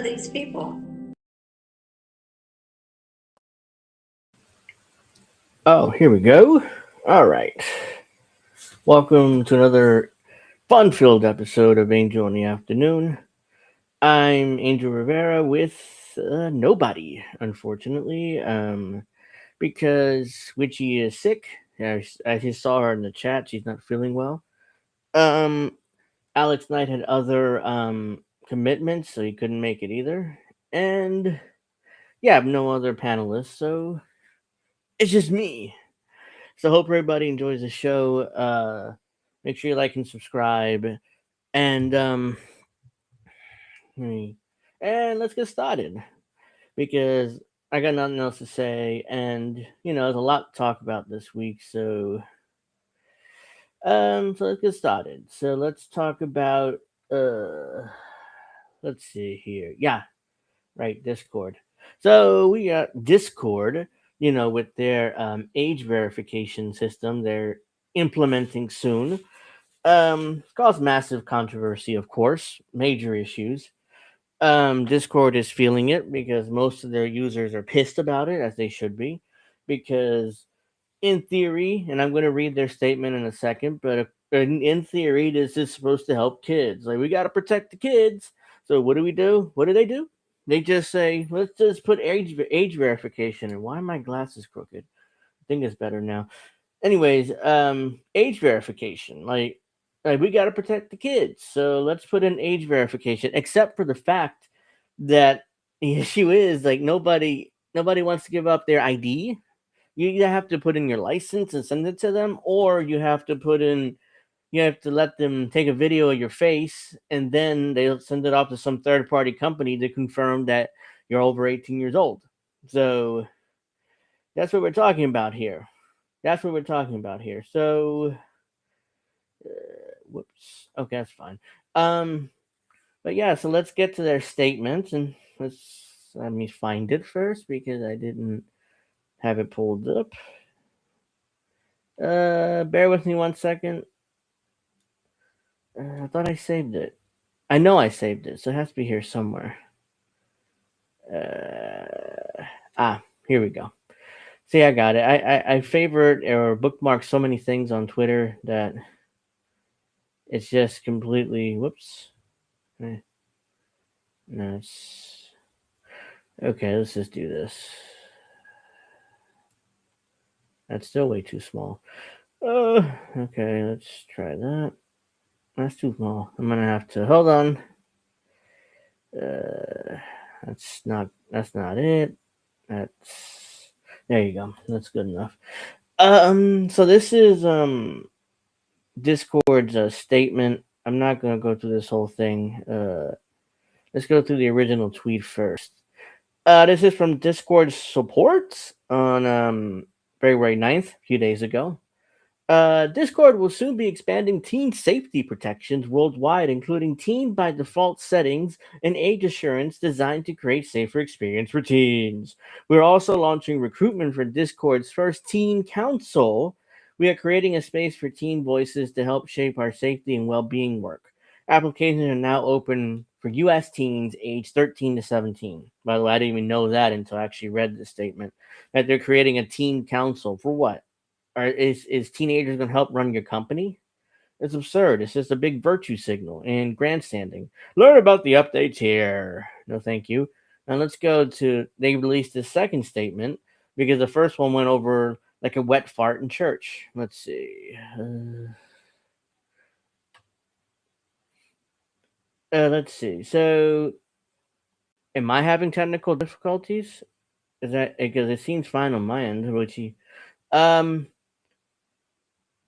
these people. Oh, here we go. All right. Welcome to another fun filled episode of Angel in the Afternoon. I'm Angel Rivera with nobody, unfortunately, because Witchy is sick. I just saw her in the chat. She's not feeling well. Um, Alex Knight had other commitments, so he couldn't make it either. And yeah, I have no other panelists, so it's just me. So hope everybody enjoys the show. Make sure you like and subscribe, and and let's get started because I got nothing else to say, and there's a lot to talk about this week. So let's get started. So let's talk about let's see here. Yeah, right, Discord. So we got Discord, with their age verification system they're implementing soon. It's caused massive controversy, of course, major issues. Discord is feeling it because most of their users are pissed about it, as they should be, because in theory, and I'm going to read their statement in a second, but in theory, this is supposed to help kids. Like, we got to protect the kids. So what do we do? What do? They just say, let's just put age verification. And why are my glasses crooked? I think it's better now. Anyways, age verification. Like we got to protect the kids. So let's put in age verification, except for the fact that the issue is like nobody wants to give up their ID. You either have to put in your license and send it to them, or you have to let them take a video of your face, and then they'll send it off to some third party company to confirm that you're over 18 years old. So that's what we're talking about here. That's what we're talking about here. So, whoops. Okay, that's fine. Um, but yeah, so let's get to their statement, and let me find it first because I didn't have it pulled up. Bear with me 1 second. I thought I saved it. I know I saved it, so it has to be here somewhere. Here we go. See, I got it. I favorite or bookmark so many things on Twitter that it's just completely whoops. No, it's okay. Let's just do this. That's still way too small. Okay. Let's try that. That's too small. I'm gonna have to hold on. That's not it. That's there you go. That's good enough. So this is Discord's statement. I'm not gonna go through this whole thing. Let's go through the original tweet first. This is from Discord support on February 9th, a few days ago. Discord will soon be expanding teen safety protections worldwide, including teen by default settings and age assurance designed to create safer experience for teens. We're also launching recruitment for Discord's first teen council. We are creating a space for teen voices to help shape our safety and well-being work. Applications are now open for U.S. teens aged 13 to 17. By the way, I didn't even know that until I actually read the statement that they're creating a teen council for what? Or is teenagers going to help run your company? It's absurd. It's just a big virtue signal and grandstanding. Learn about the updates here. No, thank you. Now let's go to. They released the second statement because the first one went over like a wet fart in church. Let's see. Let's see. So, am I having technical difficulties? Is that because it seems fine on my end, Richie? Um,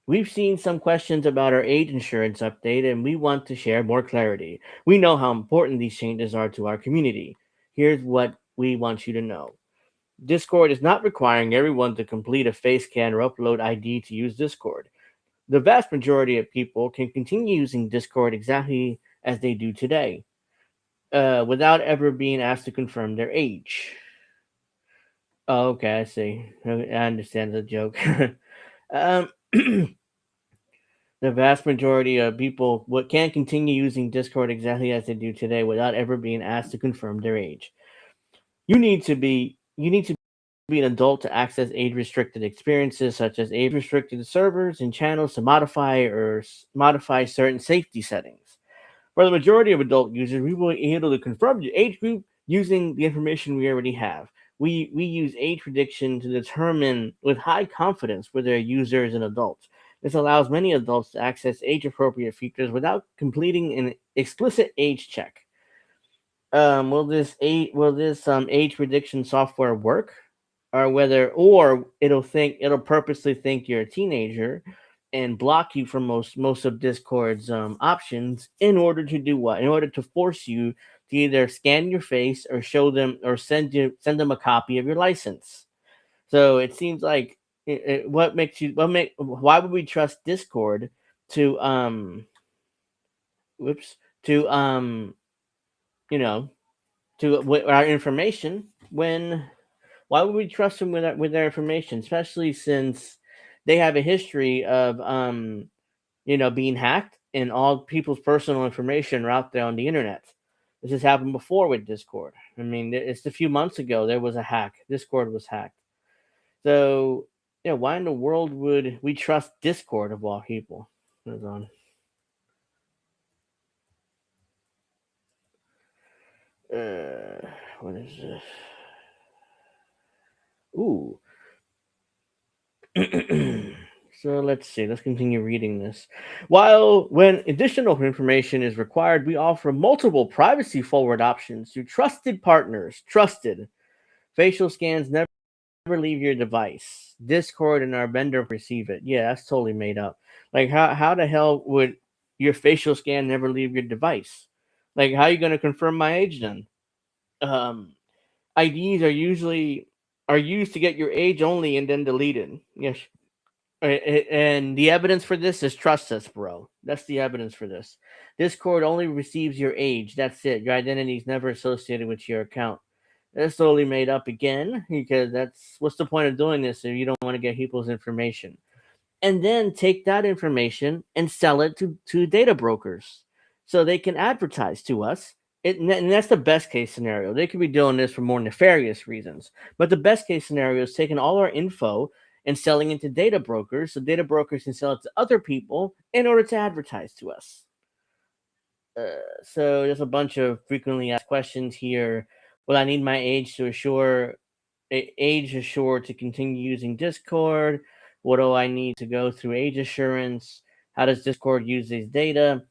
We've seen some questions about our age insurance update, and we want to share more clarity. We know how important these changes are to our community. Here's what we want you to know. Discord is not requiring everyone to complete a face scan or upload ID to use Discord. The vast majority of people can continue using Discord exactly as they do today, without ever being asked to confirm their age. Oh, okay, I see. I understand the joke. um, The vast majority of people what can continue using Discord exactly as they do today without ever being asked to confirm their age. You need to be an adult to access age restricted experiences such as age restricted servers and channels to modify certain safety settings. For the majority of adult users, we will be able to confirm your age group using the information we already have. We use age prediction to determine with high confidence whether a user is an adult. This allows many adults to access age appropriate features without completing an explicit age check. Will this age prediction software work, or it'll purposely think you're a teenager and block you from most of Discord's options in order to do what? In order to force you to either scan your face or show them or send them a copy of your license. So it seems like what makes you what make why would we trust Discord to whoops to you know with our information when why would we trust them with their information, especially since they have a history of being hacked and all people's personal information are out there on the internet. This has happened before with Discord. I mean, it's a few months ago there was a hack. Discord was hacked. So yeah, why in the world would we trust Discord of all people? Hold on. What is this? Ooh. So let's see. Let's continue reading this. While when additional information is required, we offer multiple privacy forward options to trusted partners. Trusted facial scans never leave your device. Discord and our vendor perceive it. Yeah, that's totally made up. Like how the hell would your facial scan never leave your device? Like how are you gonna confirm my age then? Um, IDs are used to get your age only and then deleted. Yes, and the evidence for this is trust us, bro. That's the evidence for this. Discord only receives your age. That's it. Your identity is never associated with your account. That's totally made up again because that's what's the point of doing this if you don't want to get people's information and then take that information and sell it to data brokers so they can advertise to us. And that's the best case scenario. They could be doing this for more nefarious reasons. But the best case scenario is taking all our info and selling it to data brokers so data brokers can sell it to other people in order to advertise to us. So there's a bunch of frequently asked questions here. Will I need my age to assure age assured to continue using Discord? What do I need to go through age assurance? How does Discord use these data?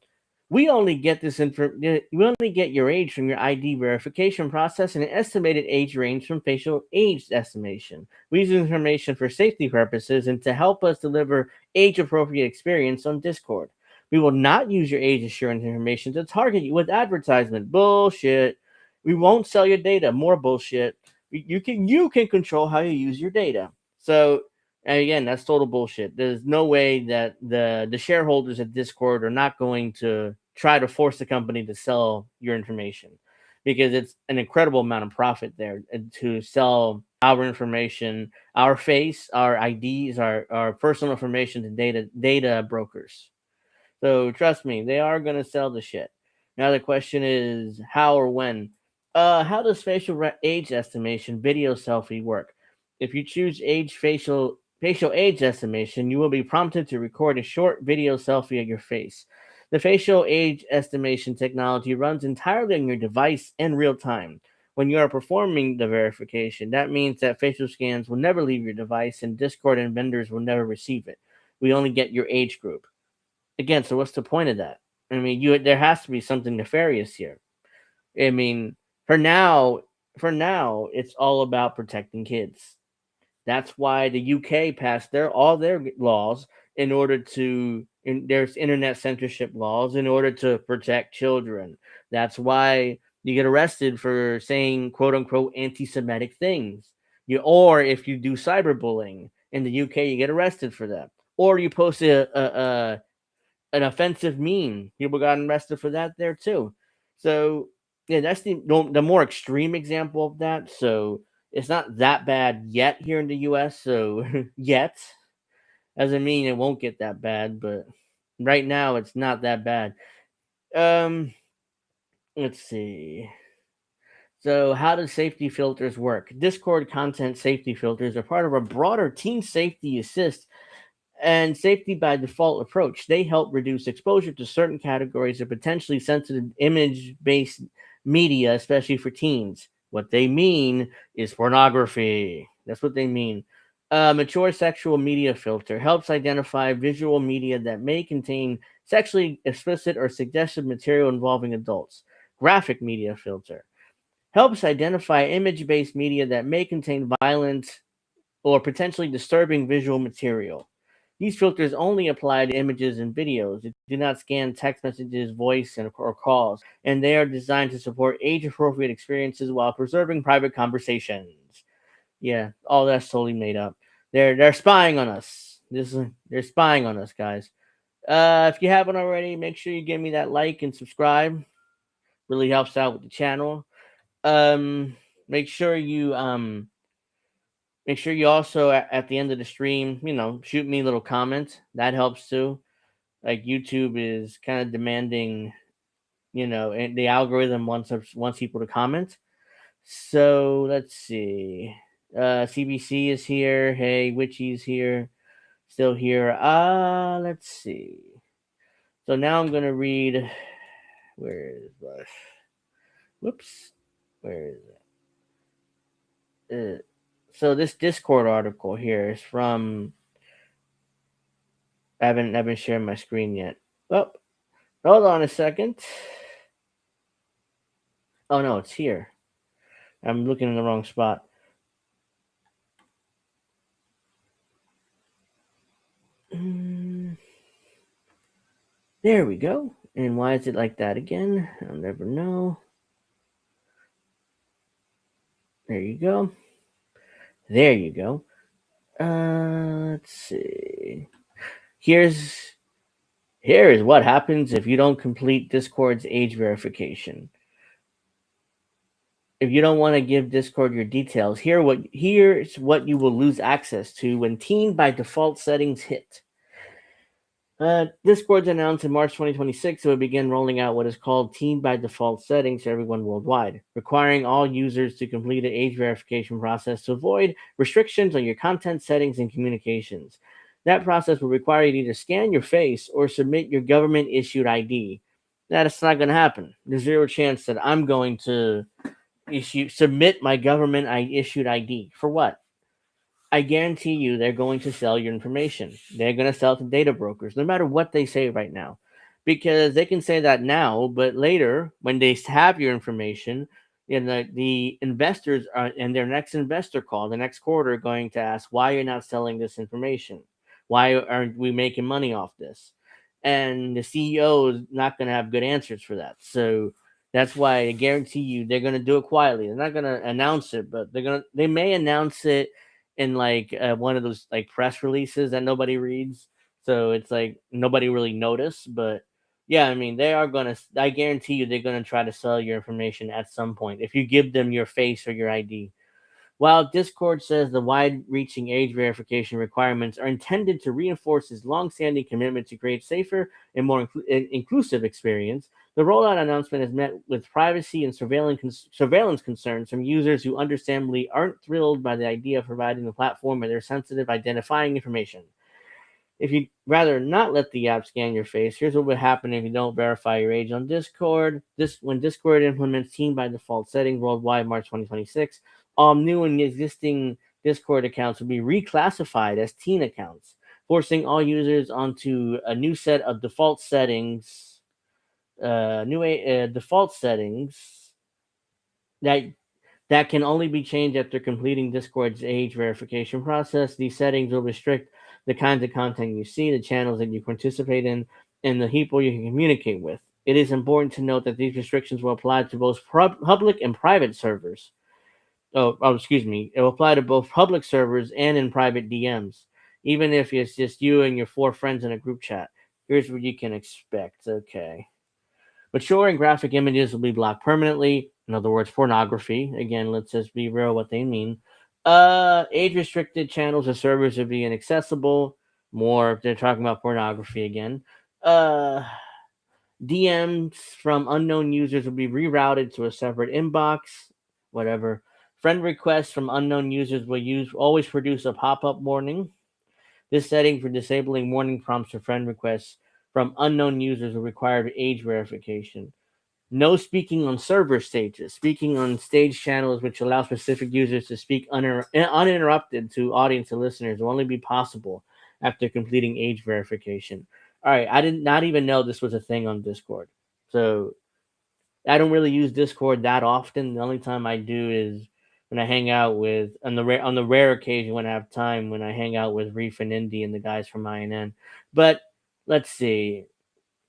We only get your age from your ID verification process and an estimated age range from facial age estimation. We use this information for safety purposes and to help us deliver age appropriate experience on Discord. We will not use your age assurance information to target you with advertisement. Bullshit. We won't sell your data. More bullshit. You can control how you use your data. So and again, that's total bullshit. There's no way that the shareholders at Discord are not going to try to force the company to sell your information because it's an incredible amount of profit there to sell our information, our face, our IDs, our personal information to data brokers. So trust me, they are gonna sell the shit. Now the question is how or when. How does age estimation video selfie work? If you choose age facial age estimation, you will be prompted to record a short video selfie of your face. The facial age estimation technology runs entirely on your device in real time. When you are performing the verification, that means that facial scans will never leave your device and Discord and vendors will never receive it. We only get your age group. Again, so what's the point of that? I mean, you there has to be something nefarious here. I mean, for now, it's all about protecting kids. That's why the UK passed all their laws in order to there's internet censorship laws in order to protect children. That's why you get arrested for saying quote unquote anti-Semitic things. Or if you do cyberbullying in the UK, you get arrested for that. Or you post an offensive meme. People got arrested for that there too. So yeah, that's the more extreme example of that. So it's not that bad yet here in the U.S. So yet doesn't mean it won't get that bad, but Right now, it's not that bad. Um, let's see. So, how do safety filters work? Discord content safety filters are part of a broader Team Safety Assist and safety by default approach. They help reduce exposure to certain categories of potentially sensitive image based media, especially for teens. What they mean is pornography. That's what they mean. Mature sexual media filter helps identify visual media that may contain sexually explicit or suggestive material involving adults. Graphic media filter helps identify image based media that may contain violent or potentially disturbing visual material. These filters only apply to images and videos. They do not scan text messages, voice, or calls, and they are designed to support age appropriate experiences while preserving private conversations. Yeah, all that's totally made up. They're spying on us. They're spying on us, guys. If you haven't already, make sure you give me that like and subscribe. Really helps out with the channel. Um, make sure you Make sure you also at the end of the stream, shoot me a little comment. That helps too. Like YouTube is kind of demanding, and the algorithm wants people to comment. So let's see. CBC is here. Hey, Witchy's here. Still here. Let's see. So now I'm gonna read. Where is the? Whoops. Where is it? So this Discord article here is from. I haven't shared my screen yet. Oh, hold on a second. Oh no, it's here. I'm looking in the wrong spot. There we go. And why is it like that again? I'll never know. There you go. There you go. Let's see. Here is what happens if you don't complete Discord's age verification. If you don't want to give Discord your details, here's what you will lose access to when teen by default settings hit. Discord's announced in March 2026 it would begin rolling out what is called Team by Default settings to everyone worldwide, requiring all users to complete an age verification process to avoid restrictions on your content settings and communications. That process will require you to either scan your face or submit your government issued ID. That's not going to happen. There's zero chance that I'm going to submit my government issued ID. For what? I guarantee you they're going to sell your information. They're going to sell it to data brokers, no matter what they say right now. Because they can say that now, but later, when they have your information, the investors are in their next investor call, the next quarter, are going to ask why you're not selling this information. Why aren't we making money off this? And the CEO is not going to have good answers for that. So that's why I guarantee you they're going to do it quietly. They're not going to announce it, but they may announce it in like one of those like press releases that nobody reads, so it's like nobody really noticed. But yeah, I mean, they are gonna. I guarantee you, they're gonna try to sell your information at some point if you give them your face or your ID. While Discord says the wide-reaching age verification requirements are intended to reinforce its long-standing commitment to create safer and more inclusive experience, the rollout announcement has met with privacy and surveillance concerns from users who understandably aren't thrilled by the idea of providing the platform with their sensitive identifying information. If you'd rather not let the app scan your face, here's what would happen if you don't verify your age on Discord. When Discord implements Teen by default settings worldwide March 2026, all new and existing Discord accounts will be reclassified as teen accounts, forcing all users onto a new set of default settings. Default settings that can only be changed after completing Discord's age verification process. These settings will restrict the kinds of content you see, the channels that you participate in, and the people you can communicate with. It is important to note that these restrictions will apply to both public and private servers. Excuse me. It will apply to both public servers and in private DMs, even if it's just you and your 4 friends in a group chat. Here's what you can expect. Okay. Mature and graphic images will be blocked permanently. In other words, pornography. Again, let's just be real what they mean. Age restricted channels or servers will be inaccessible. More, they're talking about pornography again. Uh, DMs from unknown users will be rerouted to a separate inbox. Whatever. Friend requests from unknown users will use always produce a pop-up warning. This setting for disabling warning prompts for friend requests from unknown users will require age verification. No speaking on server stages. Speaking on stage channels, which allow specific users to speak uninterrupted to audience and listeners, will only be possible after completing age verification. All right, I did not even know this was a thing on Discord. So I don't really use Discord that often. The only time I do is when I hang out with on the rare occasion when I have time when I hang out with Reef and Indy and the guys from INN. But let's see.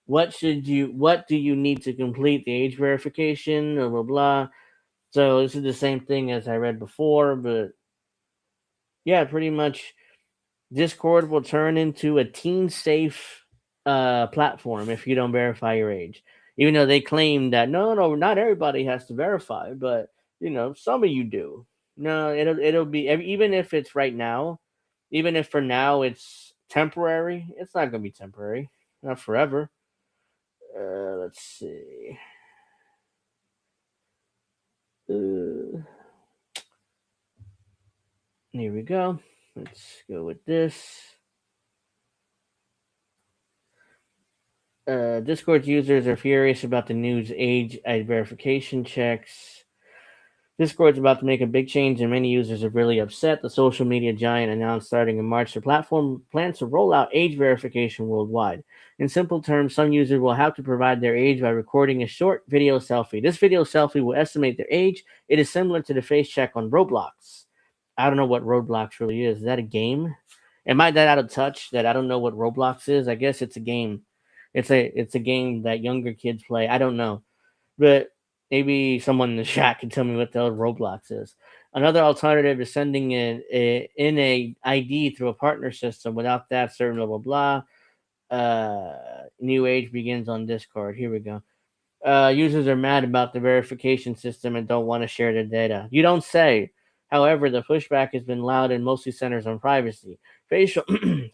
What do you need to complete the age verification? Blah blah blah. So this is the same thing as I read before, but yeah, pretty much Discord will turn into a teen safe platform if you don't verify your age. Even though they claim that no, not everybody has to verify, but some of you do. No, it'll be even if it's right now, even if for now it's temporary, it's not gonna be temporary, not forever. Let's see. Uh, Here we go. Let's go with this. Discord users are furious about the news age verification checks. Discord's about to make a big change, and many users are really upset. The social media giant announced starting in March the platform plans to roll out age verification worldwide. In simple terms, some users will have to provide their age by recording a short video selfie. This video selfie will estimate their age. It is similar to the face check on Roblox. I don't know what Roblox really is. Is that a game? Am I that out of touch that I don't know what Roblox is? I guess it's a game. It's a game that younger kids play. I don't know, but maybe someone in the chat can tell me what the hell Roblox is. Another alternative is sending in a ID through a partner system. Without that, certain blah blah blah. New age begins on Discord. Here we go. Users are mad about the verification system and don't want to share their data. You don't say. However, the pushback has been loud and mostly centers on privacy. Facial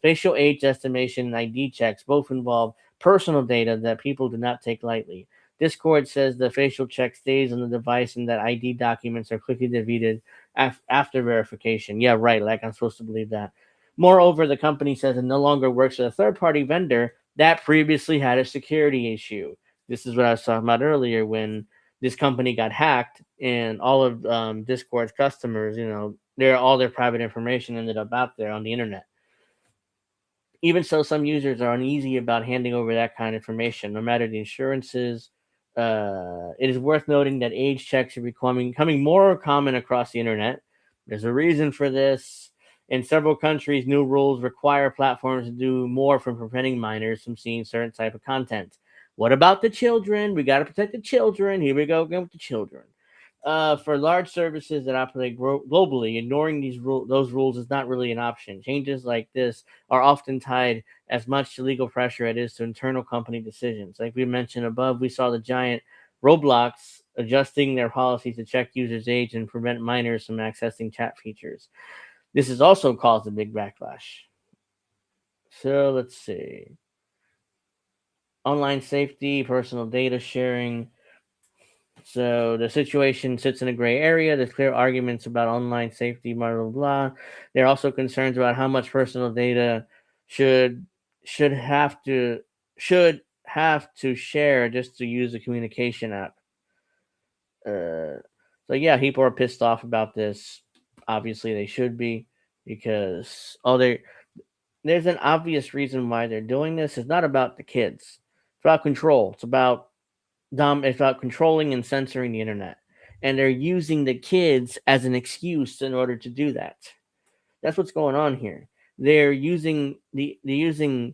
facial age estimation and ID checks both involve personal data that people do not take lightly. Discord says the facial check stays on the device and that ID documents are quickly deleted after verification. Yeah, right. Like I'm supposed to believe that. Moreover, the company says it no longer works with a third party vendor that previously had a security issue. This is what I was talking about earlier when this company got hacked and all of Discord's customers, all their private information ended up out there on the internet. Even so, some users are uneasy about handing over that kind of information, no matter the insurances. It is worth noting that age checks are becoming more common across the internet. There's a reason for this. In several countries, new rules require platforms to do more for preventing minors from seeing certain type of content. What about the children? We got to protect the children. Here we go again with the children. For large services that operate globally, ignoring those rules is not really an option. Changes like this are often tied as much to legal pressure as it is to internal company decisions. Like we mentioned above, we saw the giant Roblox adjusting their policies to check users' age and prevent minors from accessing chat features. This has also caused a big backlash. So let's see. Online safety, personal data sharing. So the situation sits in a gray area. There's clear arguments about online safety, blah blah blah. There are also concerns about how much personal data should should have to should have to share just to use a communication app. Uh, so yeah, people are pissed off about this. Obviously, they should be because there's an obvious reason why they're doing this. It's not about the kids. It's about control. It's about controlling and censoring the internet, and they're using the kids as an excuse in order to do that. That's what's going on here. They're using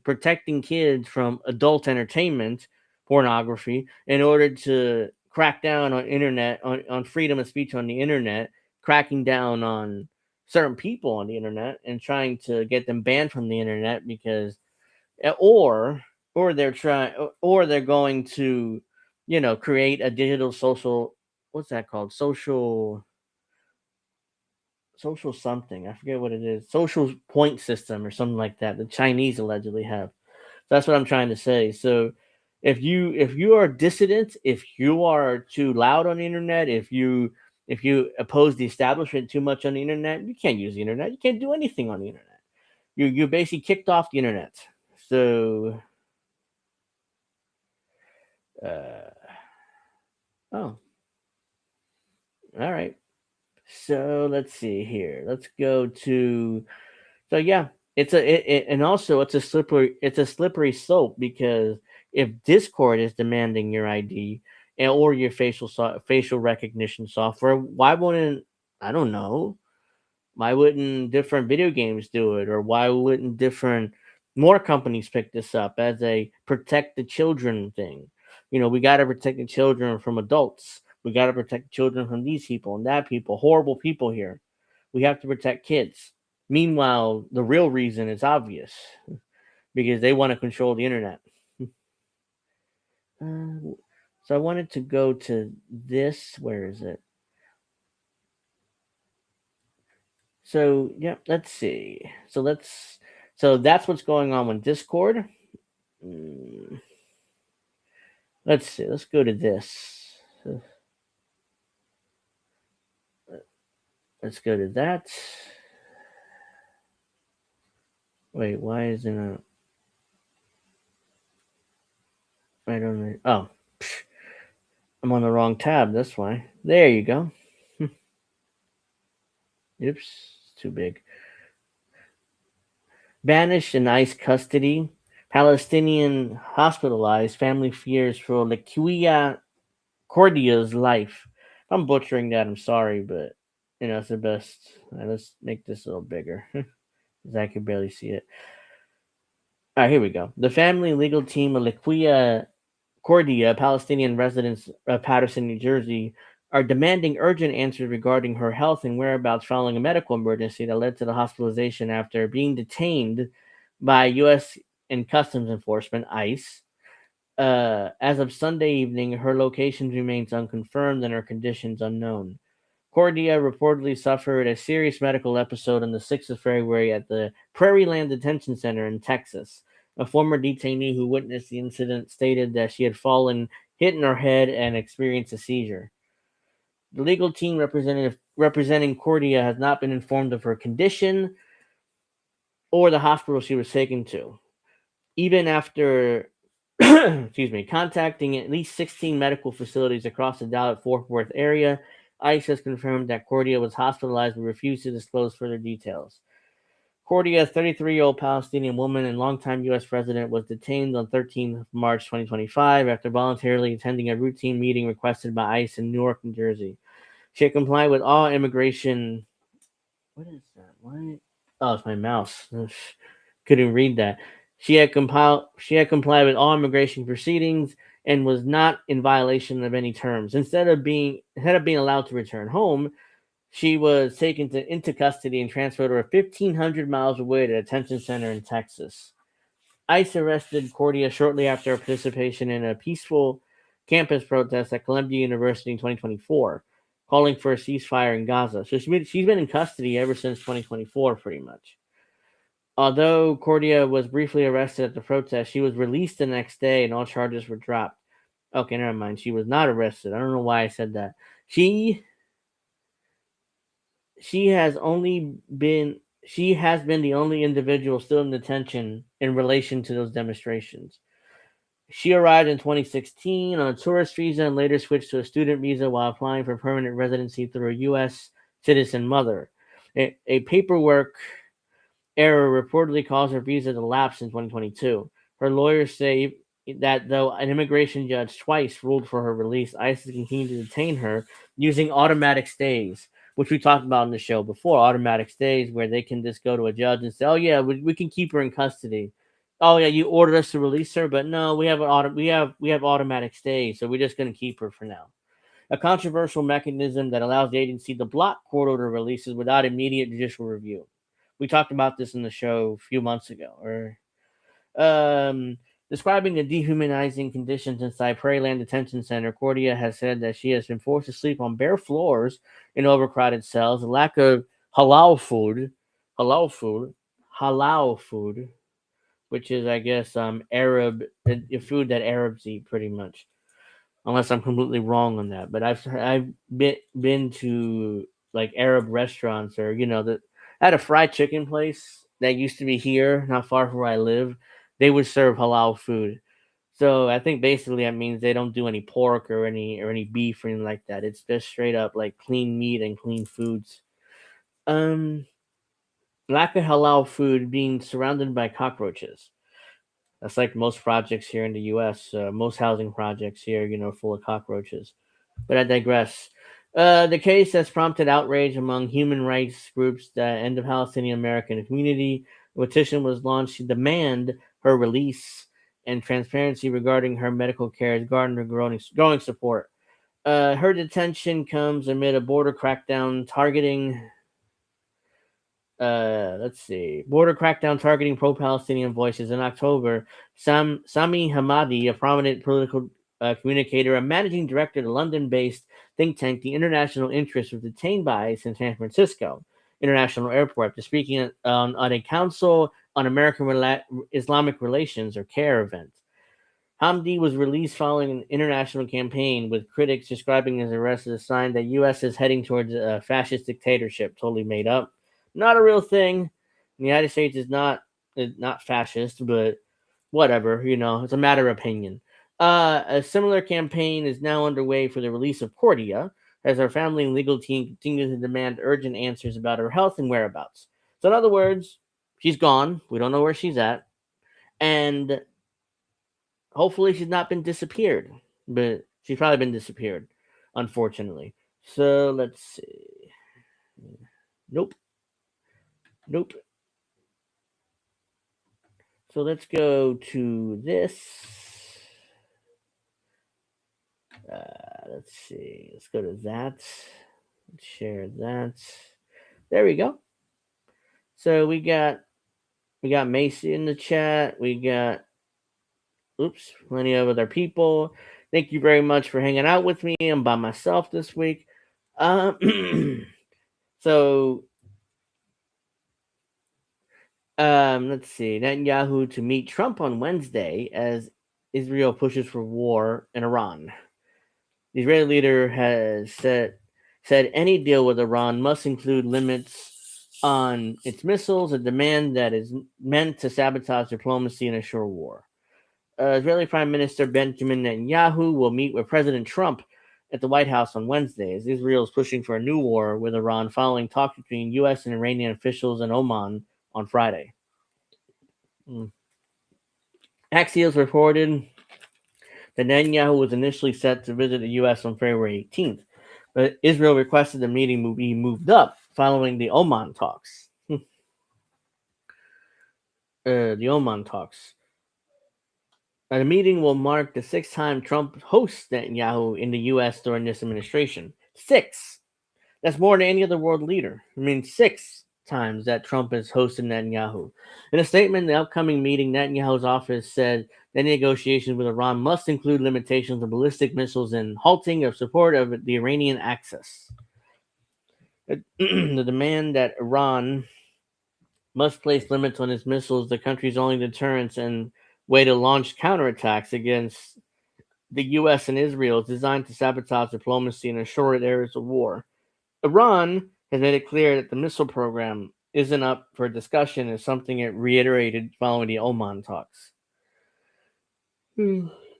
protecting kids from adult entertainment, pornography, in order to crack down on on freedom of speech on the internet, cracking down on certain people on the internet, and trying to get them banned from the internet because or or they're going to create a digital social, what's that called, social something, I forget what it is, social point system or something like that the Chinese allegedly have. That's what I'm trying to say. So if you are dissident, if you are too loud on the internet, if you oppose the establishment too much on the internet, you can't use the internet. You can't do anything on the internet. You're basically kicked off the internet. So uh, oh, all right. So let's see here. Let's go to so yeah. And also it's a slippery slope because if Discord is demanding your ID or your facial recognition software, why wouldn't I don't know why wouldn't different video games do it, or why wouldn't different more companies pick this up as a protect the children thing? We got to protect the children from adults. We got to protect children from these people and that people, horrible people here. We have to protect kids. Meanwhile, the real reason is obvious because they want to control the internet. Uh, so I wanted to go to this. Where is it? So yeah, let's see. So that's what's going on with Discord. Mm, let's see. Let's go to this. Let's go to that. Wait, why isn't it? I don't know. Oh, I'm on the wrong tab. That's why. There you go. Oops, it's too big. Banished in ICE custody. Palestinian hospitalized. Family fears for Lakia Cordia's life. If I'm butchering that, I'm sorry, but it's the best. All right, let's make this a little bigger because I can barely see it. All right, here we go. The family legal team of Lakia Cordia, Palestinian residents of Patterson, New Jersey, are demanding urgent answers regarding her health and whereabouts following a medical emergency that led to the hospitalization after being detained by U.S. and Customs Enforcement (ICE). As of Sunday evening, her location remains unconfirmed and her conditions unknown. Cordia reportedly suffered a serious medical episode on the 6th of February at the Prairie Land Detention Center in Texas. A former detainee who witnessed the incident stated that she had fallen, hit in her head, and experienced a seizure. The legal team representing Cordia has not been informed of her condition or the hospital she was taken to. Even after contacting at least 16 medical facilities across the Dallas-Fort Worth area, ICE has confirmed that Cordia was hospitalized but refused to disclose further details. Cordia, a 33-year-old Palestinian woman and longtime U.S. resident, was detained on 13th March 2025 after voluntarily attending a routine meeting requested by ICE in Newark, New Jersey. She had complied with all immigration. What is that? What? Oh, it's my mouse. Couldn't read that. She had complied with all immigration proceedings and was not in violation of any terms. Instead of being allowed to return home, she was taken into custody and transferred over 1,500 miles away to a detention center in Texas. ICE arrested Cordia shortly after her participation in a peaceful campus protest at Columbia University in 2024, calling for a ceasefire in Gaza. So she's been in custody ever since 2024, pretty much. Although Cordia was briefly arrested at the protest, she was released the next day and all charges were dropped. Okay, never mind. She was not arrested. I don't know why I said that. She she has only been she has been the only individual still in detention in relation to those demonstrations. She arrived in 2016 on a tourist visa and later switched to a student visa while applying for permanent residency through a U.S. citizen mother. A paperwork error reportedly caused her visa to lapse in 2022. Her lawyers say that though an immigration judge twice ruled for her release, ICE continued to detain her using automatic stays, which we talked about in the show before. Automatic stays where they can just go to a judge and say, "Oh yeah, we can keep her in custody." Oh yeah, you ordered us to release her, but no, we have automatic stays, so we're just going to keep her for now. A controversial mechanism that allows the agency to block court order releases without immediate judicial review. We talked about this in the show a few months ago. Or describing the dehumanizing conditions inside Prairie Land Detention Center, Cordia has said that she has been forced to sleep on bare floors in overcrowded cells, a lack of halal food, halal food, halal food. which is, I guess, Arab food that Arabs eat, pretty much. Unless I'm completely wrong on that, but I've been to like Arab restaurants, or the at a fried chicken place that used to be here, not far from where I live. They would serve halal food. So I think basically that means they don't do any pork or any beef or anything like that. It's just straight up like clean meat and clean foods. Um, Lack of halal food being surrounded by cockroaches. That's like most projects here in the U.S. Most housing projects here, full of cockroaches. But I digress. The case has prompted outrage among human rights groups and the Palestinian American community. A petition was launched to demand her release, and transparency regarding her medical care has garnered growing support. Her detention comes amid a border crackdown targeting let's see, border crackdown targeting pro-Palestinian voices in October. Sami Hamadi, a prominent political communicator and managing director of the London-based think tank, the International Interest, was detained by ICE in San Francisco International Airport to speaking on a Council on American Islamic Relations, or CARE event. Hamdi was released following an international campaign, with critics describing his arrest as a sign that U.S. is heading towards a fascist dictatorship. Totally made up, not a real thing. The United States is not fascist, but whatever. It's a matter of opinion. A similar campaign is now underway for the release of Cordia, as her family and legal team continue to demand urgent answers about her health and whereabouts. So, in other words, she's gone. We don't know where she's at, and hopefully she's not been disappeared, but she's probably been disappeared, unfortunately. So let's see. Nope, nope. So let's go to this. Let's see. Let's go to that. Let's share that. There we go. So we got Macy in the chat. We got plenty of other people. Thank you very much for hanging out with me. I'm by myself this week. So let's see. Netanyahu to meet Trump on Wednesday as Israel pushes for war in Iran. The Israeli leader has said any deal with Iran must include limits on its missiles, a demand that is meant to sabotage diplomacy and assure war. Israeli Prime Minister Benjamin Netanyahu will meet with President Trump at the White House on Wednesday, as Israel is pushing for a new war with Iran following talks between U.S. and Iranian officials in Oman on Friday. Axios reported that Netanyahu was initially set to visit the U.S. on February 18th, but Israel requested the meeting be moved up following the Oman talks. The Oman talks. The meeting will mark the sixth time Trump hosts Netanyahu in the U.S. during this administration. Six. That's more than any other world leader. I mean, 6 times that Trump has hosted Netanyahu. In a statement, the upcoming meeting, Netanyahu's office said that negotiations with Iran must include limitations on ballistic missiles and halting of support of the Iranian axis. The demand that Iran must place limits on its missiles, the country's only deterrence and way to launch counterattacks against the U.S. and Israel, is designed to sabotage diplomacy and assure areas of war. Iran has made it clear that the missile program isn't up for discussion, is something it reiterated following the Oman talks.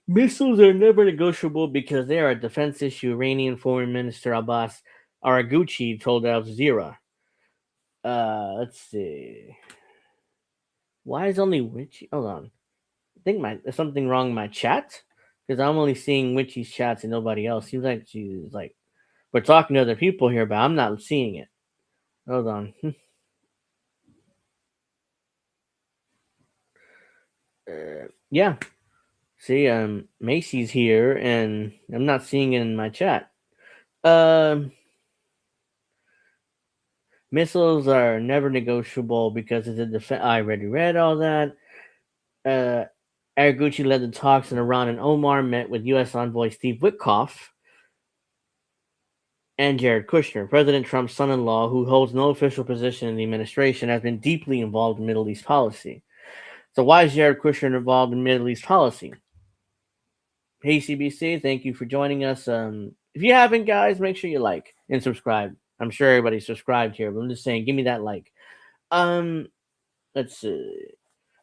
Missiles are never negotiable because they are a defense issue, Iranian Foreign Minister Abbas Araghchi told Al Jazeera. Let's see. Why is only Witchy? Hold on. I think there's something wrong in my chat, because I'm only seeing Witchy's chats and nobody else. Seems like she's like, we're talking to other people here, but I'm not seeing it. Hold on. Yeah. See, Macy's here, and I'm not seeing it in my chat. Missiles are never negotiable because it's a defense. I already read all that. Araghchi led the talks in Iran, and Omar met with U.S. envoy Steve Witkoff and Jared Kushner. President Trump's son-in-law, who holds no official position in the administration, has been deeply involved in Middle East policy. So why is Jared Kushner involved in Middle East policy? Hey CBC, thank you for joining us. If you haven't, guys, make sure you like and subscribe. I'm sure everybody's subscribed here, but I'm just saying, give me that like. Um, let's see.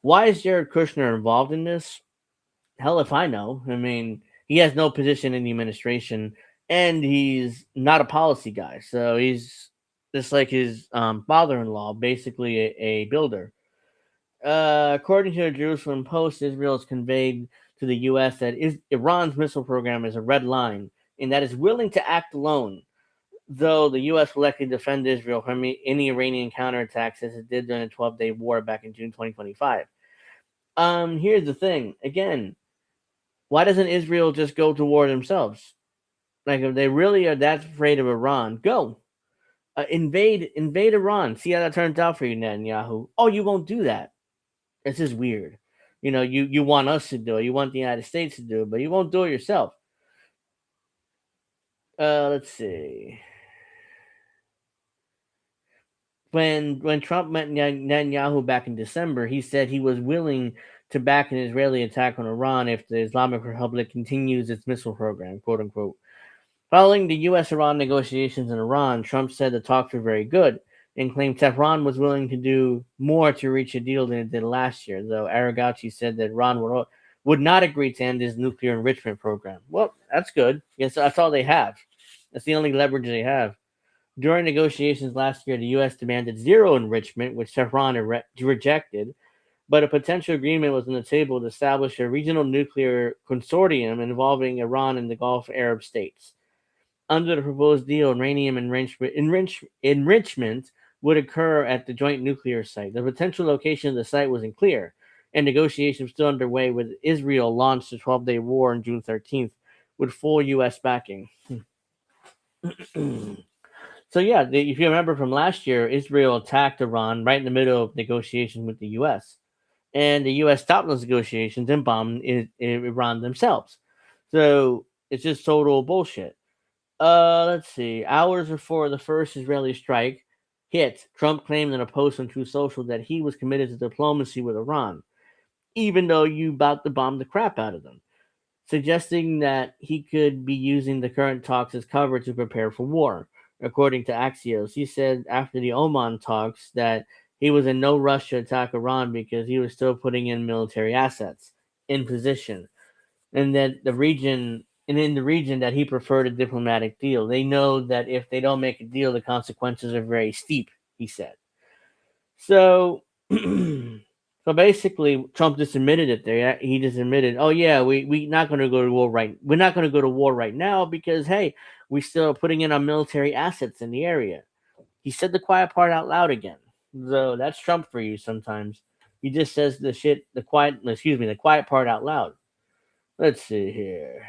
Why is Jared Kushner involved in this? Hell if I know. I mean, he has no position in the administration, and he's not a policy guy. So he's just like his father-in-law, basically a builder. According to the Jerusalem Post, Israel has conveyed to the U.S. that Iran's missile program is a red line and that is willing to act alone, though the U.S. will likely defend Israel from any Iranian counterattacks as it did during the 12-day war back in June 2025. Here's the thing. Again, why doesn't Israel just go to war themselves? Like, if they really are that afraid of Iran, go. Invade Iran. See how that turns out for you, Netanyahu. Oh, you won't do that. It's just weird. You want us to do it. You want the United States to do it, but you won't do it yourself. Let's see. When Trump met Netanyahu back in December, he said he was willing to back an Israeli attack on Iran if the Islamic Republic continues its missile program, quote unquote. Following the U.S. Iran negotiations in Iran, Trump said the talks were very good and claimed Tehran was willing to do more to reach a deal than it did last year, though Aragauchi said that Iran would not agree to end his nuclear enrichment program. Well, that's good. Yes, that's all they have. That's the only leverage they have. During negotiations last year, the U.S. demanded zero enrichment, which Tehran rejected, but a potential agreement was on the table to establish a regional nuclear consortium involving Iran and the Gulf Arab states. Under the proposed deal, uranium enrichment would occur at the joint nuclear site. The potential location of the site wasn't clear, and negotiations were still underway with Israel launched a 12-day war on June 13th with full U.S. backing. So yeah, if you remember from last year, Israel attacked Iran right in the middle of negotiations with the U.S. And the U.S. stopped those negotiations and bombed Iran themselves. So it's just total bullshit. Let's see. Hours before the first Israeli strike hit, Trump claimed in a post on Truth Social that he was committed to diplomacy with Iran, even though you about to bomb the crap out of them, suggesting that he could be using the current talks as cover to prepare for war. According to Axios, he said after the Oman talks that he was in no rush to attack Iran because he was still putting in military assets in position, and that in the region that he preferred a diplomatic deal. They know that if they don't make a deal, the consequences are very steep, he said. So so basically Trump just admitted it there. He just admitted, oh yeah, we not gonna go to war right we're not gonna go to war right now because hey, we still putting in our military assets in the area. He said the quiet part out loud again. So that's Trump for you sometimes. He just says the quiet part out loud. Let's see here.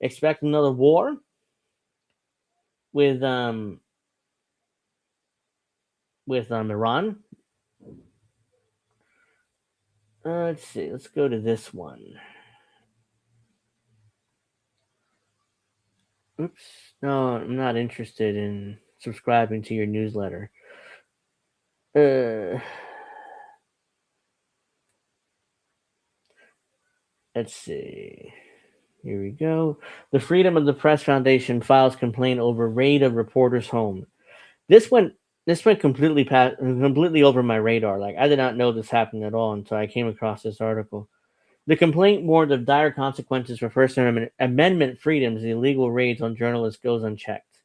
Expect another war with Iran. Let's see. Let's go to this one. Oops. No, I'm not interested in subscribing to your newsletter. Uh, let's see. Here we go. The Freedom of the Press Foundation files complaint over raid of reporter's home. This went completely over my radar. Like I did not know this happened at all until I came across this article. The complaint warned of dire consequences for First Amendment freedoms. The illegal raids on journalists goes unchecked.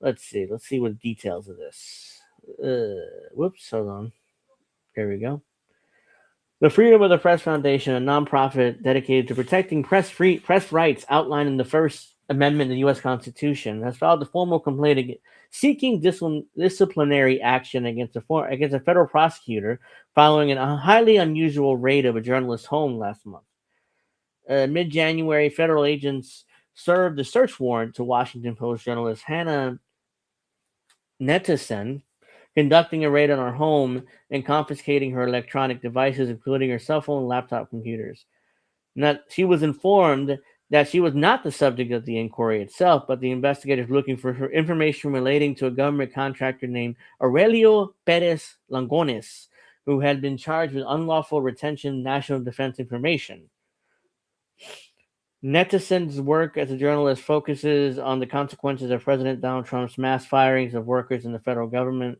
Let's see. Let's see what details of this. Whoops. Hold on. There we go. The Freedom of the Press Foundation, a nonprofit dedicated to protecting press rights outlined in the First Amendment of the U.S. Constitution, has filed a formal complaint seeking disciplinary action against a federal prosecutor following a highly unusual raid of a journalist's home last month. Mid-January, federal agents served a search warrant to Washington Post journalist Hannah Nettesen, conducting a raid on her home and confiscating her electronic devices, including her cell phone and laptop computers. She was informed that she was not the subject of the inquiry itself, but the investigators looking for her information relating to a government contractor named Aurelio Perez Langones, who had been charged with unlawful retention of national defense information. Netison's work as a journalist focuses on the consequences of President Donald Trump's mass firings of workers in the federal government.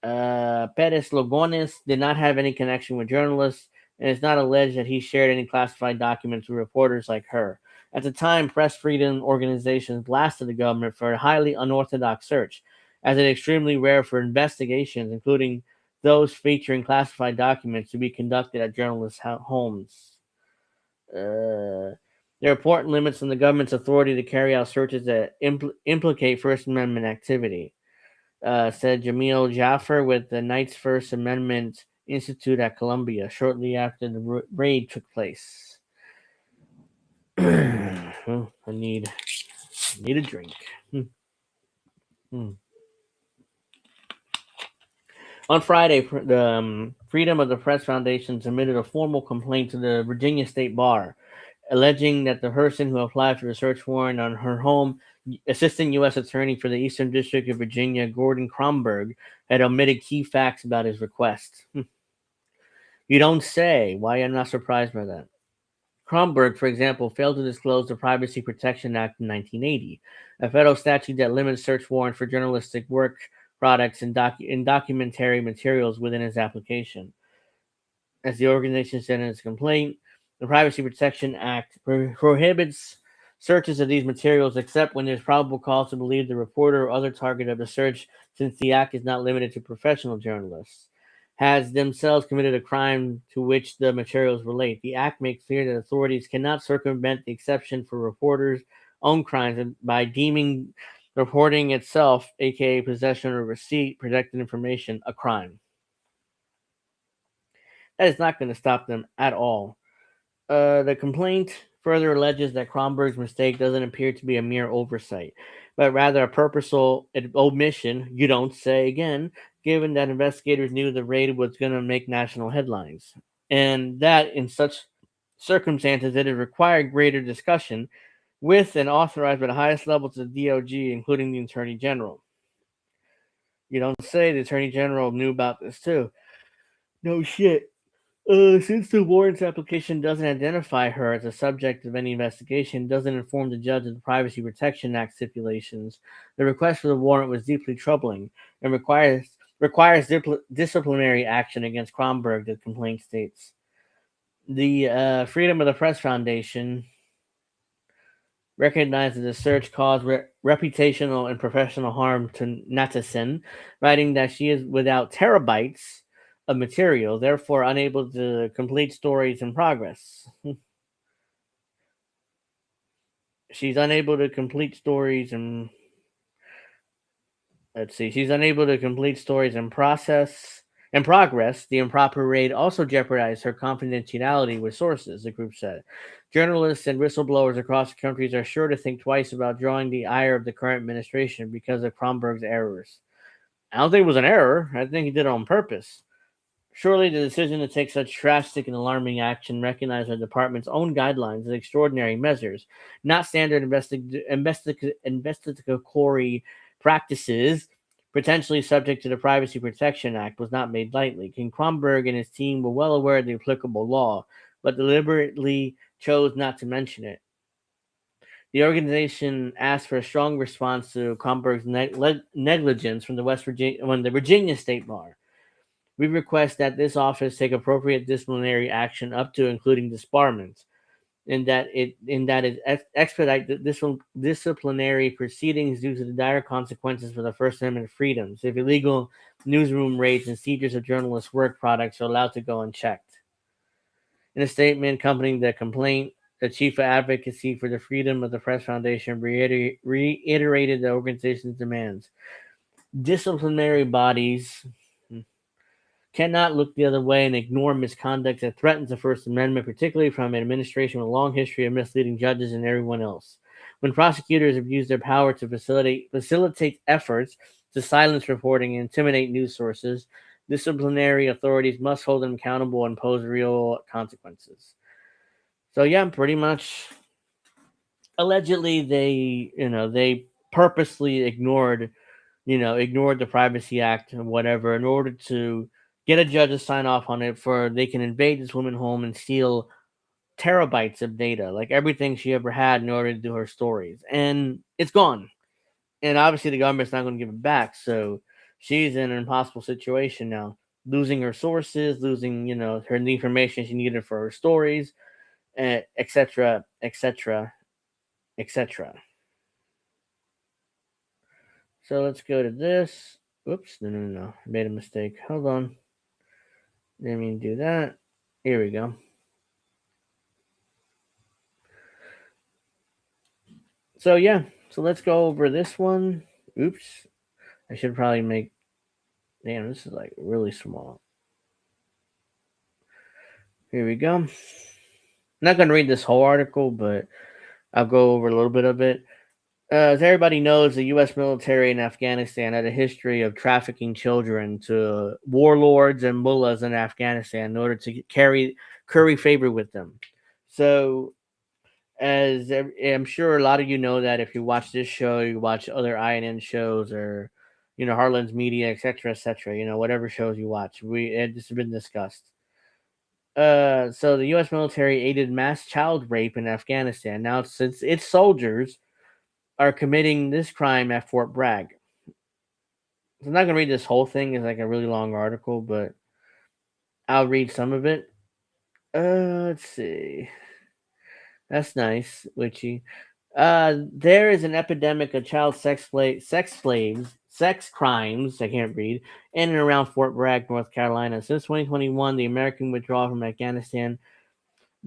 Perez Logones did not have any connection with journalists, and it's not alleged that he shared any classified documents with reporters like her. At the time, press freedom organizations blasted the government for a highly unorthodox search, as it is extremely rare for investigations, including those featuring classified documents, to be conducted at journalists' homes. The report limits on the government's authority to carry out searches that implicate First Amendment activity, said Jamil Jaffer with the Knight's First Amendment Institute at Columbia shortly after the raid took place. Well, I need a drink. Hmm. On Friday, the Freedom of the Press Foundation submitted a formal complaint to the Virginia State Bar, alleging that the person who applied for a search warrant on her home, Assistant U.S. Attorney for the Eastern District of Virginia, Gordon Cromberg, had omitted key facts about his request. You don't say. Why I'm not surprised by that. Cromberg, for example, failed to disclose the Privacy Protection Act in 1980, a federal statute that limits search warrants for journalistic work products and documentary materials within his application. As the organization said in its complaint, the Privacy Protection Act prohibits searches of these materials except when there's probable cause to believe the reporter or other target of the search, since the act is not limited to professional journalists, has themselves committed a crime to which the materials relate. The act makes clear that authorities cannot circumvent the exception for reporters' own crimes by deeming reporting itself, aka possession or receipt, protected information, a crime. That is not going to stop them at all. The complaint further alleges that Kronberg's mistake doesn't appear to be a mere oversight, but rather a purposeful omission, you don't say again, given that investigators knew the raid was going to make national headlines. And that, in such circumstances, it has required greater discussion with and authorized by the highest levels of the DOJ, including the Attorney General. You don't say the Attorney General knew about this too. No shit. Since the warrant's application doesn't identify her as a subject of any investigation, doesn't inform the judge of the Privacy Protection Act stipulations, the request for the warrant was deeply troubling and requires disciplinary action against Kronberg, the complaint states. The Freedom of the Press Foundation recognized that the search caused reputational and professional harm to Natison, writing that she is without terabytes of material, therefore unable to complete stories in progress. She's unable to complete stories and she's unable to complete stories in progress. The improper raid also jeopardized her confidentiality with sources, the group said. Journalists and whistleblowers across the country are sure to think twice about drawing the ire of the current administration because of Kronberg's errors. I don't think it was an error. I think he did it on purpose. Surely the decision to take such drastic and alarming action recognized the department's own guidelines as extraordinary measures, not standard investigatory practices potentially subject to the Privacy Protection Act, was not made lightly. King Kronberg and his team were well aware of the applicable law, but deliberately chose not to mention it. The organization asked for a strong response to Kronberg's negligence from the Virginia State Bar. We request that this office take appropriate disciplinary action up to including disbarment, and that it expedite the disciplinary proceedings due to the dire consequences for the First Amendment freedoms if illegal newsroom raids and seizures of journalists' work products are allowed to go unchecked. In a statement accompanying the complaint, the chief of advocacy for the Freedom of the Press Foundation reiterated the organization's demands. Disciplinary bodies cannot look the other way and ignore misconduct that threatens the First Amendment, particularly from an administration with a long history of misleading judges and everyone else. When prosecutors abuse their power to facilitate efforts to silence reporting and intimidate news sources, disciplinary authorities must hold them accountable and impose real consequences. So yeah, pretty much. Allegedly, they purposely ignored the Privacy Act and whatever in order to get a judge to sign off on it for they can invade this woman's home and steal terabytes of data, like everything she ever had in order to do her stories. And it's gone. And obviously the government's not going to give it back. So she's in an impossible situation now, losing her sources, losing, her the information she needed for her stories, etc., etc., etc. So let's go to this. Oops, no. I made a mistake. Hold on. Didn't mean to do that. Here we go. So yeah, so let's go over this one. Oops. I should probably make. Damn, this is like really small. Here we go. I'm not going to read this whole article, but I'll go over a little bit of it. As everybody knows, the U.S. military in Afghanistan had a history of trafficking children to warlords and mullahs in Afghanistan in order to curry favor with them. So, as I'm sure a lot of you know that if you watch this show, you watch other INN shows or Heartland's Media, etc., whatever shows you watch, this has been discussed. So the U.S. military aided mass child rape in Afghanistan. Now, since its soldiers are committing this crime at Fort Bragg. So I'm not gonna read this whole thing. It's like a really long article, but I'll read some of it. Let's see. That's nice, Witchy. There is an epidemic of child sex crimes. I can't read in and around Fort Bragg, North Carolina. Since 2021, the American withdrawal from Afghanistan,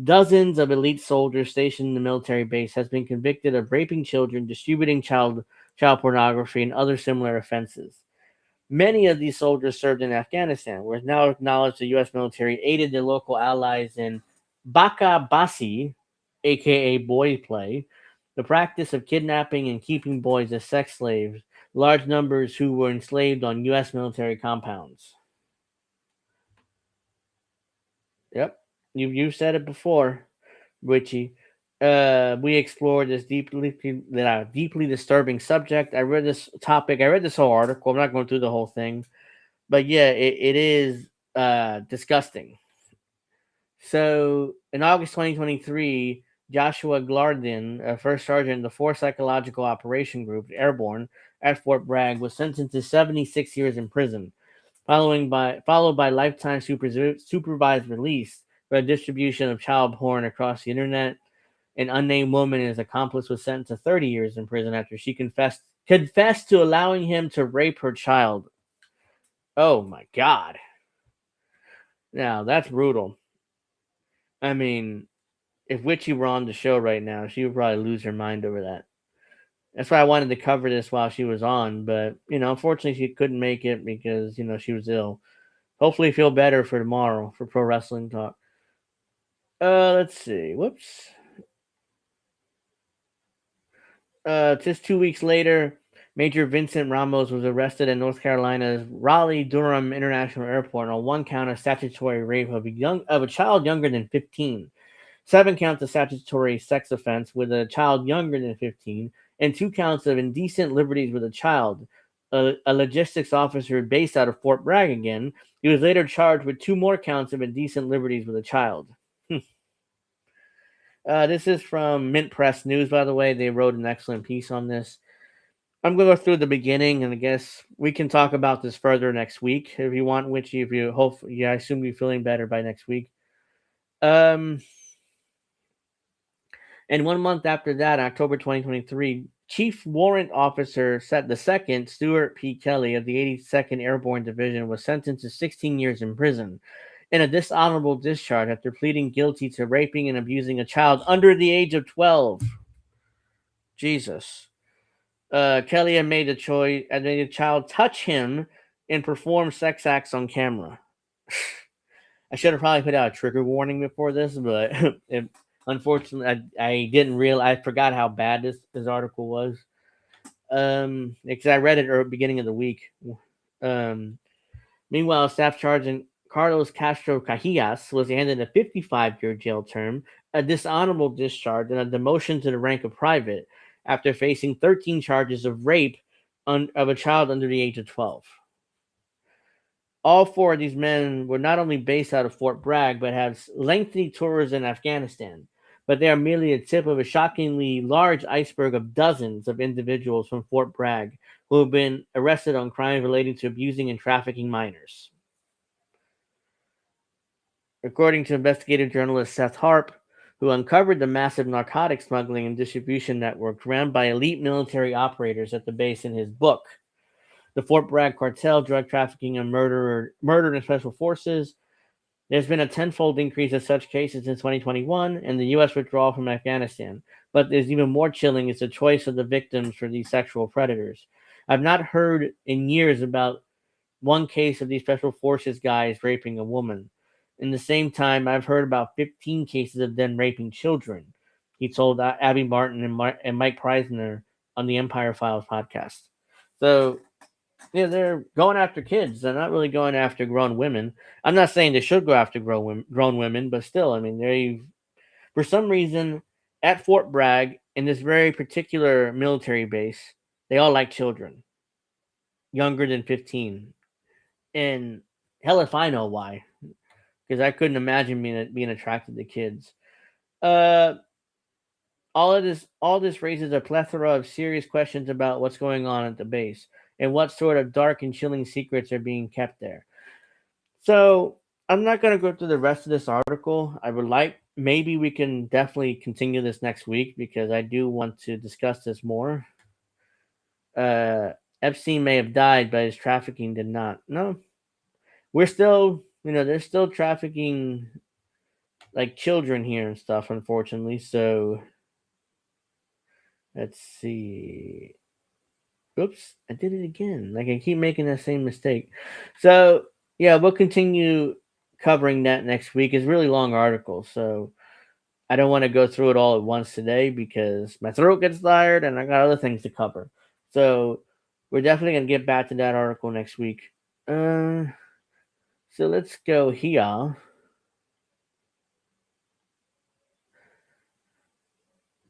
dozens of elite soldiers stationed in the military base has been convicted of raping children, distributing child pornography, and other similar offenses. Many of these soldiers served in Afghanistan, where it's now acknowledged the U.S. military aided their local allies in Baka Basi, aka boy play, the practice of kidnapping and keeping boys as sex slaves, large numbers who were enslaved on U.S. military compounds. Yep, you said it before, Richie. We explored this deeply disturbing subject. I read this topic. I read this whole article. I'm not going through the whole thing, but yeah, it is disgusting. So in August 2023, Joshua Glardin, a first sergeant in the 4th Psychological Operation Group, Airborne, at Fort Bragg, was sentenced to 76 years in prison, followed by lifetime supervised release for the distribution of child porn across the internet. An unnamed woman and his accomplice was sentenced to 30 years in prison after she confessed to allowing him to rape her child. Oh my god. Now that's brutal. I mean, if Witchy were on the show right now, she would probably lose her mind over that. That's why I wanted to cover this while she was on, but unfortunately she couldn't make it because she was ill. Hopefully feel better for tomorrow for Pro Wrestling Talk. Let's see. Whoops. Just 2 weeks later, Major Vincent Ramos was arrested in North Carolina's Raleigh-Durham International Airport on one count of statutory rape of a child younger than 15, 7 counts of statutory sex offense with a child younger than 15, and 2 counts of indecent liberties with a child. A logistics officer based out of Fort Bragg again, he was later charged with 2 more counts of indecent liberties with a child. This is from Mint Press News, by the way. They wrote an excellent piece on this. I'm going to go through the beginning, and I guess we can talk about this further next week if you want, Witchy. If you hope, yeah, I assume you're feeling better by next week. And 1 month after that, October 2023, Chief Warrant Officer set the second Stuart P. Kelly of the 82nd Airborne Division was sentenced to 16 years in prison in a dishonorable discharge after pleading guilty to raping and abusing a child under the age of 12. Jesus. Kelly had made a child touch him and perform sex acts on camera. I should have probably put out a trigger warning before this, but unfortunately, I didn't realize. I forgot how bad this article was. Because I read it at the beginning of the week. Meanwhile, Staff Sergeant Carlos Castro Cajias was handed a 55-year jail term, a dishonorable discharge, and a demotion to the rank of private after facing 13 charges of rape of a child under the age of 12. All four of these men were not only based out of Fort Bragg, but had lengthy tours in Afghanistan. But they are merely a tip of a shockingly large iceberg of dozens of individuals from Fort Bragg who have been arrested on crimes relating to abusing and trafficking minors. According to investigative journalist Seth Harp, who uncovered the massive narcotic smuggling and distribution network run by elite military operators at the base in his book, The Fort Bragg Cartel, Drug Trafficking and Murder and Special Forces. There's been a tenfold increase of such cases since 2021 and the U.S. withdrawal from Afghanistan. But there's even more chilling is the choice of the victims for these sexual predators. I've not heard in years about one case of these special forces guys raping a woman. In the same time, I've heard about 15 cases of them raping children, he told Abby Martin and Mike Preisner on the Empire Files podcast. So, yeah, they're going after kids. They're not really going after grown women. I'm not saying they should go after grown women, but still, I mean, they for some reason at Fort Bragg in this very particular military base, they all like children younger than 15, and hell if I know why, because I couldn't imagine being attracted to kids. Uh, all this raises a plethora of serious questions about what's going on at the base and what sort of dark and chilling secrets are being kept there. So I'm not going to go through the rest of this article. I would like maybe we can definitely continue this next week because I do want to discuss this more. Uh, Epstein may have died, but his trafficking did not. No, we're still, they're still trafficking like children here and stuff, unfortunately. So let's see. Oops, I did it again. Like I keep making that same mistake. So yeah, we'll continue covering that next week. It's a really long article, so I don't want to go through it all at once today because my throat gets tired and I got other things to cover. So we're definitely gonna get back to that article next week. Uh, so let's go here.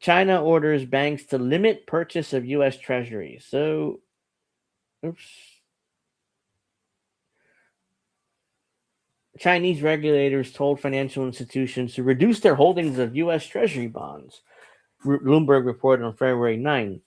China orders banks to limit purchase of U.S. Treasuries. So, oops. Chinese regulators told financial institutions to reduce their holdings of U.S. Treasury bonds, Bloomberg reported on February 9,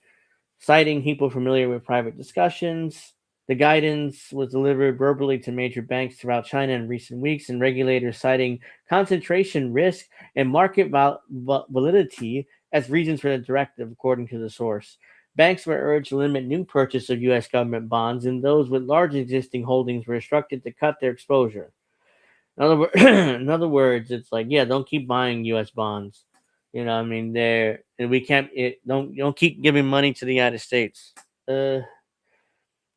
citing people familiar with private discussions. The guidance was delivered verbally to major banks throughout China in recent weeks, and regulators citing concentration risk and market volatility as reasons for the directive, according to the source. Banks were urged to limit new purchase of U.S. government bonds, and those with large existing holdings were instructed to cut their exposure. In other words, it's like, yeah, don't keep buying U.S. bonds. I mean, we can't. Don't keep giving money to the United States. Uh,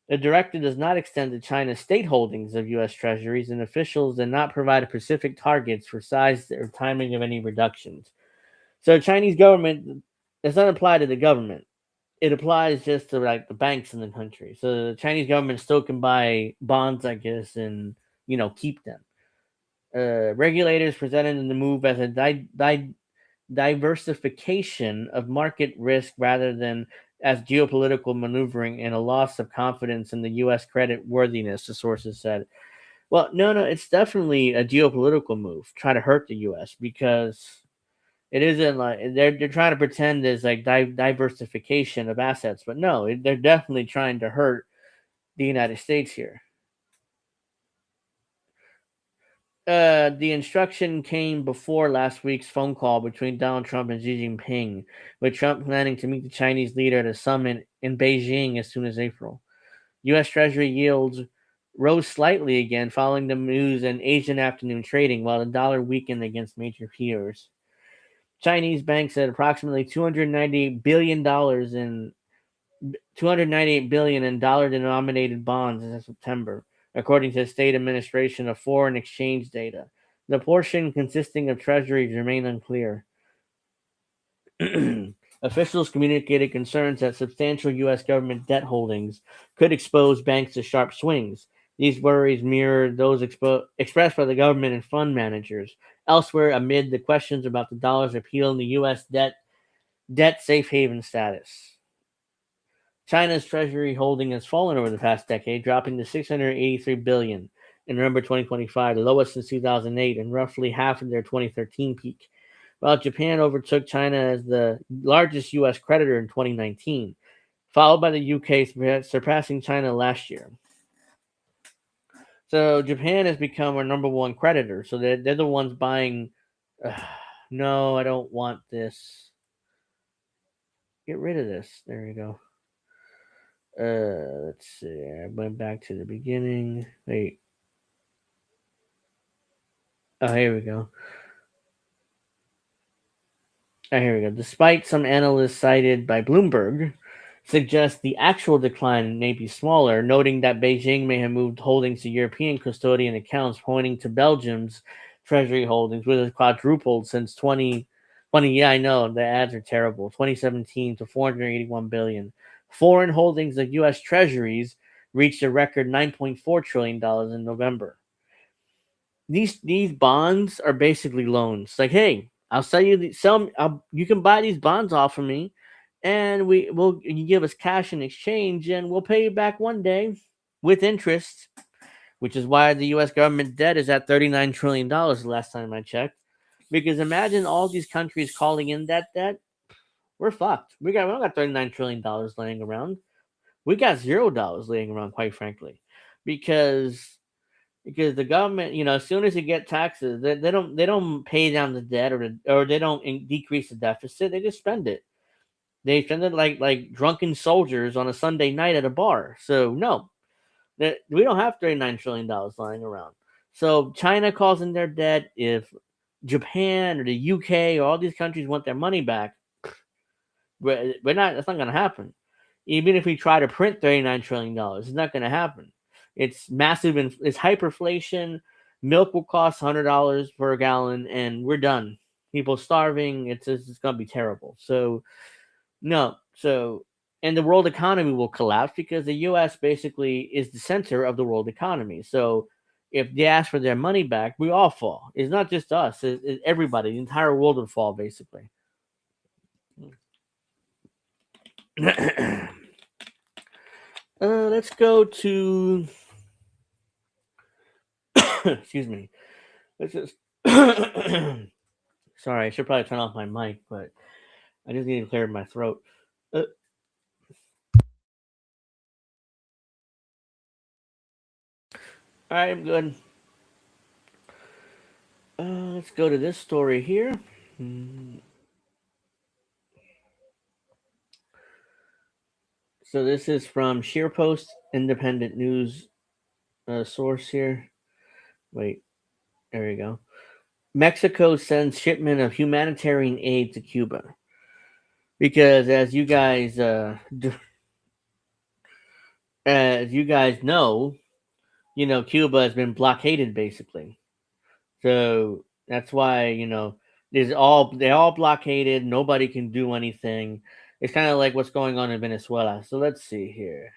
the directive does not extend to China's state holdings of U.S. Treasuries, and officials did not provide specific targets for size or timing of any reductions. So, the Chinese government does not apply to the government. It applies just to like the banks in the country. So, the Chinese government still can buy bonds, I guess, and keep them. Regulators presented the move as a diversification of market risk rather than as geopolitical maneuvering and a loss of confidence in the U.S. credit worthiness, the sources said. Well, no, it's definitely a geopolitical move, try to hurt the U.S. because it isn't like they're trying to pretend there's like diversification of assets, but no, they're definitely trying to hurt the United States here. The instruction came before last week's phone call between Donald Trump and Xi Jinping, with Trump planning to meet the Chinese leader at a summit in Beijing as soon as April. U.S. Treasury yields rose slightly again following the news and Asian afternoon trading, while the dollar weakened against major peers. Chinese banks had approximately $298 billion in dollar-denominated bonds in September, according to the State Administration of Foreign Exchange data. The portion consisting of treasuries remain unclear. Officials communicated concerns that substantial U.S. government debt holdings could expose banks to sharp swings. These worries mirror those expressed by the government and fund managers elsewhere amid the questions about the dollar's appeal in the U.S. debt safe haven status. China's treasury holding has fallen over the past decade, dropping to $683 billion in November 2025, the lowest since 2008, and roughly half of their 2013 peak. While Japan overtook China as the largest U.S. creditor in 2019, followed by the UK surpassing China last year. So Japan has become our number one creditor. So they're the ones buying. No, I don't want this. Get rid of this. There you go. Let's see. I went back to the beginning. Wait. Oh, here we go. Oh, here we go. Despite some analysts cited by Bloomberg suggest the actual decline may be smaller, noting that Beijing may have moved holdings to European custodian accounts, pointing to Belgium's treasury holdings, which has quadrupled since 2020. Yeah, I know the ads are terrible. 2017 to 481 billion. Foreign holdings of U.S. treasuries reached a record $9.4 trillion in November. These bonds are basically loans. Like, hey, I'll sell you you can buy these bonds off of me, and you give us cash in exchange, and we'll pay you back one day with interest. Which is why the U.S. government debt is at $39 trillion the last time I checked. Because imagine all these countries calling in that debt, we're fucked. We don't got $39 trillion laying around. We got $0 laying around, quite frankly, because the government, as soon as you get taxes, they don't pay down the debt or they don't decrease the deficit. They just spend it. They spend it like drunken soldiers on a Sunday night at a bar. So no, we don't have $39 trillion lying around. So China calls in their debt. If Japan or the UK or all these countries want their money back, we're not. That's not going to happen. Even if we try to print $39 trillion, it's not going to happen. It's massive. It's hyperflation. Milk will cost $100 per gallon, and we're done. People starving. It's going to be terrible. So no. So and the world economy will collapse because the U.S. basically is the center of the world economy. So if they ask for their money back, we all fall. It's not just us. It's everybody. The entire world would fall, basically. Let's go to. Excuse me. Let's just. Sorry, I should probably turn off my mic, but I just need to clear my throat. All right, I'm good. Let's go to this story here. So this is from SharePost, independent news source here. Wait, there we go. Mexico sends shipment of humanitarian aid to Cuba because, as you guys know, Cuba has been blockaded basically. So that's why they're all blockaded. Nobody can do anything. It's kind of like what's going on in Venezuela. So let's see here.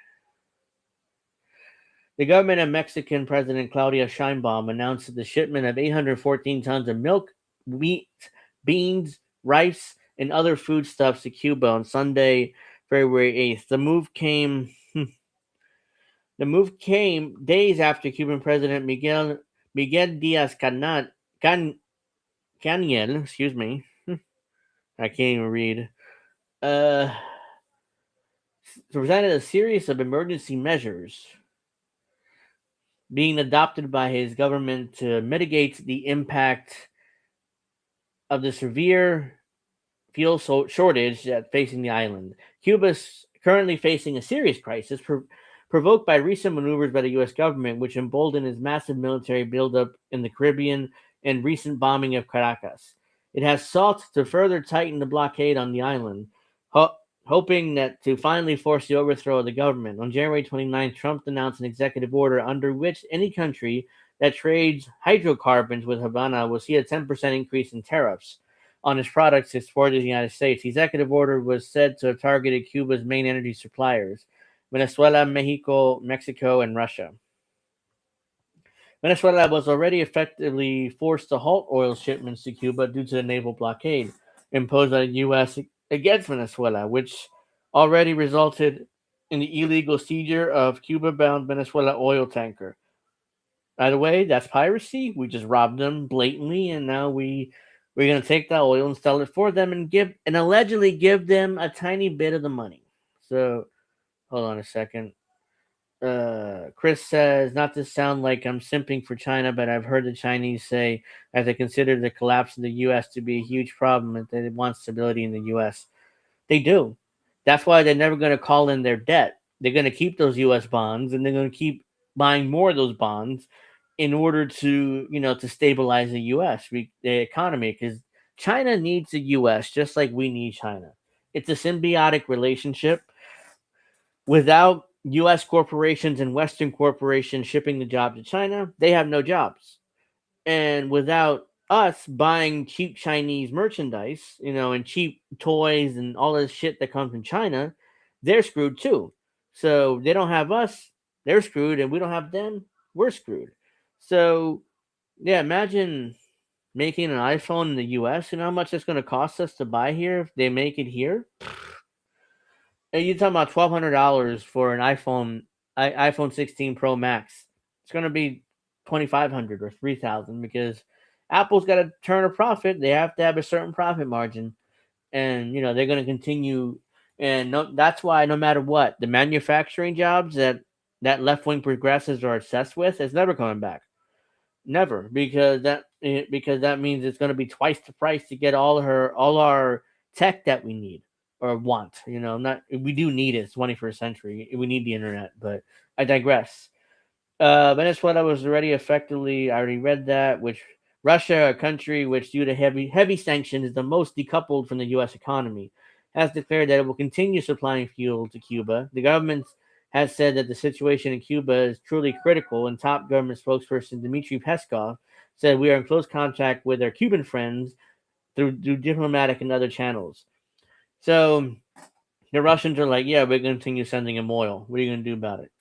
The government of Mexican President Claudia Sheinbaum announced the shipment of 814 tons of milk, wheat, beans, rice, and other foodstuffs to Cuba on Sunday, February 8th. The move came days after Cuban President Miguel Diaz Canel, excuse me, I can't even read, uh, presented a series of emergency measures being adopted by his government to mitigate the impact of the severe fuel shortage that facing the island. Cuba's currently facing a serious crisis provoked by recent maneuvers by the U.S. government, which emboldened its massive military buildup in the Caribbean and recent bombing of Caracas. It has sought to further tighten the blockade on the island, hoping that to finally force the overthrow of the government. On January 29th, Trump announced an executive order under which any country that trades hydrocarbons with Havana will see a 10% increase in tariffs on its products exported to the United States. The executive order was said to have targeted Cuba's main energy suppliers, Venezuela, Mexico, and Russia. Venezuela was already effectively forced to halt oil shipments to Cuba due to the naval blockade imposed by the U.S. against Venezuela, which already resulted in the illegal seizure of Cuba-bound Venezuela oil tanker. By the way, that's piracy. We just robbed them blatantly, and now we're gonna take that oil and sell it for them and give and allegedly give them a tiny bit of the money. So hold on a second. Chris says, not to sound like I'm simping for China, but I've heard the Chinese say that they consider the collapse of the U.S. to be a huge problem and they want stability in the U.S. They do. That's why they're never going to call in their debt. They're going to keep those U.S. bonds and they're going to keep buying more of those bonds in order to, to stabilize the U.S. The economy, because China needs the U.S. just like we need China. It's a symbiotic relationship. Without U.S. corporations and Western corporations shipping the job to China, they have no jobs. And without us buying cheap Chinese merchandise, and cheap toys and all this shit that comes from China, they're screwed too. So they don't have us, they're screwed, and we don't have them, we're screwed. So yeah, imagine making an iPhone in the US. You know how much it's going to cost us to buy here if they make it here? And you're talking about $1,200 for an iPhone 16 Pro Max. It's gonna be 2,500 or 3,000 because Apple's got to turn a profit. They have to have a certain profit margin, and they're gonna continue. And no, that's why no matter what, the manufacturing jobs that left wing progressives are obsessed with is never coming back. Never, because that means it's going to be twice the price to get all our tech that we need or want. Not we do need it. It's 21st century. We need the internet, but I digress. Venezuela was already effectively. I already read that. Which Russia, a country which, due to heavy sanctions, is the most decoupled from the U.S. economy, has declared that it will continue supplying fuel to Cuba. The government has said that the situation in Cuba is truly critical, and top government spokesperson Dmitry Peskov said we are in close contact with our Cuban friends through diplomatic and other channels. So the Russians are like, yeah, we're going to continue sending them oil. What are you going to do about it?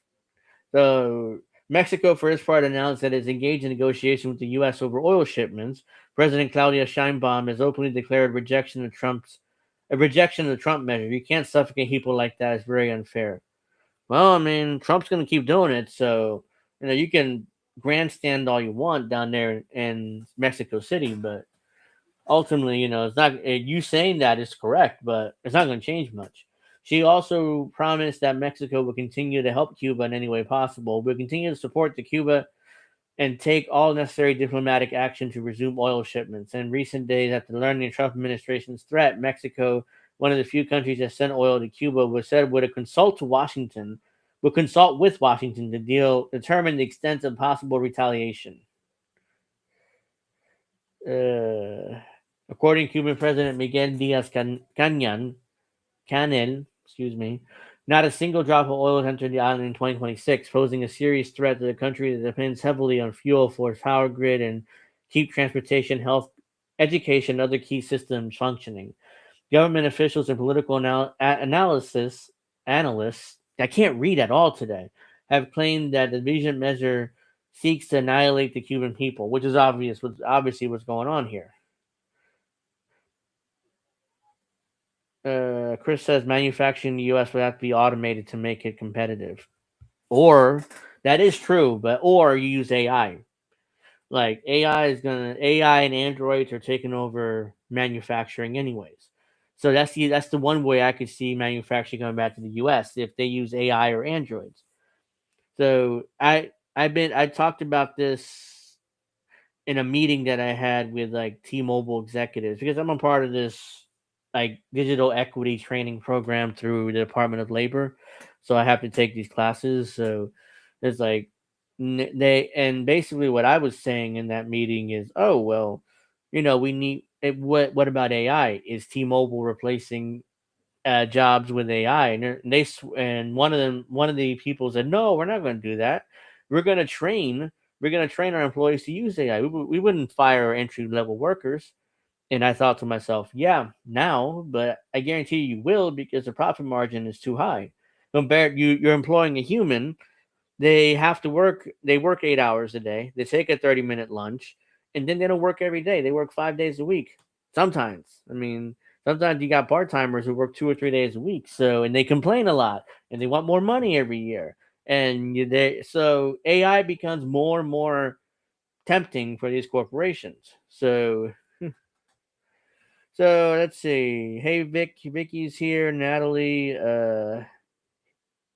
So Mexico, for its part, announced that it's engaged in negotiation with the U.S. over oil shipments. President Claudia Sheinbaum has openly declared a rejection of the Trump measure. You can't suffocate people like that. It's very unfair. Well, I mean, Trump's going to keep doing it, so you can grandstand all you want down there in Mexico City, but ultimately, it's not. You saying that is correct, but it's not going to change much. She also promised that Mexico will continue to help Cuba in any way possible. We'll continue to support the Cuba and take all necessary diplomatic action to resume oil shipments. In recent days, after learning the Trump administration's threat, Mexico, one of the few countries that sent oil to Cuba, was said would consult with Washington to determine the extent of possible retaliation. Uh, According to Cuban President Miguel Canel, excuse me, not a single drop of oil has entered the island in 2026, posing a serious threat to the country that depends heavily on fuel for its power grid and keep transportation, health, education, and other key systems functioning. Government officials and political analysts, I can't read at all today, have claimed that the vision measure seeks to annihilate the Cuban people, which is obviously what's going on here. Chris says manufacturing in the U.S. would have to be automated to make it competitive. Or that is true, or you use AI. Like AI and androids are taking over manufacturing anyways. So that's the one way I could see manufacturing coming back to the U.S. if they use AI or androids. So I talked about this in a meeting that I had with like T-Mobile executives because I'm a part of this like digital equity training program through the Department of Labor. So I have to take these classes. So it's like they and basically what I was saying in that meeting is, oh well, we need what about AI? Is T-Mobile replacing jobs with AI? And one of the people said, no, we're not going to do that. We're going to train we're going to train our employees to use AI. We wouldn't fire our entry level workers. And I thought to myself, yeah, now, but I guarantee you will because the profit margin is too high. Compared, you're employing a human. They work 8 hours a day. They take a 30-minute lunch, and then they don't work every day. They work 5 days a week. Sometimes, I mean, sometimes you got part timers who work 2 or 3 days a week. So, and they complain a lot, and they want more money every year. and so AI becomes more and more tempting for these corporations. So let's see. Hey Vicky's here. Natalie,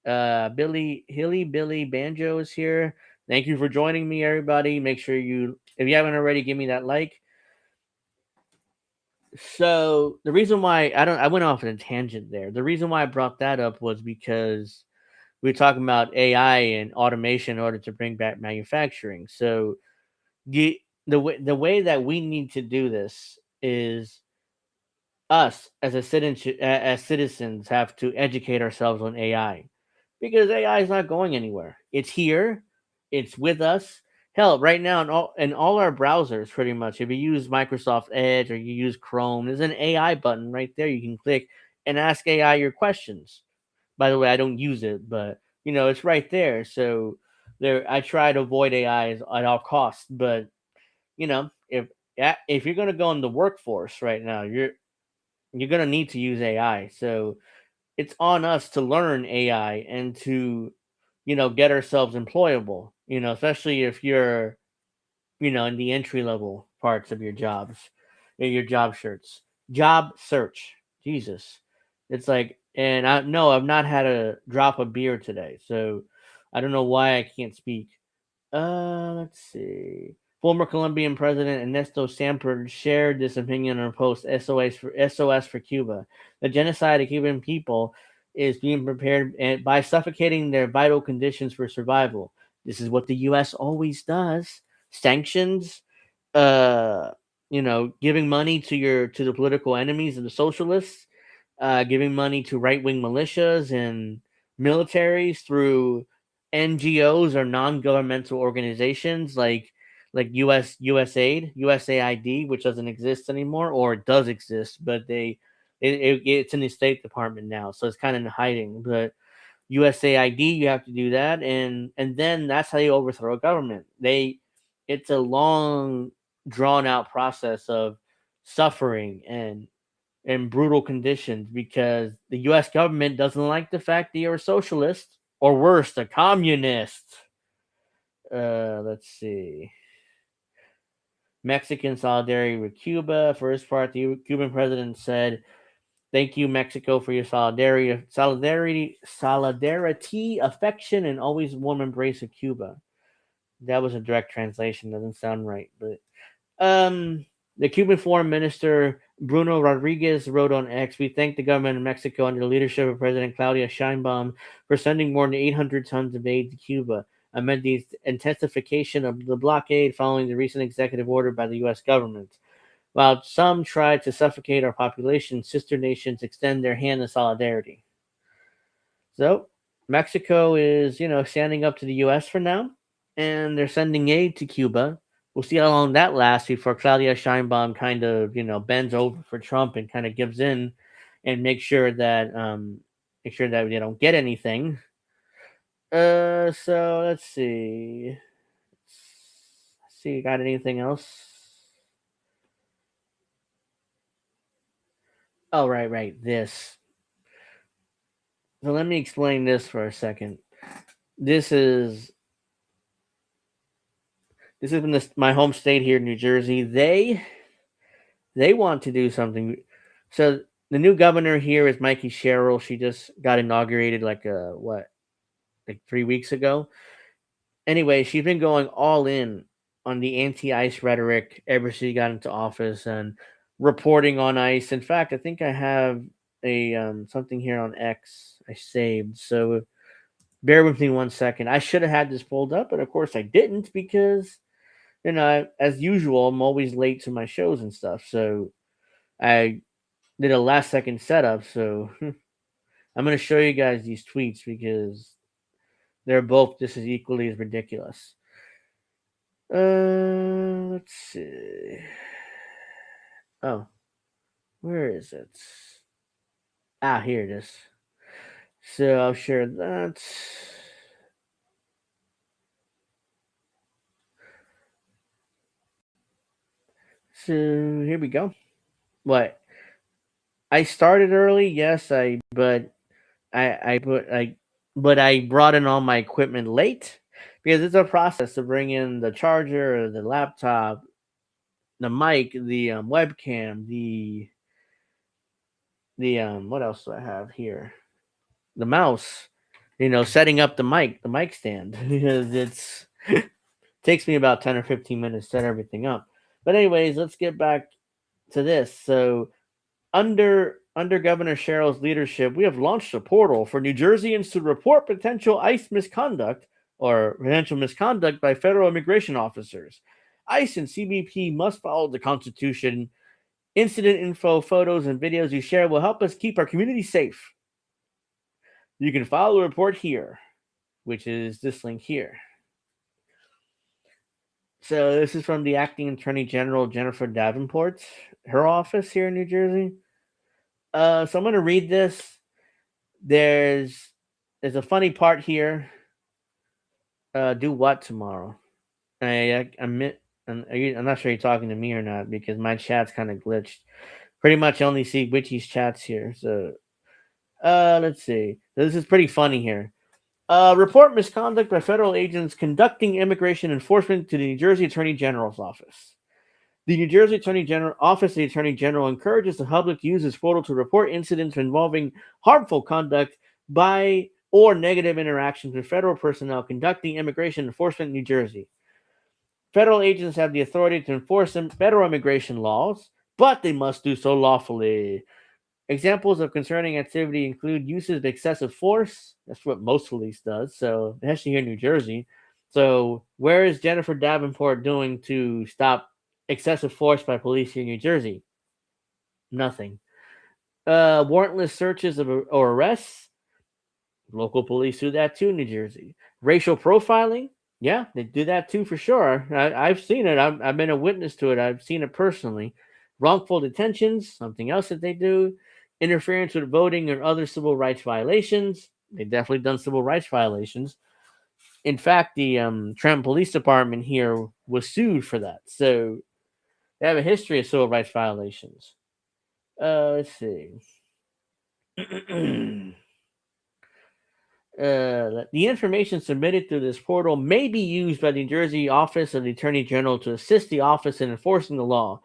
Billy Banjo is here. Thank you for joining me, everybody. Make sure you, if you haven't already, give me that like. So the reason why I went off on a tangent there. The reason why I brought that up was because we were talking about AI and automation in order to bring back manufacturing. So the way that we need to do this is us as citizens have to educate ourselves on AI, because AI is not going anywhere. It's here, it's with us. Hell, right now in all our browsers, pretty much, if you use Microsoft Edge or you use Chrome, there's an AI button right there you can click and ask AI your questions. By the way, I don't use it, but it's right there. So I try to avoid AI at all costs. But if you're gonna go in the workforce right now, you're gonna need to use AI. So it's on us to learn AI and to, get ourselves employable. Especially if you're, in the entry level parts of your jobs, your job search. Jesus, it's like, and I no, I've not had a drop of beer today, so I don't know why I can't speak. Let's see. Former Colombian President Ernesto Samper shared this opinion on a post SOS for Cuba. The genocide of Cuban people is being prepared by suffocating their vital conditions for survival. This is what the U.S. always does: sanctions, uh, giving money to the political enemies of the socialists, giving money to right wing militias and militaries through NGOs or non governmental organizations like USAID, which doesn't exist anymore, or it does exist, but it's in the State Department now, so it's kind of in hiding. But USAID, you have to do that, and then that's how you overthrow a government. It's a long, drawn out process of suffering and brutal conditions, because the U.S. government doesn't like the fact that you're a socialist, or worse, a communist. Let's see. Mexican solidarity with Cuba. First part, the Cuban president said, "Thank you, Mexico, for your solidarity, affection, and always warm embrace of Cuba." That was a direct translation. Doesn't sound right, but um, the Cuban Foreign Minister Bruno Rodriguez wrote on X, "We thank the government of Mexico under the leadership of President Claudia Sheinbaum for sending more than 800 tons of aid to Cuba amid the intensification of the blockade following the recent executive order by the U.S. government. While some try to suffocate our population, sister nations extend their hand in solidarity." So Mexico is, standing up to the U.S. for now, and they're sending aid to Cuba. We'll see how long that lasts before Claudia Sheinbaum kind of, bends over for Trump and kind of gives in and make sure that they don't get anything. So let's see. Let's see, got anything else? Oh, right, right. This. So let me explain this for a second. This is this is in my home state here, New Jersey. They want to do something. So the new governor here is Mikey Sherrill. She just got inaugurated like 3 weeks ago. Anyway, she's been going all in on the anti-ICE rhetoric ever since she got into office and reporting on ICE. In fact, I think I have a something here on X I saved. So bear with me 1 second. I should have had this pulled up, but of course I didn't, because as usual, I'm always late to my shows and stuff. So I did a last second setup. So I'm going to show you guys these tweets because they're both just as equally as ridiculous. Let's see. Oh, where is it? Ah, here it is. So I'll share that. So here we go. What? I started early, yes, but I put but I brought in all my equipment late because it's a process to bring in the charger, the laptop, the mic, the webcam, the what else do I have here? The mouse. Setting up the mic stand because it's takes me about 10 or 15 minutes to set everything up. But anyways, let's get back to this. So under Governor Sherrill's leadership, we have launched a portal for New Jerseyans to report potential ICE misconduct or potential misconduct by federal immigration officers. ICE and CBP must follow the Constitution. Incident info, photos, and videos you share will help us keep our community safe. You can file a report here, which is this link here. So this is from the acting attorney general Jennifer Davenport, her office here in New Jersey. So I'm going to read this. There's a funny part here. Do what tomorrow? I'm not sure you're talking to me or not because my chat's kind of glitched. Pretty much only see Witchy's chats here. So let's see. This is pretty funny here. Report misconduct by federal agents conducting immigration enforcement to the New Jersey Attorney General's office. The New Jersey Attorney General Office of the Attorney General encourages the public to use this portal to report incidents involving harmful conduct by or negative interactions with federal personnel conducting immigration enforcement in New Jersey. Federal agents have the authority to enforce federal immigration laws, but they must do so lawfully. Examples of concerning activity include uses of excessive force. That's what most police does. So, especially here in New Jersey. So, where is Jennifer Davenport doing to stop excessive force by police here in New Jersey? Nothing. Warrantless searches or arrests. Local police do that too in New Jersey. Racial profiling. Yeah, they do that too for sure. I've seen it. I've been a witness to it. I've seen it personally. Wrongful detentions, something else that they do. Interference with voting or other civil rights violations. They've definitely done civil rights violations. In fact, the Trenton Police Department here was sued for that. So they have a history of civil rights violations. Let's see. The information submitted through this portal may be used by the New Jersey Office of the Attorney General to assist the office in enforcing the law,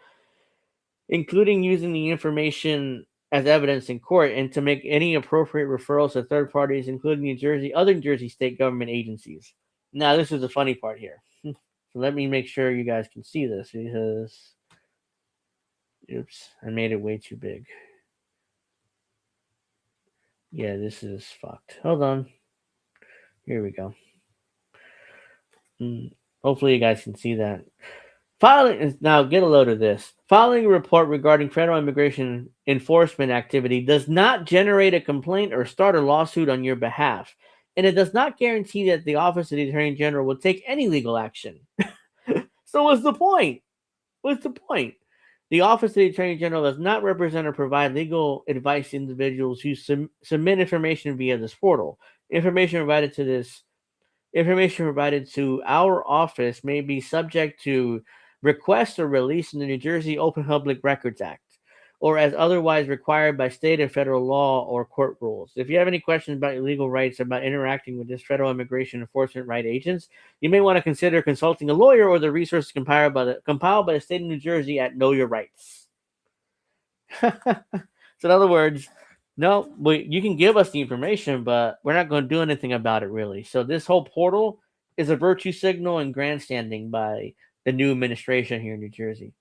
including using the information as evidence in court and to make any appropriate referrals to third parties, including other New Jersey state government agencies. Now, this is the funny part here. So let me make sure you guys can see this because, oops, I made it way too big. Yeah, this is fucked. Hold on. Here we go. Hopefully, you guys can see that. Now, get a load of this. Filing a report regarding federal immigration enforcement activity does not generate a complaint or start a lawsuit on your behalf, and it does not guarantee that the Office of the Attorney General will take any legal action. So, what's the point? What's the point? The Office of the Attorney General does not represent or provide legal advice to individuals who submit information via this portal. Information provided to this Information provided to our office may be subject to request or release in the New Jersey Open Public Records Act or as otherwise required by state and federal law or court rules. If you have any questions about your legal rights about interacting with this federal immigration enforcement right agents, you may want to consider consulting a lawyer or the resources compiled by the state of New Jersey at Know Your Rights. So in other words, no, you can give us the information, but we're not going to do anything about it, really. So this whole portal is a virtue signal and grandstanding by the new administration here in New Jersey.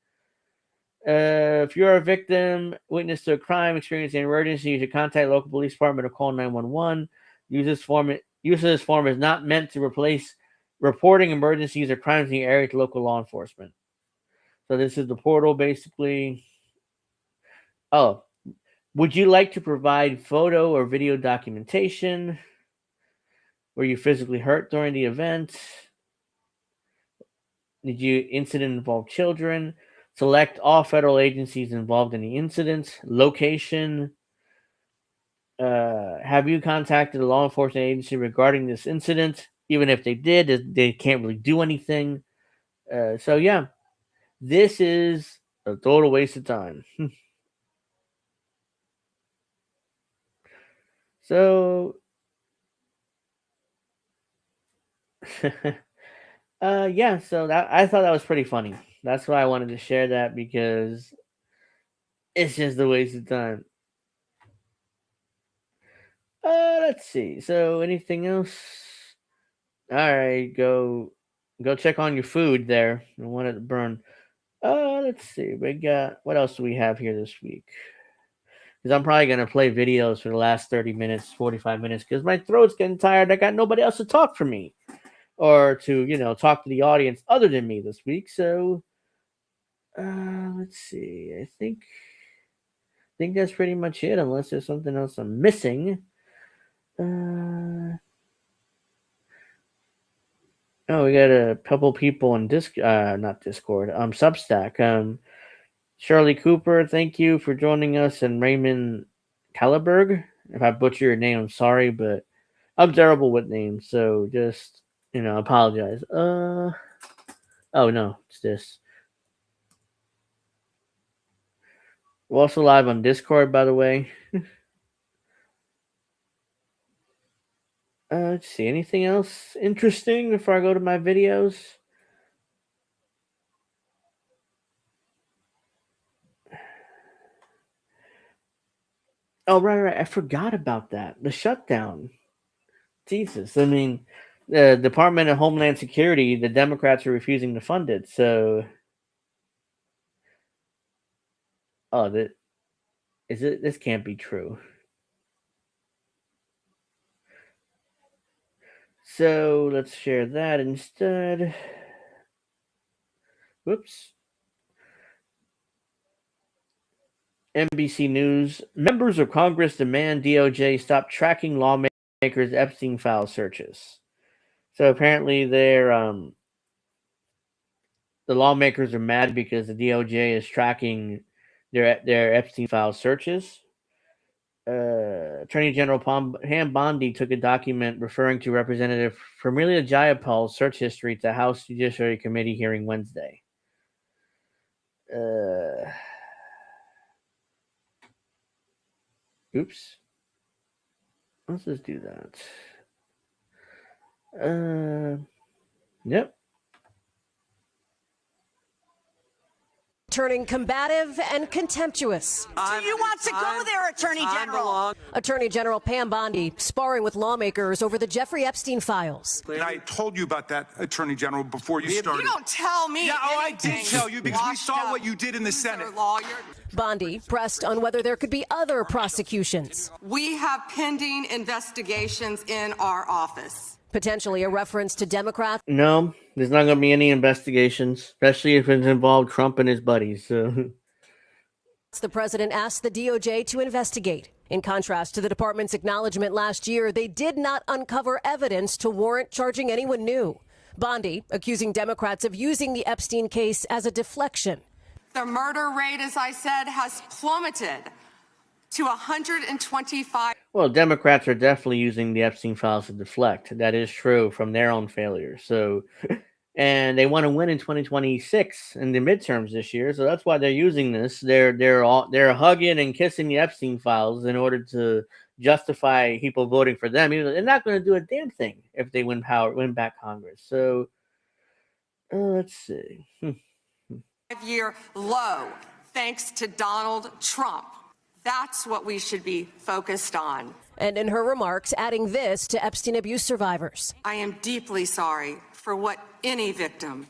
If you're a victim, witness to a crime, experiencing an emergency, you should contact local police department or call 911. Use of this form is not meant to replace reporting emergencies or crimes in the area to local law enforcement. So this is the portal, basically. Oh, would you like to provide photo or video documentation? Were you physically hurt during the event? Did your incident involve children? Select all federal agencies involved in the incident. Location. Have you contacted a law enforcement agency regarding this incident? Even if they did, they can't really do anything. So yeah, this is a total waste of time. So Yeah. So that I thought that was pretty funny. That's why I wanted to share that because it's just a waste of time. Let's see. So anything else? All right, go check on your food there. I wanted to burn. Let's see. We got what else do we have here this week? Because I'm probably gonna play videos for the last 30 minutes, 45 minutes, because my throat's getting tired. I got nobody else to talk for me or to talk to the audience other than me this week. So let's see. I think that's pretty much it, unless there's something else I'm missing. Oh, we got a couple people in not Discord, Substack. Shirley Cooper, thank you for joining us, and Raymond Kallerberg. If I butcher your name, I'm sorry, but I'm terrible with names, so just apologize. Oh no, it's this. We're also live on Discord, by the way. Let's see, anything else interesting before I go to my videos? Oh, right. I forgot about that. The shutdown. Jesus. I mean, the Department of Homeland Security, the Democrats are refusing to fund it. So, that is it. This can't be true. So let's share that instead. Whoops. NBC News. Members of Congress demand DOJ stop tracking lawmakers' Epstein file searches. So apparently the lawmakers are mad because the DOJ is tracking their Epstein file searches. Attorney General Pam Bondi took a document referring to Representative Familia Jayapal's search history to House Judiciary Committee hearing Wednesday. Oops. Let's just do that. Yep. Turning combative and contemptuous. Do you want to go there, Attorney General? Attorney General Pam Bondi sparring with lawmakers over the Jeffrey Epstein files. And I told you about that, Attorney General, before you started. You don't tell me. Yeah, I did tell you because we saw what you did in the Senate. Bondi pressed on whether there could be other prosecutions. We have pending investigations in our office. Potentially a reference to Democrats. No, there's not going to be any investigations, especially if it's involved Trump and his buddies. So. The president asked the DOJ to investigate. In contrast to the department's acknowledgement last year, they did not uncover evidence to warrant charging anyone new. Bondi accusing Democrats of using the Epstein case as a deflection. The murder rate, as I said, has plummeted to 125. Well, Democrats are definitely using the Epstein files to deflect. That is true from their own failures. So, and they want to win in 2026 in the midterms this year. So that's why they're using this. They're hugging and kissing the Epstein files in order to justify people voting for them. Even though they're not going to do a damn thing if they win back Congress. So, let's see. 5-year low, thanks to Donald Trump. That's what we should be focused on. And in her remarks, adding this to Epstein abuse survivors. I am deeply sorry for what any victim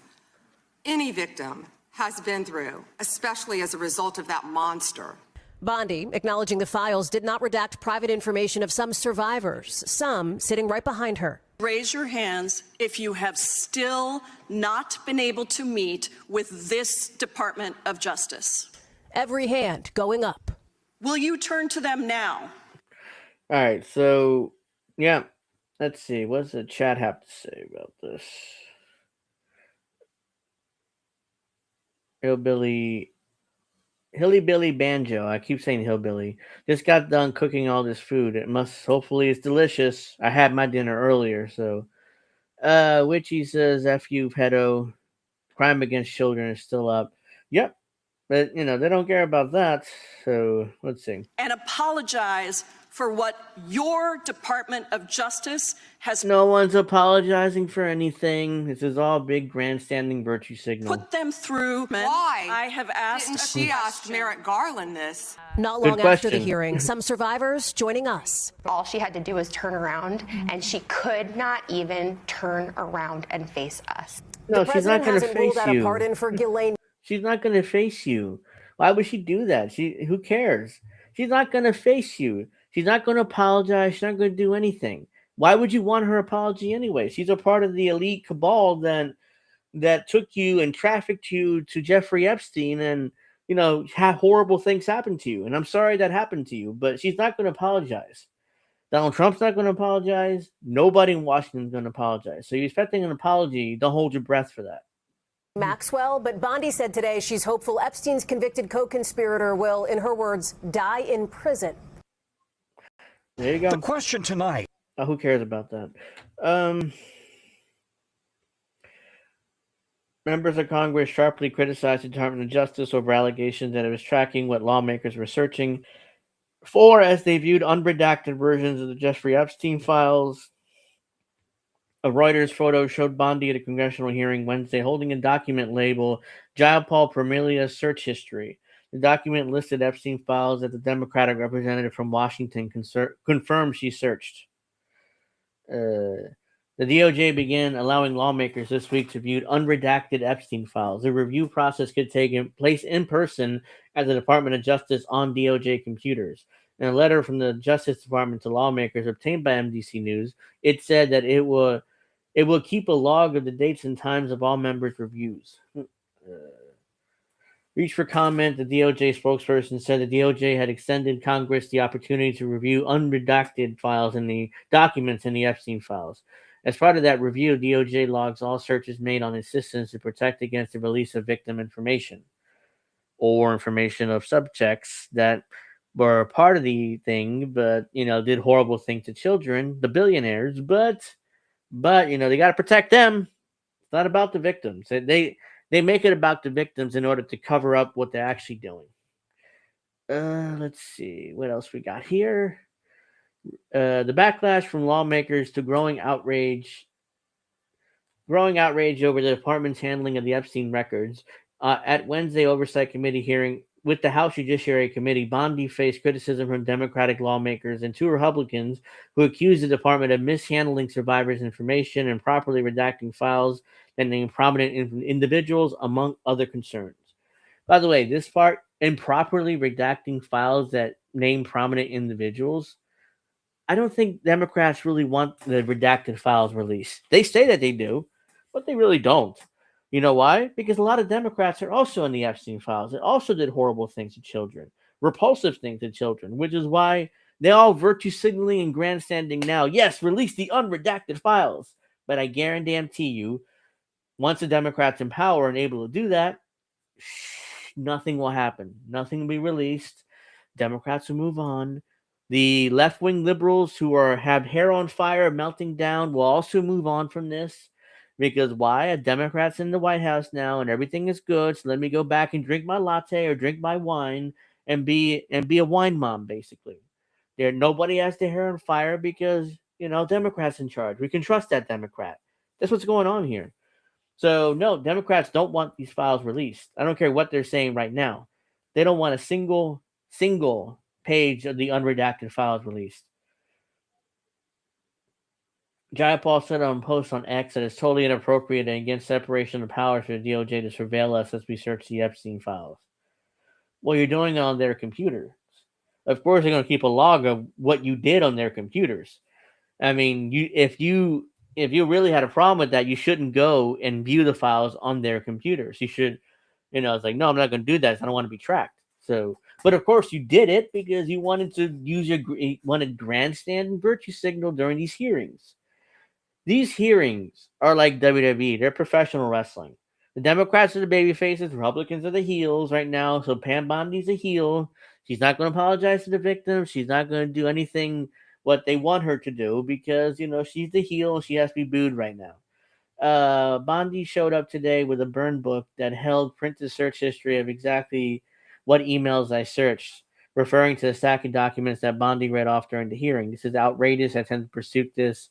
has been through, especially as a result of that monster. Bondi acknowledging the files did not redact private information of some survivors, some sitting right behind her. Raise your hands if you have still not been able to meet with this Department of Justice. Every hand going up. Will you turn to them now? All right, so yeah, let's see. What does the chat have to say about this? Hilly Billy Banjo. I keep saying hillbilly. Just got done cooking all this food. Hopefully it's delicious. I had my dinner earlier, so. Witchy says, F you, pedo. Crime against children is still up. Yep. But, they don't care about that. So let's see. And apologize for what your Department of Justice has No one's apologizing for anything. This is all big grandstanding virtue signal. put them through. Why? I have asked. Didn't she ask Merrick Garland this? Not Good long after the question. hearing, some survivors joining us. All she had to do was turn around, and she could not even turn around and face us. No, The she's not president going to hasn't ruled face out a you. pardon for Ghislaine. She's not going to face you. Why would she do that? Who cares? She's not going to face you. She's not going to apologize. She's not going to do anything. Why would you want her apology anyway? She's a part of the elite cabal that took you and trafficked you to Jeffrey Epstein and, had horrible things happen to you. And I'm sorry that happened to you, but she's not going to apologize. Donald Trump's not going to apologize. Nobody in Washington is going to apologize. So you're expecting an apology. Don't hold your breath for that. Maxwell, but Bondi said today she's hopeful Epstein's convicted co-conspirator will, in her words, die in prison. There you go. The question tonight. Who cares about that? Members of Congress sharply criticized the Department of Justice over allegations that it was tracking what lawmakers were searching for as they viewed unredacted versions of the Jeffrey Epstein files. A Reuters photo showed Bondi at a congressional hearing Wednesday holding a document labeled Jayapal Pramilia's search history. The document listed Epstein files that the Democratic representative from Washington confirmed she searched. The DOJ began allowing lawmakers this week to view unredacted Epstein files. The review process could take place in person at the Department of Justice on DOJ computers. In a letter from the Justice Department to lawmakers obtained by MDC News, it said that it will keep a log of the dates and times of all members' reviews. Reached for comment, the DOJ spokesperson said the DOJ had extended Congress the opportunity to review unredacted files in the documents in the Epstein files. As part of that review, DOJ logs all searches made on its systems to protect against the release of victim information or information of subjects that were part of the thing, but, did horrible things to children, the billionaires, but, they got to protect them. It's not about the victims. They make it about the victims in order to cover up what they're actually doing. Let's see. What else we got here? The backlash from lawmakers to growing outrage over the department's handling of the Epstein records. At Wednesday Oversight Committee hearing with the House Judiciary Committee, Bondi faced criticism from Democratic lawmakers and two Republicans who accused the department of mishandling survivors' information and improperly redacting files that name prominent individuals, among other concerns. By the way, this part, improperly redacting files that name prominent individuals, I don't think Democrats really want the redacted files released. They say that they do, but they really don't. You know why? Because a lot of Democrats are also in the Epstein files. They also did horrible things to children, repulsive things to children, which is why they all virtue signaling and grandstanding now. Yes, release the unredacted files. But I guarantee you, once the Democrats in power and able to do that, nothing will happen. Nothing will be released. Democrats will move on. The left-wing liberals who have hair on fire, melting down, will also move on from this. Because why? A Democrat's in the White House now and everything is good. So let me go back and drink my latte or drink my wine and be a wine mom, basically. Nobody has their hair on fire because, Democrats in charge. We can trust that Democrat. That's what's going on here. So, no, Democrats don't want these files released. I don't care what they're saying right now. They don't want a single page of the unredacted files released. Jayapal said on a post on X that it's totally inappropriate and against separation of powers for the DOJ to surveil us as we search the Epstein files. Well, you're doing it on their computers. Of course, they're going to keep a log of what you did on their computers. I mean, if you really had a problem with that, you shouldn't go and view the files on their computers. You should, it's like, no, I'm not going to do that. I don't want to be tracked. So, but of course, you did it because you wanted to wanted grandstand and virtue signal during these hearings. These hearings are like WWE. They're professional wrestling. The Democrats are the baby faces. Republicans are the heels right now. So Pam Bondi's a heel. She's not going to apologize to the victims. She's not going to do anything what they want her to do because, she's the heel and she has to be booed right now. Bondi showed up today with a burn book that held printed search history of exactly what emails I searched, referring to the stack of documents that Bondi read off during the hearing. This is outrageous. I intend to pursue this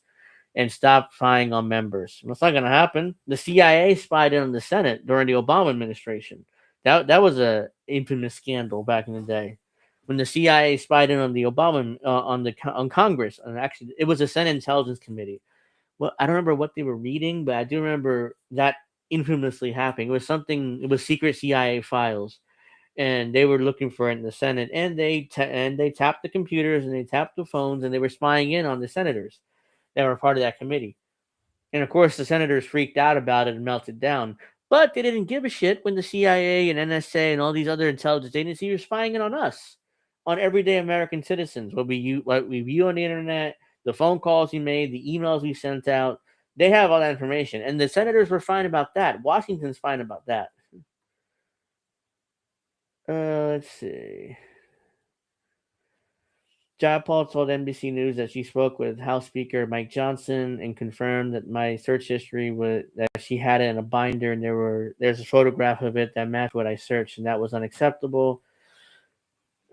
and stop spying on members. Well, it's not going to happen. The CIA spied in on the Senate during the Obama administration. That was a infamous scandal back in the day when the CIA spied in on the Obama on Congress. And actually, it was a Senate Intelligence Committee. Well, I don't remember what they were reading, but I do remember that infamously happening. It was something. It was secret CIA files, and they were looking for it in the Senate. And they tapped the computers and they tapped the phones, and they were spying in on the senators that were part of that committee. And of course, the senators freaked out about it and melted down. But they didn't give a shit when the CIA and NSA and all these other intelligence agencies were spying in on us, on everyday American citizens. What we view on the internet, the phone calls we made, the emails we sent out. They have all that information. And the senators were fine about that. Washington's fine about that. Let's see. Jayapal told NBC News that she spoke with House Speaker Mike Johnson and confirmed that my search history was that she had it in a binder and there's a photograph of it that matched what I searched, and that was unacceptable.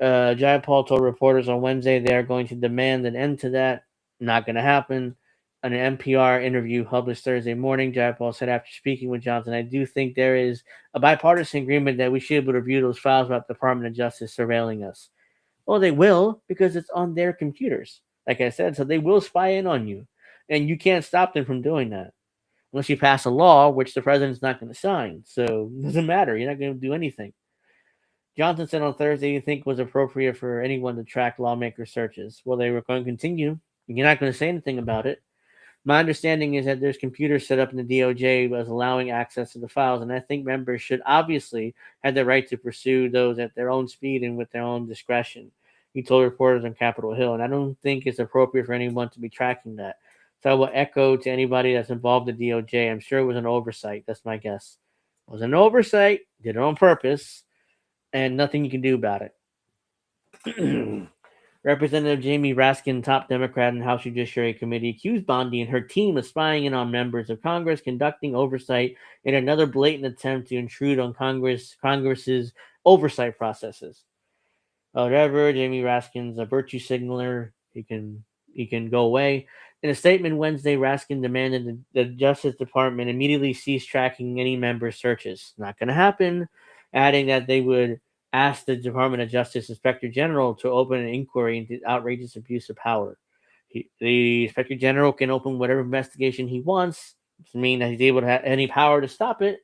Jayapal told reporters on Wednesday they are going to demand an end to that. Not going to happen. On an NPR interview published Thursday morning, Jayapal said after speaking with Johnson, I do think there is a bipartisan agreement that we should be able to review those files about the Department of Justice surveilling us. Well, they will because it's on their computers, like I said. So they will spy in on you, and you can't stop them from doing that unless you pass a law, which the president's not going to sign. So it doesn't matter. You're not going to do anything. Johnson said on Thursday you think was appropriate for anyone to track lawmaker searches. Well, they were going to continue. You're not going to say anything about it. My understanding is that there's computers set up in the DOJ as allowing access to the files, and I think members should obviously have the right to pursue those at their own speed and with their own discretion, he told reporters on Capitol Hill. And I don't think it's appropriate for anyone to be tracking that. So I will echo to anybody that's involved in the DOJ. I'm sure it was an oversight. That's my guess. It was an oversight, did it on purpose, and nothing you can do about it. Representative Jamie Raskin, top Democrat in House Judiciary Committee, accused Bondi and her team of spying in on members of Congress, conducting oversight in another blatant attempt to intrude on Congress's oversight processes. Whatever, Jamie Raskin's a virtue signaler. He can go away. In a statement Wednesday, Raskin demanded the Justice Department immediately cease tracking any member searches. Not going to happen, adding that they would asked the Department of Justice Inspector General to open an inquiry into outrageous abuse of power. The Inspector General can open whatever investigation he wants, doesn't mean that he's able to have any power to stop it.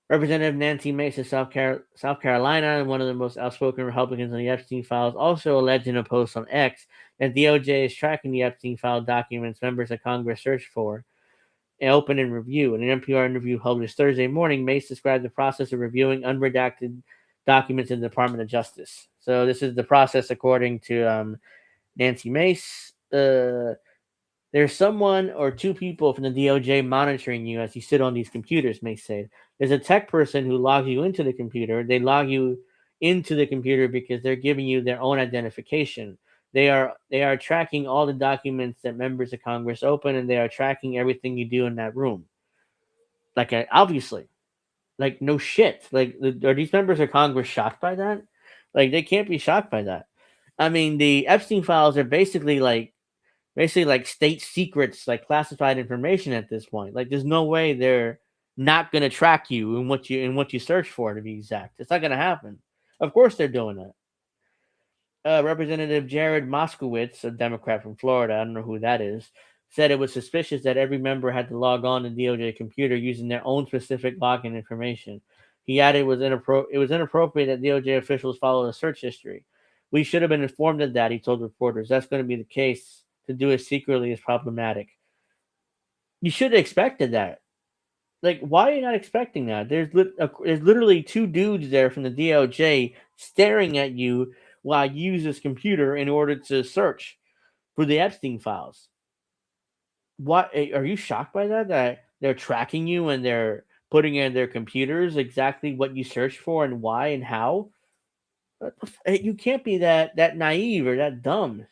Representative Nancy Mace of South Carolina, and one of the most outspoken Republicans on the Epstein files, also alleged in a post on X that DOJ is tracking the Epstein file documents members of Congress searched for and open and review. In an NPR interview published Thursday morning, Mace described the process of reviewing unredacted documents in the Department of Justice. So this is the process according to Nancy Mace. There's someone or two people from the DOJ monitoring you as you sit on these computers, Mace said. There's a tech person who logs you into the computer. They log you into the computer because they're giving you their own identification. They are tracking all the documents that members of Congress open, and they are tracking everything you do in that room. Like, obviously, like, no shit. Like, are these members of Congress shocked by that? Like, they can't be shocked by that. I mean, the Epstein files are basically like state secrets, like classified information at this point. Like, there's no way they're not going to track you in what you search for, to be exact. It's not going to happen. Of course they're doing that. Representative Jared Moskowitz, a Democrat from Florida, I don't know who that is, said it was suspicious that every member had to log on to the DOJ computer using their own specific login information. He added it was inappropriate that DOJ officials follow a search history. We should have been informed of that, he told reporters. That's going to be the case. To do it secretly is problematic. You should have expected that. Like, why are you not expecting that? There's literally two dudes there from the DOJ staring at you while you use this computer in order to search for the Epstein files. What are you shocked by that? That they're tracking you and they're putting in their computers exactly what you searched for and why and how? You can't be that naive or that dumb.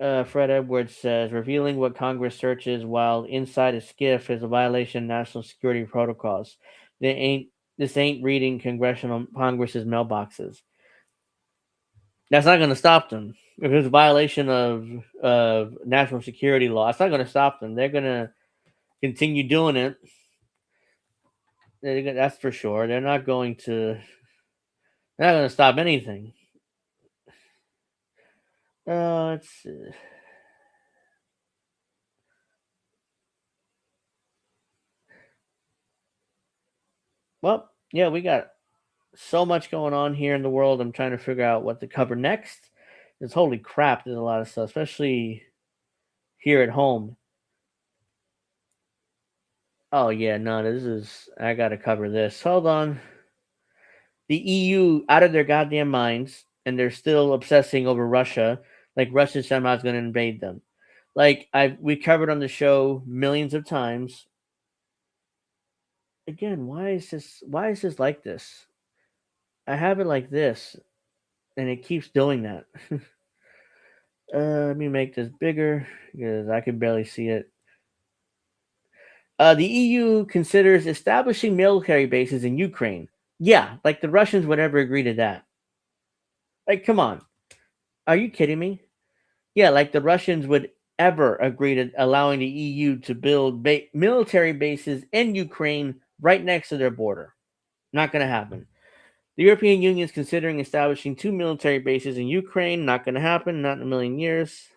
Fred Edwards says revealing what Congress searches while inside a skiff is a violation of national security protocols. This ain't reading Congress's mailboxes. That's not going to stop them. If it's a violation of national security law, it's not going to stop them. They're going to continue doing it. That's for sure. They're not going to. They're not going to stop anything. It's. Well, yeah, we got so much going on here in the world. I'm trying to figure out what to cover next. Because holy crap, there's a lot of stuff, especially here at home. Oh yeah, no, I gotta cover this. Hold on. The EU out of their goddamn minds, and they're still obsessing over Russia, like Russia somehow is gonna invade them. Like we covered on the show millions of times. Again, why is this like this? I have it like this, and it keeps doing that. Let me make this bigger because I can barely see it. The EU considers establishing military bases in Ukraine. Yeah, like the Russians would ever agree to that. Like, come on. Are you kidding me? Yeah, like the Russians would ever agree to allowing the EU to build military bases in Ukraine right next to their border. Not going to happen. The European Union is considering establishing 2 military bases in Ukraine. Not going to happen. Not in a million years.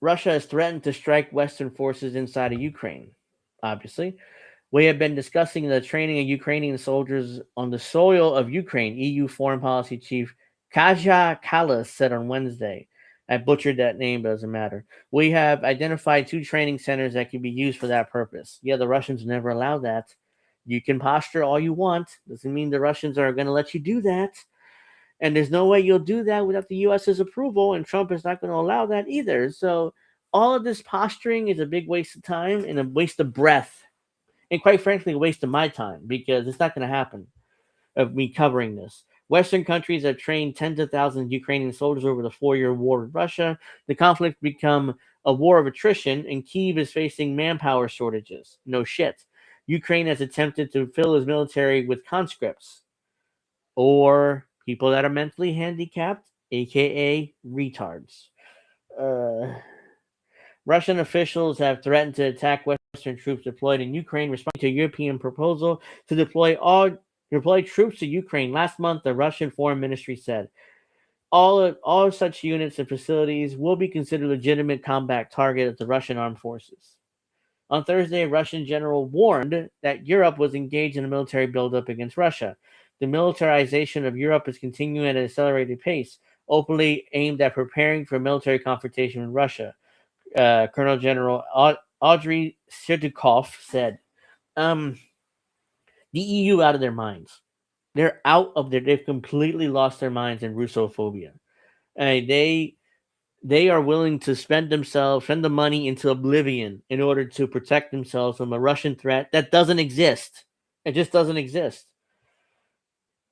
Russia has threatened to strike Western forces inside of Ukraine. Obviously, we have been discussing the training of Ukrainian soldiers on the soil of Ukraine, EU Foreign Policy Chief Cashapp said on Wednesday. I butchered that name, but it doesn't matter. We have identified 2 training centers that can be used for that purpose. Yeah, the Russians never allow that. You can posture all you want. Doesn't mean the Russians are going to let you do that. And there's no way you'll do that without the U.S.'s approval, and Trump is not going to allow that either. So all of this posturing is a big waste of time and a waste of breath. And quite frankly, a waste of my time because it's not going to happen of me covering this. Western countries have trained tens of thousands of Ukrainian soldiers over the 4-year war with Russia. The conflict become a war of attrition, and Kyiv is facing manpower shortages. No shit. Ukraine has attempted to fill its military with conscripts or people that are mentally handicapped, aka retards. Russian officials have threatened to attack Western troops deployed in Ukraine, responding to a European proposal to deploy troops to Ukraine. Last month, the Russian Foreign Ministry said all such units and facilities will be considered legitimate combat target of the Russian armed forces. On Thursday, a Russian general warned that Europe was engaged in a military buildup against Russia. The militarization of Europe is continuing at an accelerated pace, openly aimed at preparing for military confrontation with Russia. Colonel General Audrey Sertukov said, the EU out of their minds. They've completely lost their minds in Russophobia. They are willing to spend the money into oblivion in order to protect themselves from a Russian threat that doesn't exist. It just doesn't exist.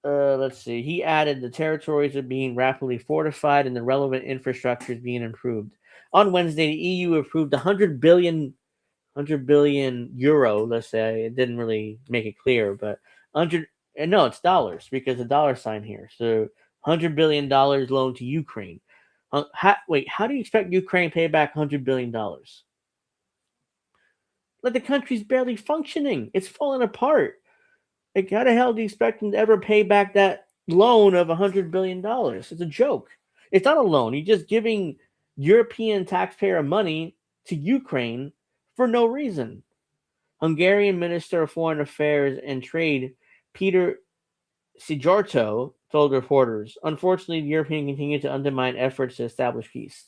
Let's see. He added the territories are being rapidly fortified and the relevant infrastructure is being improved. On Wednesday, the EU approved 100 billion euro. Let's say it didn't really make it clear, but no, it's dollars because the dollar sign here. So $100 billion loan to Ukraine. How do you expect Ukraine to pay back $100 billion? Like the country's barely functioning. It's falling apart. Like, how the hell do you expect them to ever pay back that loan of $100 billion? It's a joke. It's not a loan. You're just giving European taxpayer money to Ukraine for no reason. Hungarian Minister of Foreign Affairs and Trade, Peter Szijjártó, told reporters, unfortunately, the Europeans continue to undermine efforts to establish peace.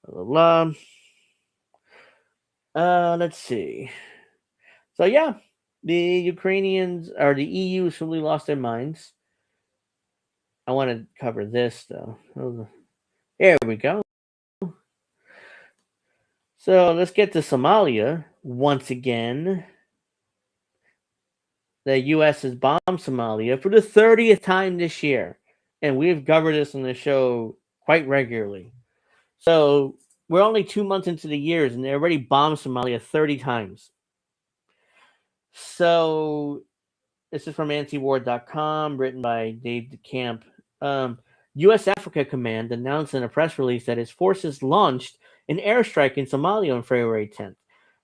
Blah, blah, blah. Let's see. So, yeah, the Ukrainians or the EU has really lost their minds. I want to cover this, though. There we go. So, let's get to Somalia once again. the U.S. has bombed Somalia for the 30th time this year, and we've covered this on the show quite regularly. So we're only 2 months into the years, and they already bombed Somalia 30 times. So this is from antiwar.com, written by Dave DeCamp. U.S. Africa Command announced in a press release that its forces launched an airstrike in Somalia on February 10th,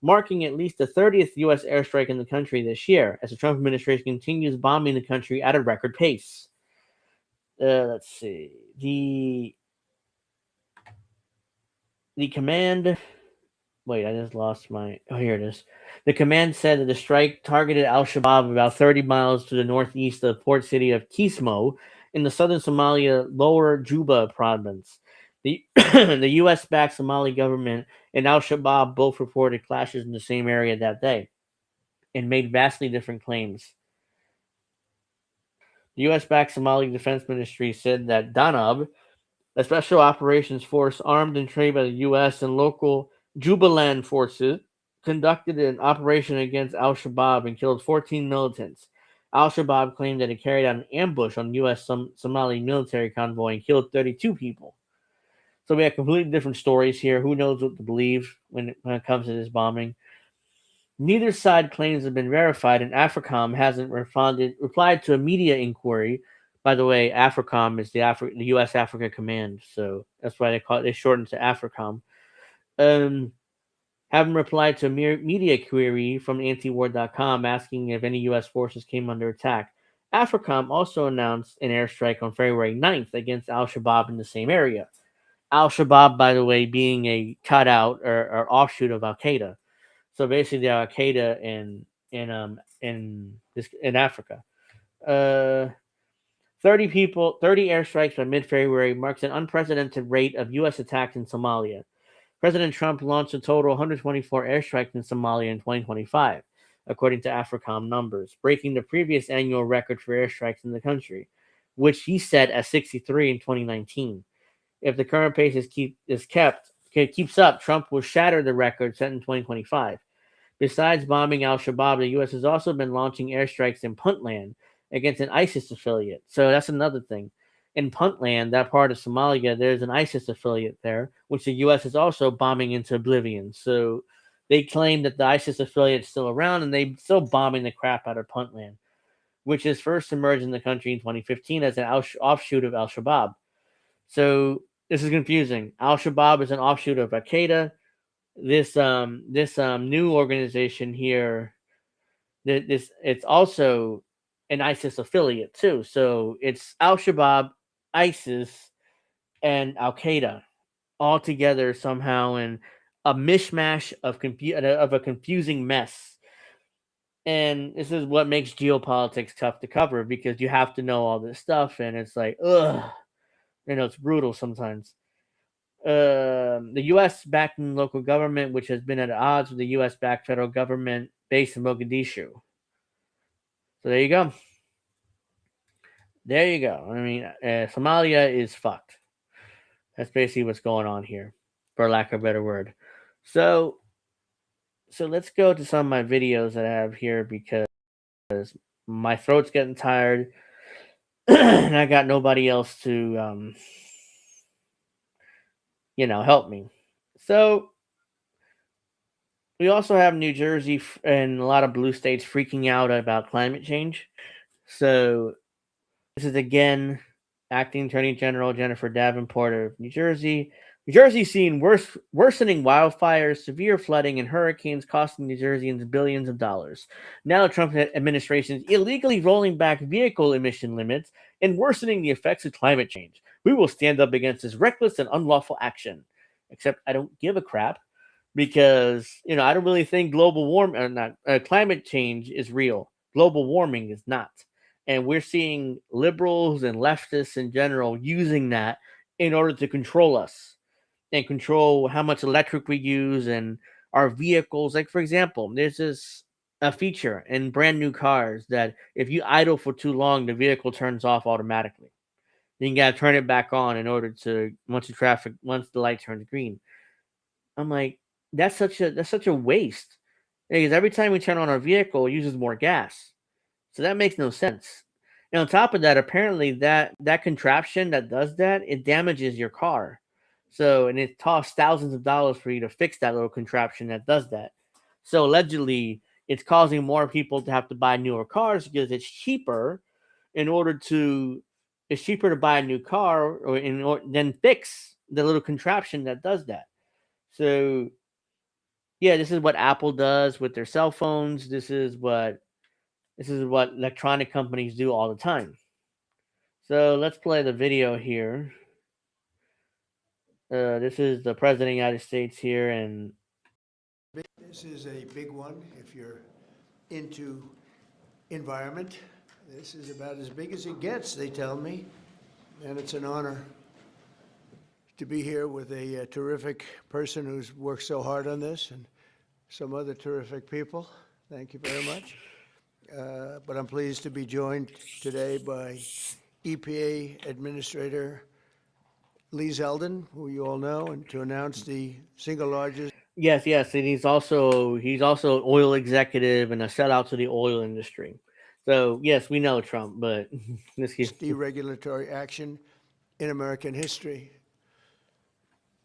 marking at least the 30th U.S. airstrike in the country this year, as the Trump administration continues bombing the country at a record pace. Let's see. The command... Wait, I just lost my... Oh, here it is. The command said that the strike targeted al-Shabaab about 30 miles to the northeast of the port city of Kismo in the southern Somalia lower Juba province. The U.S.-backed Somali government and al-Shabaab both reported clashes in the same area that day and made vastly different claims. The U.S.-backed Somali Defense Ministry said that Danab, a special operations force armed and trained by the U.S. and local Jubaland forces, conducted an operation against al-Shabaab and killed 14 militants. Al-Shabaab claimed that it carried out an ambush on U.S. Somali military convoy and killed 32 people. So we have completely different stories here. Who knows what to believe when it comes to this bombing? Neither side claims have been verified, and AFRICOM hasn't replied to a media inquiry. By the way, AFRICOM is the U.S. Africa Command, so that's why they shortened to AFRICOM. Haven't replied to a media query from antiwar.com asking if any U.S. forces came under attack. AFRICOM also announced an airstrike on February 9th against al-Shabaab in the same area. Al-Shabaab, by the way, being a cutout or offshoot of Al-Qaeda. So basically, Al-Qaeda in Africa. 30 airstrikes by mid-February marks an unprecedented rate of U.S. attacks in Somalia. President Trump launched a total 124 airstrikes in Somalia in 2025, according to AFRICOM numbers, breaking the previous annual record for airstrikes in the country, which he set at 63 in 2019. If the current pace keeps up, Trump will shatter the record set in 2025. Besides bombing al-Shabaab, the U.S. has also been launching airstrikes in Puntland against an ISIS affiliate. So that's another thing. In Puntland, that part of Somalia, there's an ISIS affiliate there, which the U.S. is also bombing into oblivion. So they claim that the ISIS affiliate is still around, and they're still bombing the crap out of Puntland, which is first emerged in the country in 2015 as an offshoot of al-Shabaab. So this is confusing. Al-Shabaab is an offshoot of Al-Qaeda. This new organization here, it's also an ISIS affiliate too. So it's al-Shabaab, ISIS, and Al-Qaeda all together somehow in a mishmash of a confusing mess. And this is what makes geopolitics tough to cover, because you have to know all this stuff, and it's like, ugh, it's brutal sometimes. The U.S. backing local government, which has been at odds with the U.S. backed federal government based in Mogadishu. So there you go. There you go. I mean, Somalia is fucked. That's basically what's going on here, for lack of a better word. So let's go to some of my videos that I have here, because my throat's getting tired and I got nobody else to help me. So we also have New Jersey and a lot of blue states freaking out about climate change. So this is again Acting Attorney General Jennifer Davenport of New Jersey. New Jersey seeing worsening wildfires, severe flooding, and hurricanes costing New Jerseyans billions of dollars. Now the Trump administration is illegally rolling back vehicle emission limits and worsening the effects of climate change. We will stand up against this reckless and unlawful action. Except I don't give a crap, because I don't really think climate change is real. Global warming is not. And we're seeing liberals and leftists in general using that in order to control us and control how much electric we use and our vehicles. Like, for example, there's a feature in brand new cars that if you idle for too long, the vehicle turns off automatically. Then you got to turn it back on in order to, once the light turns green. I'm like, that's such a waste, because every time we turn on our vehicle, it uses more gas. So that makes no sense. And on top of that, apparently that contraption that does that, it damages your car. So, and it costs thousands of dollars for you to fix that little contraption that does that. So allegedly, it's causing more people to have to buy newer cars because it's cheaper it's cheaper to buy a new car than fix the little contraption that does that. So yeah, this is what Apple does with their cell phones. This is what electronic companies do all the time. So let's play the video here. This is the President of the United States here, and this is a big one if you're into environment. This is about as big as it gets, they tell me, and it's an honor to be here with a terrific person who's worked so hard on this and some other terrific people. Thank you very much. But I'm pleased to be joined today by EPA Administrator Lee Zeldin, who you all know, and to announce the single largest. Yes, and he's also an oil executive and a sellout to the oil industry. So yes, we know Trump, but this is deregulatory action in American history.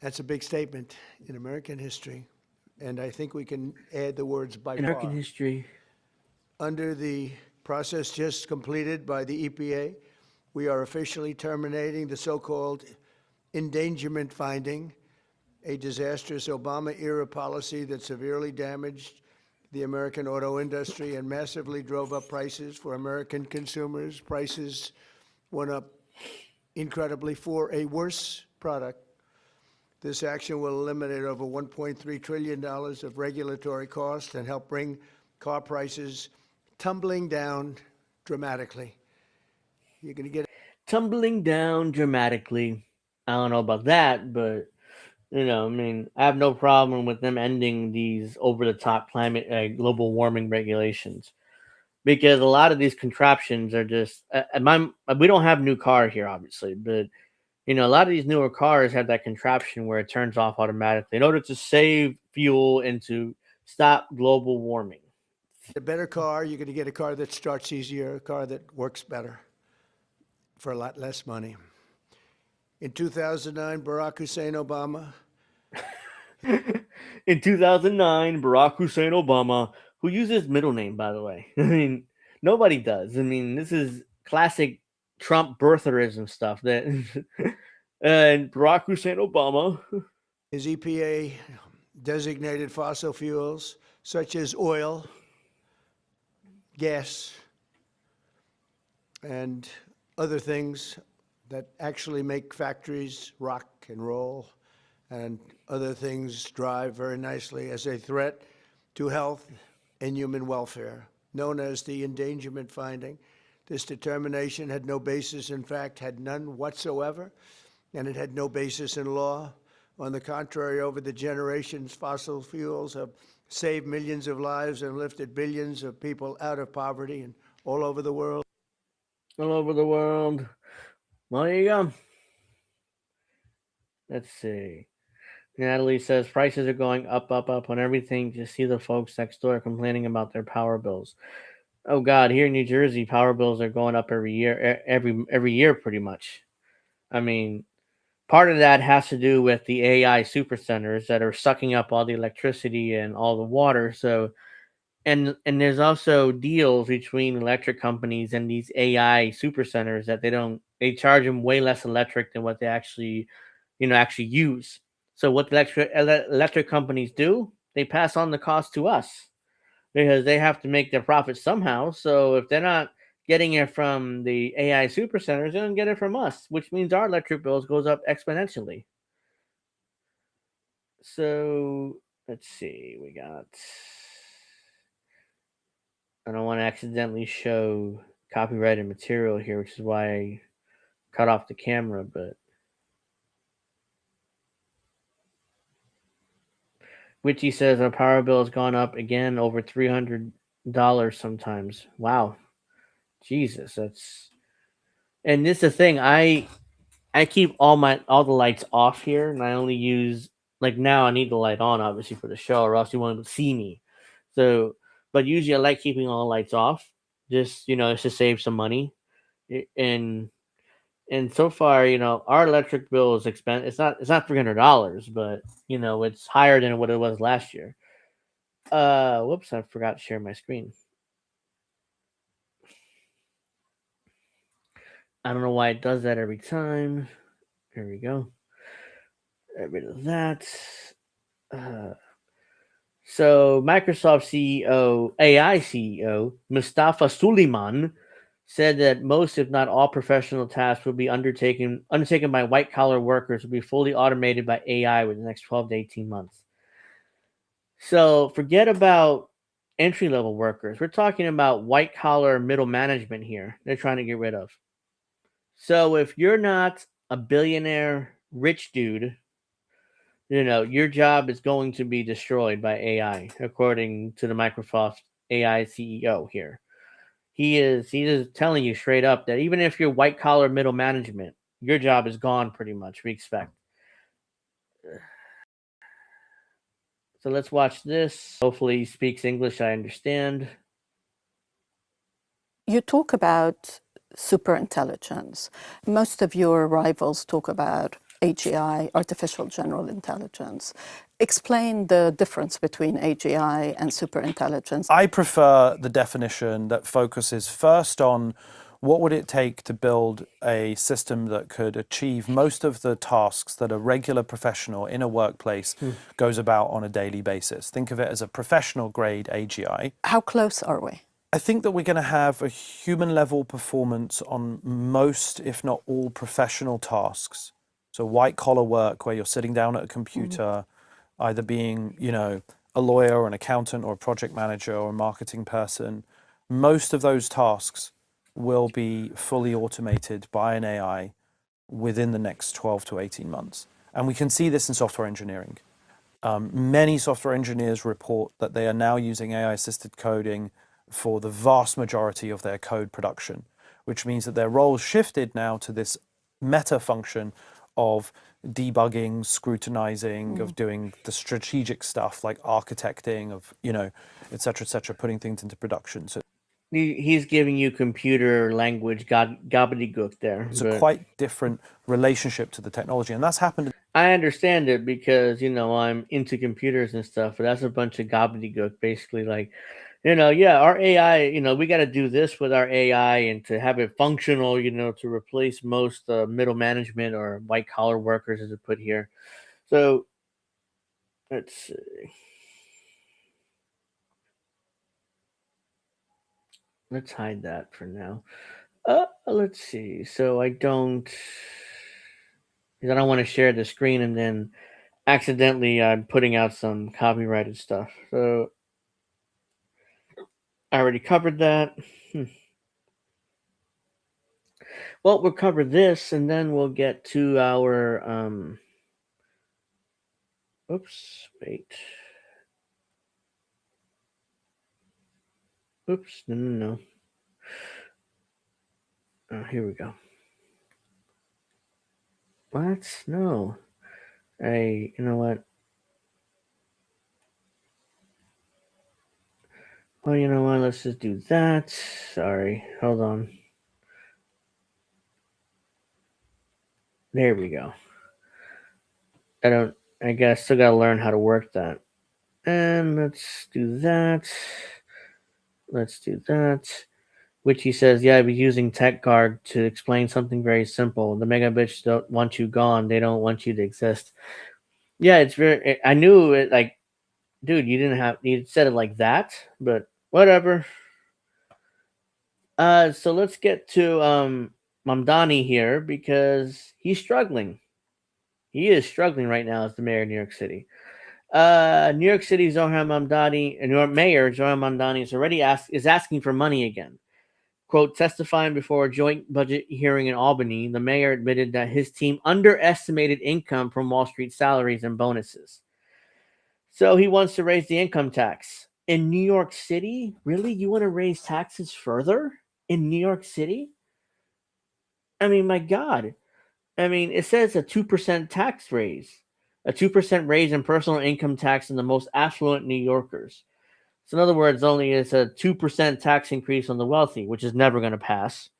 That's a big statement in American history, and I think we can add the words by American far. history. Under the process just completed by the EPA, we are officially terminating the so-called endangerment finding, a disastrous Obama-era policy that severely damaged the American auto industry and massively drove up prices for American consumers. Prices went up incredibly for a worse product. This action will eliminate over $1.3 trillion of regulatory costs and help bring car prices tumbling down dramatically. You're going to get tumbling down dramatically. I don't know about that, but I mean, I have no problem with them ending these over-the-top climate, global warming regulations, because a lot of these contraptions are just. We don't have new car here, obviously, but a lot of these newer cars have that contraption where it turns off automatically in order to save fuel and to stop global warming. a better car. You're going to get a car that starts easier, a car that works better for a lot less money. In 2009, Barack Hussein Obama. In 2009, Barack Hussein Obama, who uses middle name, by the way. I mean, nobody does. I mean, this is classic Trump birtherism stuff. That and Barack Hussein Obama. His EPA designated fossil fuels such as oil, gas, and other things that actually make factories rock and roll and other things drive very nicely as a threat to health and human welfare, known as the endangerment finding. This determination had no basis, in fact, had none whatsoever, and it had no basis in law. On the contrary, over the generations, fossil fuels have saved millions of lives and lifted billions of people out of poverty and all over the world. All over the world. Well, there you go. Let's see. Natalie says prices are going up on everything. Just see the folks next door complaining about their power bills. Oh God, here in New Jersey, power bills are going up every year, every year pretty much. I mean, part of that has to do with the AI supercenters that are sucking up all the electricity and all the water. So, and there's also deals between electric companies and these AI supercenters that they charge them way less electric than what they actually use. So what the electric companies do, they pass on the cost to us because they have to make their profit somehow. So if they're not getting it from the AI supercenters, they don't get it from us, which means our electric bills goes up exponentially. So let's see, I don't want to accidentally show copyrighted material here, which is why I cut off the camera, but Witchy says our power bill has gone up again over $300 sometimes. Wow. Jesus, and this is the thing. I keep all the lights off here, and I only use, like, now I need the light on obviously for the show, or else you won't see me. So, but usually I like keeping all the lights off just to save some money. And so far, our electric bill is expensive. It's not $300, but it's higher than what it was last year. Whoops, I forgot to share my screen. I don't know why it does that every time. Here we go. Get rid of that. So Microsoft AI CEO, Mustafa Suleyman, said that most, if not all, professional tasks will be undertaken by white-collar workers will be fully automated by AI within the next 12 to 18 months. So forget about entry-level workers. We're talking about white-collar middle management here. They're trying to get rid of. So if you're not a billionaire rich dude, your job is going to be destroyed by AI, according to the Microsoft AI CEO here. He is telling you straight up that even if you're white collar middle management, your job is gone pretty much, we expect. So let's watch this. Hopefully he speaks English, I understand. You talk about superintelligence. Most of your rivals talk about AGI, artificial general intelligence. Explain the difference between AGI and superintelligence. I prefer the definition that focuses first on what would it take to build a system that could achieve most of the tasks that a regular professional in a workplace goes about on a daily basis. Think of it as a professional grade AGI. How close are we? I think that we're going to have a human level performance on most, if not all, professional tasks. So white collar work where you're sitting down at a computer, either being, a lawyer or an accountant or a project manager or a marketing person. Most of those tasks will be fully automated by an AI within the next 12 to 18 months. And we can see this in software engineering. Many software engineers report that they are now using AI-assisted coding for the vast majority of their code production, which means that their roles shifted now to this meta function of debugging, scrutinizing, of doing the strategic stuff like architecting, of, et cetera, putting things into production. So he's giving you computer language gobbledygook there. It's a quite different relationship to the technology, and that's happened. I understand it because, I'm into computers and stuff, but that's a bunch of gobbledygook, basically like, our AI, we got to do this with our AI and to have it functional, to replace most middle management or white collar workers, as it put here. So let's see. Let's hide that for now. Let's see. So I don't want to share the screen and then accidentally I'm putting out some copyrighted stuff. So I already covered that. Well, we'll cover this and then we'll get to our oops, wait. Oops, no. Oh, here we go. What? No. You know what? Well, you know what? Let's just do that. Sorry. Hold on. There we go. I guess still gotta learn how to work that. And let's do that. Let's do that. Witchy says, yeah, I'd be using TechGuard to explain something very simple. The megabits don't want you gone. They don't want you to exist. Yeah, it's very, I knew it, like, dude, you said it like that, but whatever. So let's get to Mamdani here because he's struggling. He is struggling right now as the mayor of New York City. New York City Zohar Mamdani, New York Mayor Zohar Mamdani is asking for money again. Quote, testifying before a joint budget hearing in Albany, the mayor admitted that his team underestimated income from Wall Street salaries and bonuses. So he wants to raise the income tax. In New York City? Really? You want to raise taxes further in New York City? I mean, my God. I mean, it says a 2% tax raise. A 2% raise in personal income tax in the most affluent New Yorkers. So in other words, only it's a 2% tax increase on the wealthy, which is never going to pass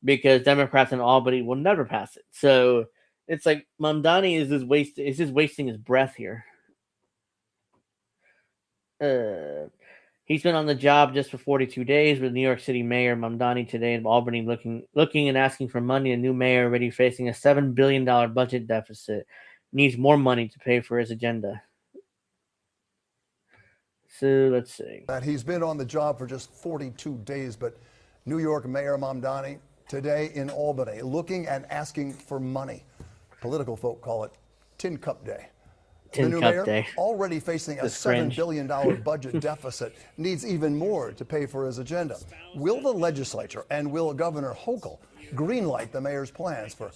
because Democrats in Albany will never pass it. So it's like Mamdani is just wasting his breath here. He's been on the job just for 42 days with New York City Mayor Mamdani today in Albany looking and asking for money. A new mayor already facing a $7 billion budget deficit needs more money to pay for his agenda. So let's see. That he's been on the job for just 42 days, but New York Mayor Mamdani today in Albany looking and asking for money. Political folk call it Tin Cup Day. The new mayor, already facing a $7 billion budget deficit, needs even more to pay for his agenda. Will the legislature and will Governor Hochul greenlight the mayor's plans for?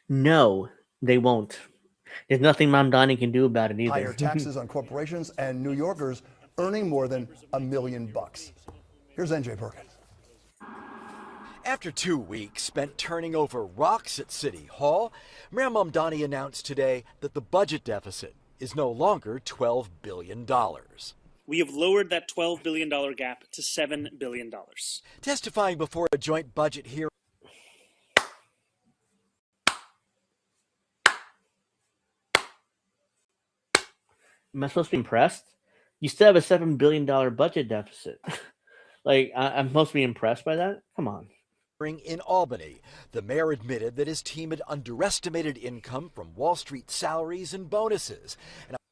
No, they won't. There's nothing Mamdani can do about it either. Higher taxes on corporations and New Yorkers earning more than $1 million. Here's NJ Perkins. After 2 weeks spent turning over rocks at City Hall, Mayor Mamdani announced today that the budget deficit is no longer $12 billion. We have lowered that $12 billion gap to $7 billion. Testifying before a joint budget hearing. Am I supposed to be impressed? You still have a $7 billion budget deficit. Like, I'm supposed to be impressed by that? Come on. In Albany, the mayor admitted that his team had underestimated income from Wall Street salaries and bonuses.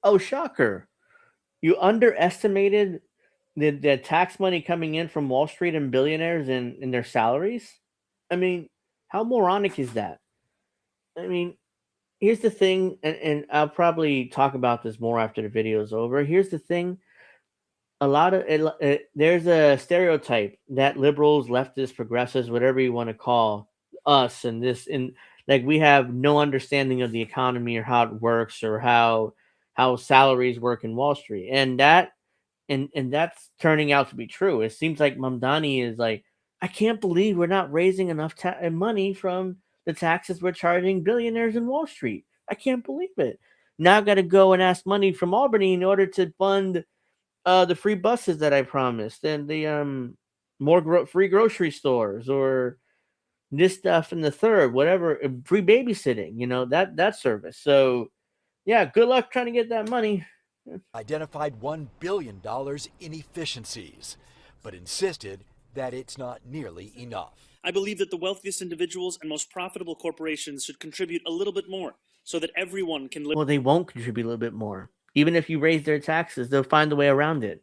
Oh, shocker. You underestimated the tax money coming in from Wall Street and billionaires in their salaries? I mean, how moronic is that? I mean, here's the thing, and I'll probably talk about this more after the video is over. Here's the thing. A lot of there's a stereotype that liberals, leftists, progressives, whatever you want to call us, and this, and like we have no understanding of the economy or how it works or how salaries work in Wall Street, and that's turning out to be true. It seems like Mamdani is like, I can't believe we're not raising enough money from the taxes we're charging billionaires in Wall Street. I can't believe it. Now I've got to go and ask money from Albany in order to fund the free buses that I promised, and the more free grocery stores, or this stuff and the third, whatever, free babysitting, that service. So, yeah, good luck trying to get that money. Identified $1 billion in efficiencies, but insisted that it's not nearly enough. I believe that the wealthiest individuals and most profitable corporations should contribute a little bit more so that everyone can live. Well, they won't contribute a little bit more. Even if you raise their taxes, they'll find a way around it.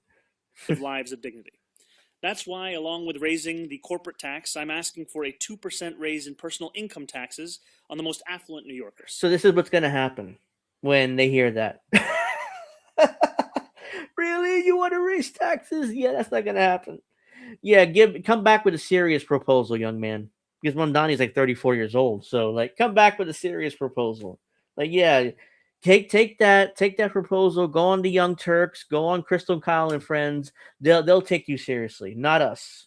Lives of dignity. That's why, along with raising the corporate tax, I'm asking for a 2% raise in personal income taxes on the most affluent New Yorkers. So this is what's going to happen when they hear that. Really? You want to raise taxes? Yeah, that's not going to happen. Yeah, come back with a serious proposal, young man. Because Mamdani's like 34 years old. So, like, come back with a serious proposal. Like, yeah, take that proposal, go on the Young Turks, go on Crystal Kyle and Friends. They'll take you seriously, not us.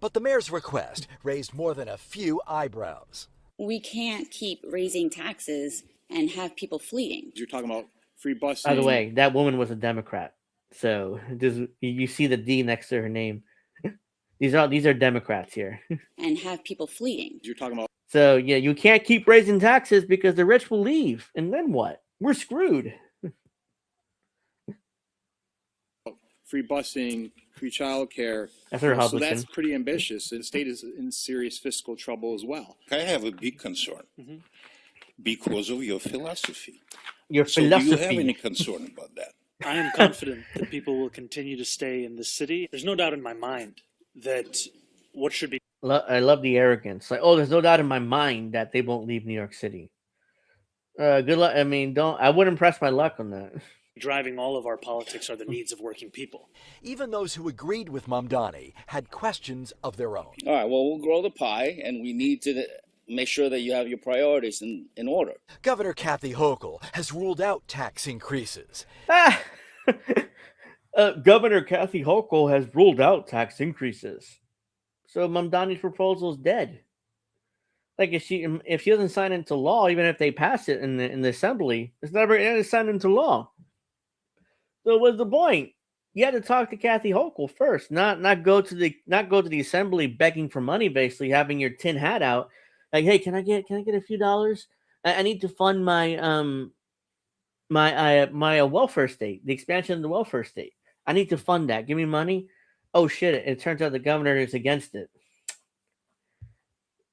But the mayor's request raised more than a few eyebrows. We can't keep raising taxes and have people fleeing. You're talking about free busing. By the way, that woman was a Democrat. So you see the D next to her name. These are Democrats here. And have people fleeing. You're talking about. So yeah, you can't keep raising taxes because the rich will leave, and then what? We're screwed. Free busing, free childcare. That's a Republican. So that's pretty ambitious. The state is in serious fiscal trouble as well. I have a big concern because of your philosophy. Your so philosophy. Do you have any concern about that? I am confident that people will continue to stay in this city. There's no doubt in my mind that what should be. I love the arrogance. Like, oh, there's no doubt in my mind that they won't leave New York City. Good luck. I mean, I wouldn't press my luck on that. Driving all of our politics are the needs of working people. Even those who agreed with Mamdani had questions of their own. All right, well, we'll grow the pie, and we need to make sure that you have your priorities in order. Governor Kathy Hochul has ruled out tax increases. Governor Kathy Hochul has ruled out tax increases. So Mamdani's proposal is dead. Like if she doesn't sign into law, even if they pass it in the assembly, it's never going to sign into law. So what's the point? you had to talk to Kathy Hochul first, not go to the assembly begging for money, basically having your tin hat out, like, hey, can I get a few dollars? I need to fund my my welfare state, the expansion of the welfare state. I need to fund that. Give me money. Oh shit! It turns out the governor is against it.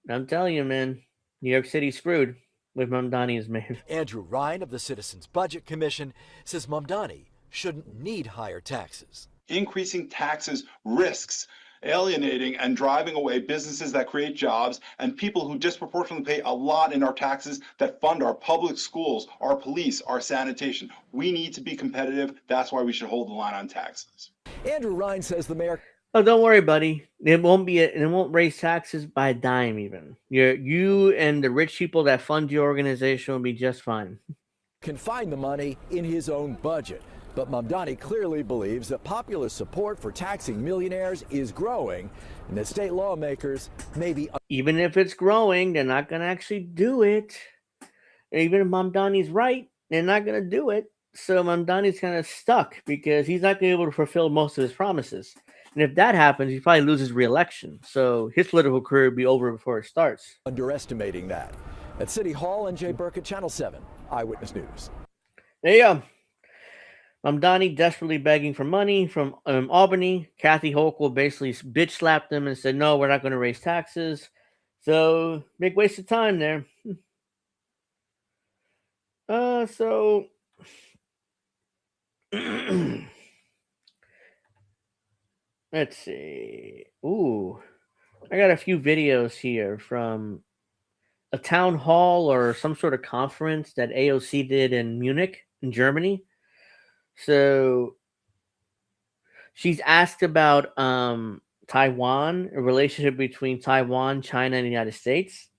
I'm telling you, man, New York City's screwed with Mamdani's man. Andrew Ryan of the Citizens Budget Commission says Mamdani shouldn't need higher taxes. Increasing taxes risks alienating and driving away businesses that create jobs and people who disproportionately pay a lot in our taxes that fund our public schools, our police, our sanitation. We need to be competitive. That's why we should hold the line on taxes. Andrew Ryan says the mayor. Oh, don't worry, buddy. It won't raise taxes by a dime even. You and the rich people that fund your organization will be just fine. Can find the money in his own budget. But Mamdani clearly believes that popular support for taxing millionaires is growing and that state lawmakers may be... Even if it's growing, they're not going to actually do it. Even if Mamdani's right, they're not going to do it. So Mamdani's kind of stuck because he's not going to be able to fulfill most of his promises. And if that happens, he probably loses re-election. So his political career will be over before it starts. Underestimating that. At City Hall, NJ Burke at Channel 7, Eyewitness News. There you go. Mamdani desperately begging for money from Albany. Kathy Hochul basically bitch slapped him and said, no, we're not going to raise taxes. So, big waste of time there. So... Let's see. Ooh. I got a few videos here from a town hall or some sort of conference that AOC did in Munich, in Germany. So she's asked about Taiwan, a relationship between Taiwan, China, and the United States.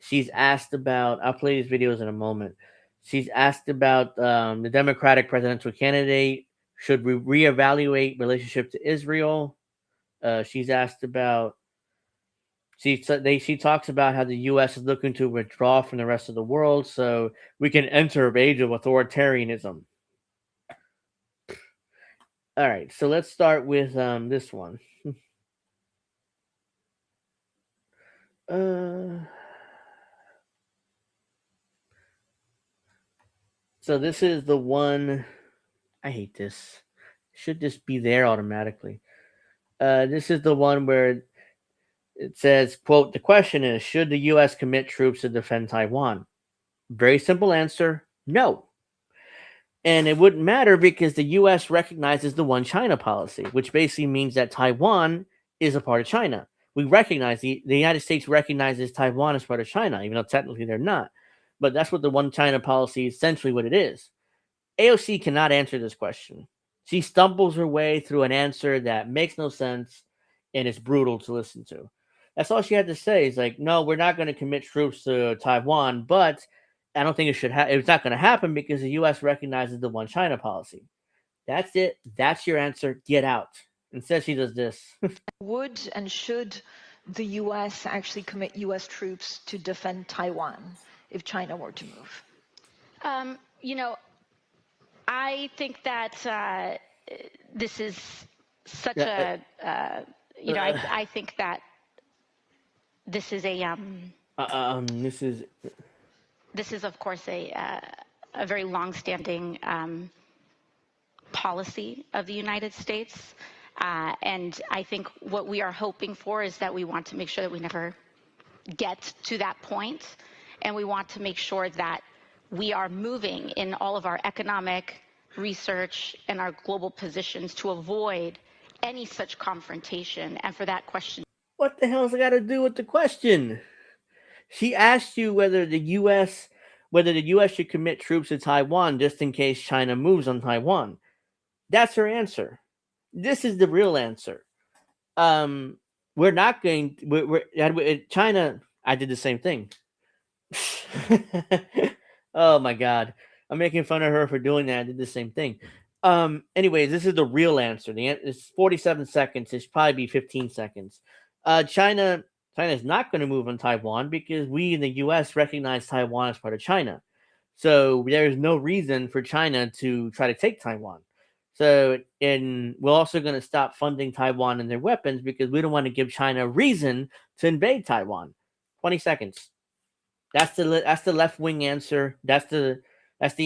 She's asked about, I'll play these videos in a moment. She's asked about the Democratic presidential candidate. Should we reevaluate relationship to Israel? She's asked about, she talks about how the U.S. is looking to withdraw from the rest of the world so we can enter an age of authoritarianism. All right, so let's start with this one. So this is the one. I hate this. Should just be there automatically. This is the one where it says, quote, the question is, should the U.S. commit troops to defend Taiwan? Very simple answer, no. And it wouldn't matter because the U.S. recognizes the one China policy, which basically means that Taiwan is a part of China. We recognize, the United States recognizes Taiwan as part of China, even though technically they're not. But that's what the one China policy is essentially what it is. AOC cannot answer this question. She stumbles her way through an answer that makes no sense and it's brutal to listen to. That's all she had to say. Is like, no, we're not going to commit troops to Taiwan, but I don't think it should it's not going to happen because the U.S. recognizes the one China policy. That's it. That's your answer. Get out. Instead, she does this. Would and should the U.S. actually commit U.S. troops to defend Taiwan if China were to move? You know, I think that this is such a, you know, I think that this is a, this is of course a very long-standing policy of the United States. And I think what we are hoping for is that we want to make sure that we never get to that point. And we want to make sure that we are moving in all of our economic research and our global positions to avoid any such confrontation. And for that question. What the hell's it got to do with the question? She asked you whether the U.S. should commit troops to Taiwan just in case China moves on Taiwan. That's her answer. This is the real answer. We're not going. China. I did the same thing. Oh my God, I'm making fun of her for doing that. I did the same thing. Anyways, this is the real answer. It's 47 seconds. It should probably be 15 seconds. China is not going to move on Taiwan because we in the U.S. recognize Taiwan as part of China. So there is no reason for China to try to take Taiwan. So, and we're also going to stop funding Taiwan and their weapons because we don't want to give China a reason to invade Taiwan. 20 seconds. That's the left wing answer. That's the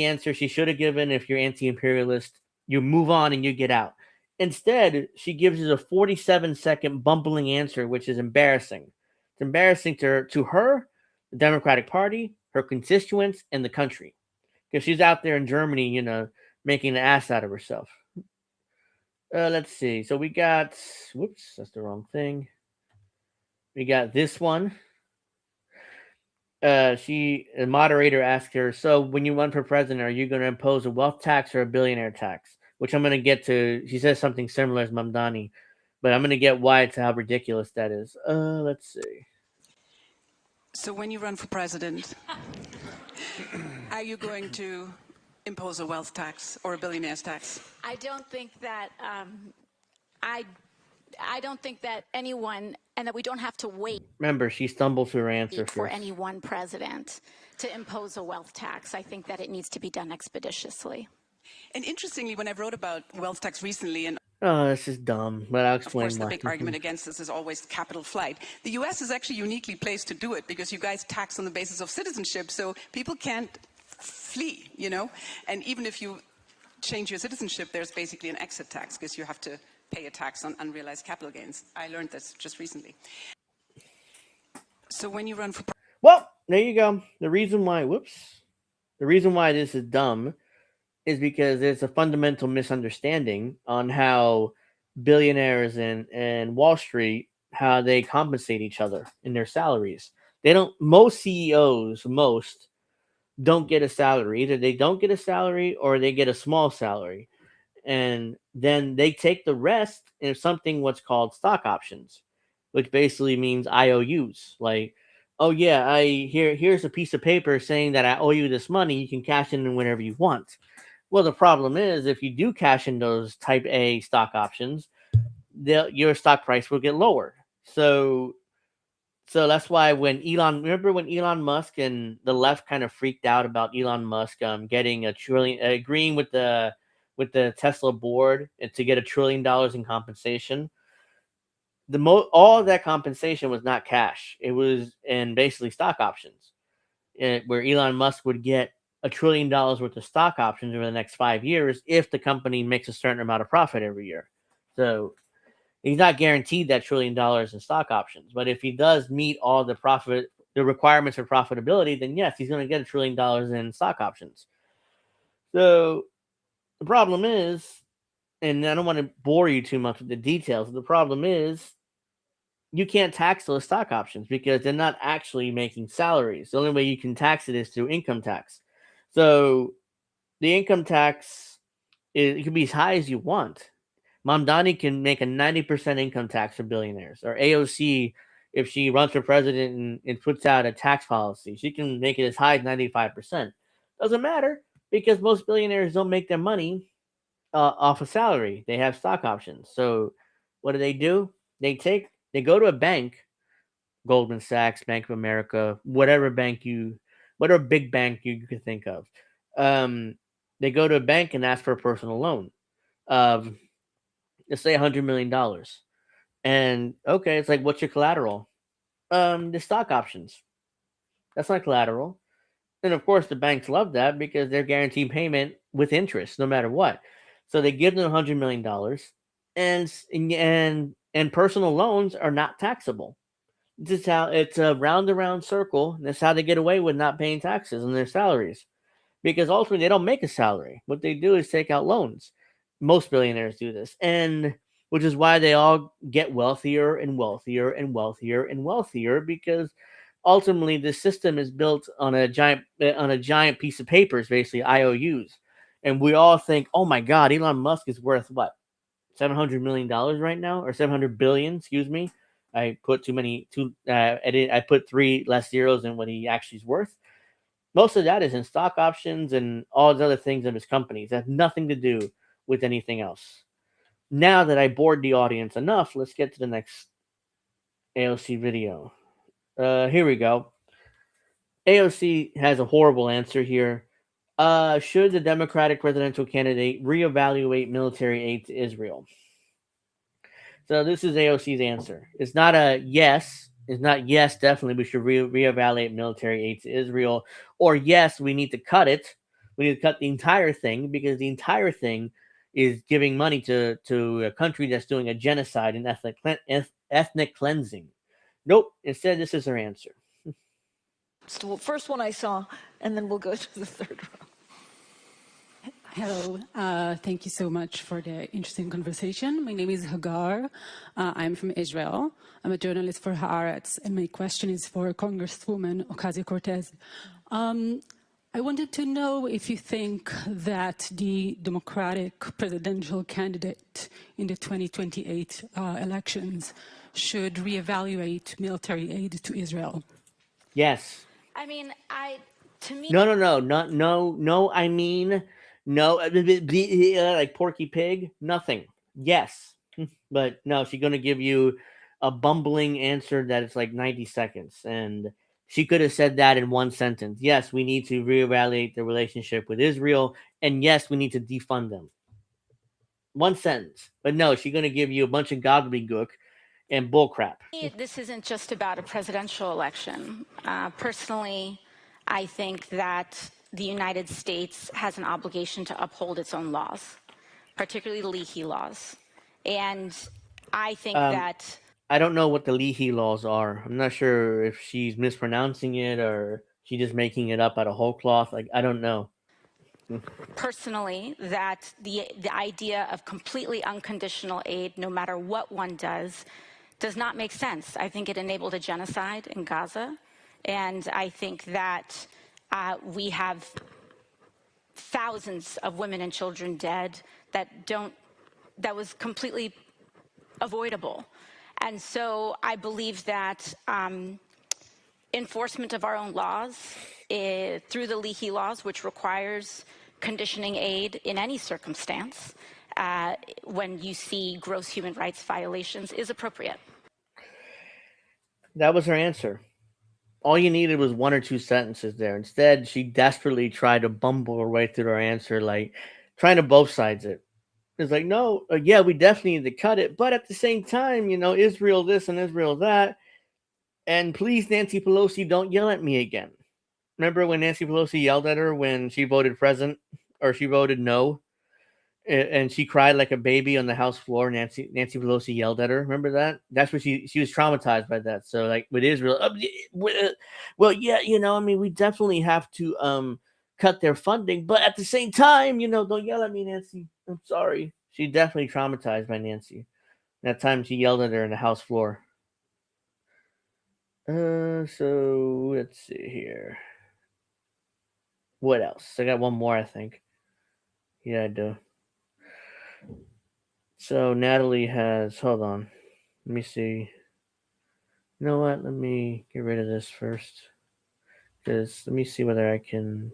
answer she should have given. If you're anti-imperialist, you move on and you get out. Instead, she gives us a 47-second bumbling answer, which is embarrassing. It's embarrassing to her, the Democratic Party, her constituents, and the country, because she's out there in Germany, making an ass out of herself. Let's see. So we got. Whoops, that's the wrong thing. We got this one. The moderator asked her, so when you run for president, are you going to impose a wealth tax or a billionaire tax? Which I'm going to get to. She says something similar as Mamdani, but I'm going to get why to how ridiculous that is. Let's see. So when you run for president, are you going to impose a wealth tax or a billionaire's tax? I don't think that I don't think that anyone, and that we don't have to wait. Remember, she stumbled through her answer For first. any one president to impose a wealth tax. I think that it needs to be done expeditiously. And interestingly, when I wrote about wealth tax recently, and Oh, this is dumb, but I'll of explain course the why. big argument against this is always capital flight, the US is actually uniquely placed to do it because you guys tax on the basis of citizenship, so people can't flee, and even if you change your citizenship, there's basically an exit tax because you have to pay a tax on unrealized capital gains. I learned this just recently. So when you run for Well, there you go. The reason why this is dumb is because there's a fundamental misunderstanding on how billionaires and Wall Street, how they compensate each other in their salaries. Most CEOs, don't get a salary. Either they don't get a salary or they get a small salary. And then they take the rest in something what's called stock options, which basically means IOUs. Like, oh yeah, here's a piece of paper saying that I owe you this money. You can cash in whenever you want. Well, the problem is if you do cash in those type A stock options, your stock price will get lowered. So that's why remember when Elon Musk and the left kind of freaked out about Elon Musk getting agreeing with the Tesla board and to get $1 trillion in compensation. All of that compensation was not cash. It was in basically stock options, where Elon Musk would get $1 trillion worth of stock options over the next 5 years if the company makes a certain amount of profit every year. So he's not guaranteed that $1 trillion in stock options, but if he does meet all the requirements for profitability, then yes, he's going to get $1 trillion in stock options. So the problem is, and I don't want to bore you too much with the details, the problem is you can't tax those stock options because they're not actually making salaries. The only way you can tax it is through income tax. So the income tax, it can be as high as you want. Mamdani can make a 90% income tax for billionaires, or AOC, if she runs for president and puts out a tax policy, she can make it as high as 95%. Doesn't matter because most billionaires don't make their money off a salary. They have stock options. So what do? They go to a bank, Goldman Sachs, Bank of America, whatever big bank you could think of. They go to a bank and ask for a personal loan of, let's say, $100 million. And okay, it's like, what's your collateral? The stock options. That's not collateral. And of course, the banks love that because they're guaranteed payment with interest, no matter what. So they give them $100 million, and personal loans are not taxable. This is how it's a round-around circle. And that's how they get away with not paying taxes on their salaries, because ultimately they don't make a salary. What they do is take out loans. Most billionaires do this, and which is why they all get wealthier and wealthier and wealthier and wealthier, because ultimately the system is built on a giant piece of paper, is basically IOUs. And we all think, oh my God, Elon Musk is worth what, $700 million right now, or 700 billion, excuse me. I put I put 3 less zeros than what he actually is worth. Most of that is in stock options and all the other things in his companies. That has nothing to do with anything else. Now that I bored the audience enough, let's get to the next AOC video. Here we go. AOC has a horrible answer here. Should the Democratic presidential candidate reevaluate military aid to Israel? So this is AOC's answer. It's not a yes. It's not yes, definitely we should reevaluate military aid to Israel, or yes, we need to cut it. We need to cut the entire thing because the entire thing is giving money to a country that's doing a genocide and ethnic cleansing. Nope. Instead, this is her answer. So the first one I saw, and then we'll go to the third row. Hello, thank you so much for the interesting conversation. My name is Hagar. I'm from Israel. I'm a journalist for Haaretz, and my question is for Congresswoman Ocasio-Cortez. I wanted to know if you think that the Democratic presidential candidate in the 2028 elections should reevaluate military aid to Israel. Yes. I mean, to me. No. I mean, no. Like Porky Pig. Nothing. Yes, but no. She's gonna give you a bumbling answer that it's like 90 seconds, and she could have said that in one sentence. Yes, we need to reevaluate the relationship with Israel, and yes, we need to defund them. One sentence, but no, she's gonna give you a bunch of gobbledygook and bullcrap. This isn't just about a presidential election. Personally, I think that the United States has an obligation to uphold its own laws, particularly Leahy laws. And I think that... I don't know what the Leahy laws are. I'm not sure if she's mispronouncing it or she's just making it up out of whole cloth. Like, I don't know. Personally, that the idea of completely unconditional aid, no matter what one does not make sense. I think it enabled a genocide in Gaza, and I think that we have thousands of women and children dead that was completely avoidable. And so I believe that enforcement of our own laws through the Leahy laws, which requires conditioning aid in any circumstance when you see gross human rights violations, is appropriate. That was her answer. All you needed was one or two sentences there. Instead, she desperately tried to bumble her way through her answer, like trying to both sides it. It's like, no, yeah, we definitely need to cut it, but at the same time, Israel this and Israel that. And please, Nancy Pelosi, don't yell at me again. Remember when Nancy Pelosi yelled at her when she voted present or she voted no? And she cried like a baby on the House floor. Nancy Pelosi yelled at her. Remember that? That's what she was traumatized by that. So like with Israel, well, yeah, we definitely have to cut their funding, but at the same time, don't yell at me, Nancy. I'm sorry. She definitely traumatized by Nancy. That time she yelled at her in the House floor. So let's see here. What else? I got one more, I think. Yeah, I do. So Natalie has, hold on. Let me see. You know what? Let me get rid of this first. Because let me see whether I can.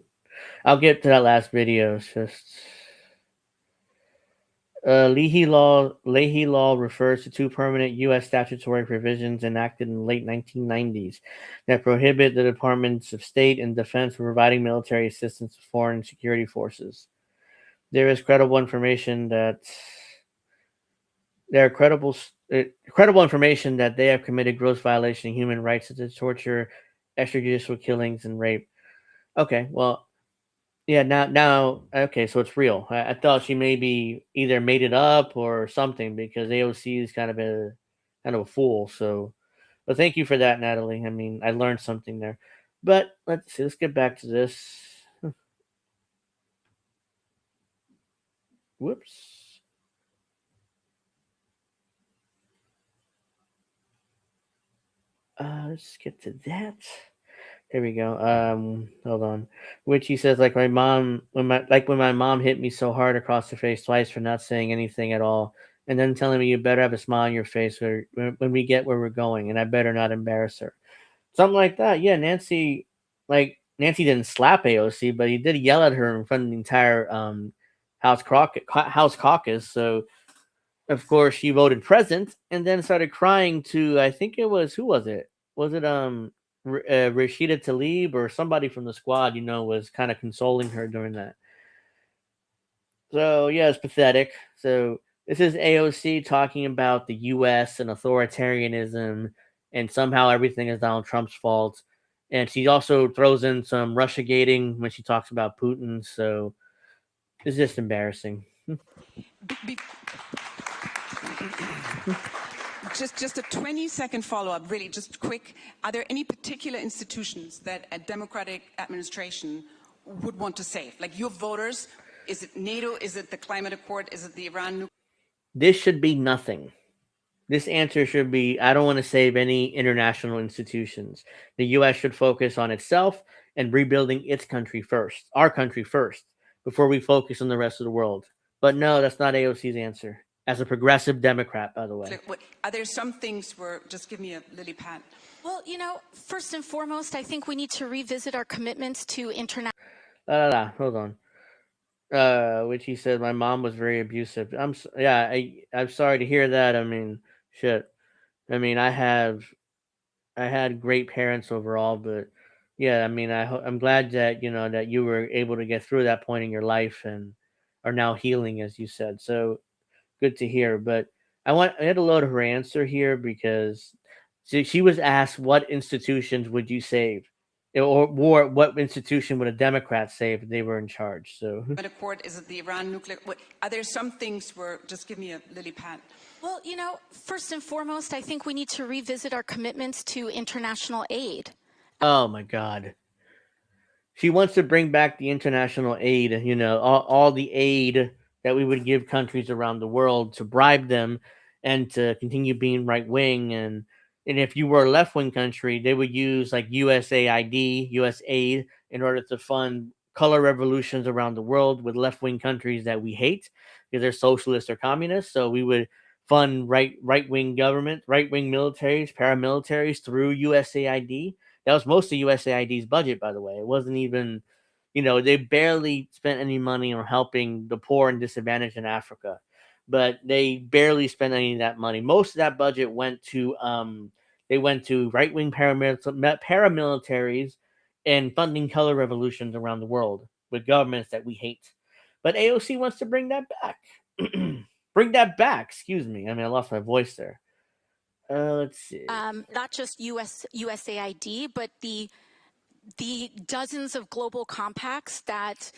I'll get to that last video. It's just. Leahy law refers to two permanent U.S. statutory provisions enacted in the late 1990s that prohibit the Departments of State and Defense from providing military assistance to foreign security forces. There is credible information that they have committed gross violation of human rights such as torture, extrajudicial killings, and rape. Okay, well, yeah, now, okay, so it's real. I thought she maybe either made it up or something because AOC is kind of a fool. So, but thank you for that, Natalie. I mean, I learned something there. But let's see. Let's get back to this. Whoops. Let's get to that. There we go. Hold on. Witchy says, like my mom, when my mom hit me so hard across the face twice for not saying anything at all, and then telling me you better have a smile on your face when we get where we're going, and I better not embarrass her. Something like that. Yeah, Nancy didn't slap AOC, but he did yell at her in front of the entire House caucus. So of course she voted present, and then started crying to, I think it was, who was it? Was it Rashida Tlaib or somebody from the squad, was kind of consoling her during that. So yeah, it's pathetic. So this is AOC talking about the U.S. and authoritarianism, and somehow everything is Donald Trump's fault. And she also throws in some Russia gating when she talks about Putin. So it's just embarrassing. Just a 20-second follow-up, really, just quick. Are there any particular institutions that a Democratic administration would want to save? Like your voters, is it NATO? Is it the climate accord? Is it the Iran? This should be nothing. This answer should be, I don't want to save any international institutions. The U.S. should focus on itself and rebuilding its country first, our country first, before we focus on the rest of the world. But no, that's not AOC's answer. As a progressive Democrat, by the way. Are there some things where, just give me a lily pad. Well, first and foremost, I think we need to revisit our commitments to international. Hold on. Witchy said my mom was very abusive. I'm sorry to hear that. I mean, shit. I mean, I had great parents overall, but yeah, I mean, I'm glad that that you were able to get through that point in your life and are now healing, as you said. So good to hear. But I had to load her answer here because she was asked what institutions would you save, or what institution would a Democrat save if they were in charge. So Accord, is it the Iran nuclear? Are there some things where, just give me a lily pad. Well, first and foremost, I think we need to revisit our commitments to international aid. Oh my God. She wants to bring back the international aid, all the aid that we would give countries around the world to bribe them and to continue being right wing. And if you were a left wing country, they would use like USAID, USAID, in order to fund color revolutions around the world with left wing countries that we hate because they're socialists or communists. So we would fund right wing government, right wing militaries, paramilitaries through USAID. That was most of USAID's budget, by the way. It wasn't even, they barely spent any money on helping the poor and disadvantaged in Africa, but they barely spent any of that money. Most of that budget went to, right wing paramilitaries and funding color revolutions around the world with governments that we hate. But AOC wants to bring that back. Bring that back. Excuse me. I mean, I lost my voice there. Let's see. Not just USAID, but the dozens of global compacts that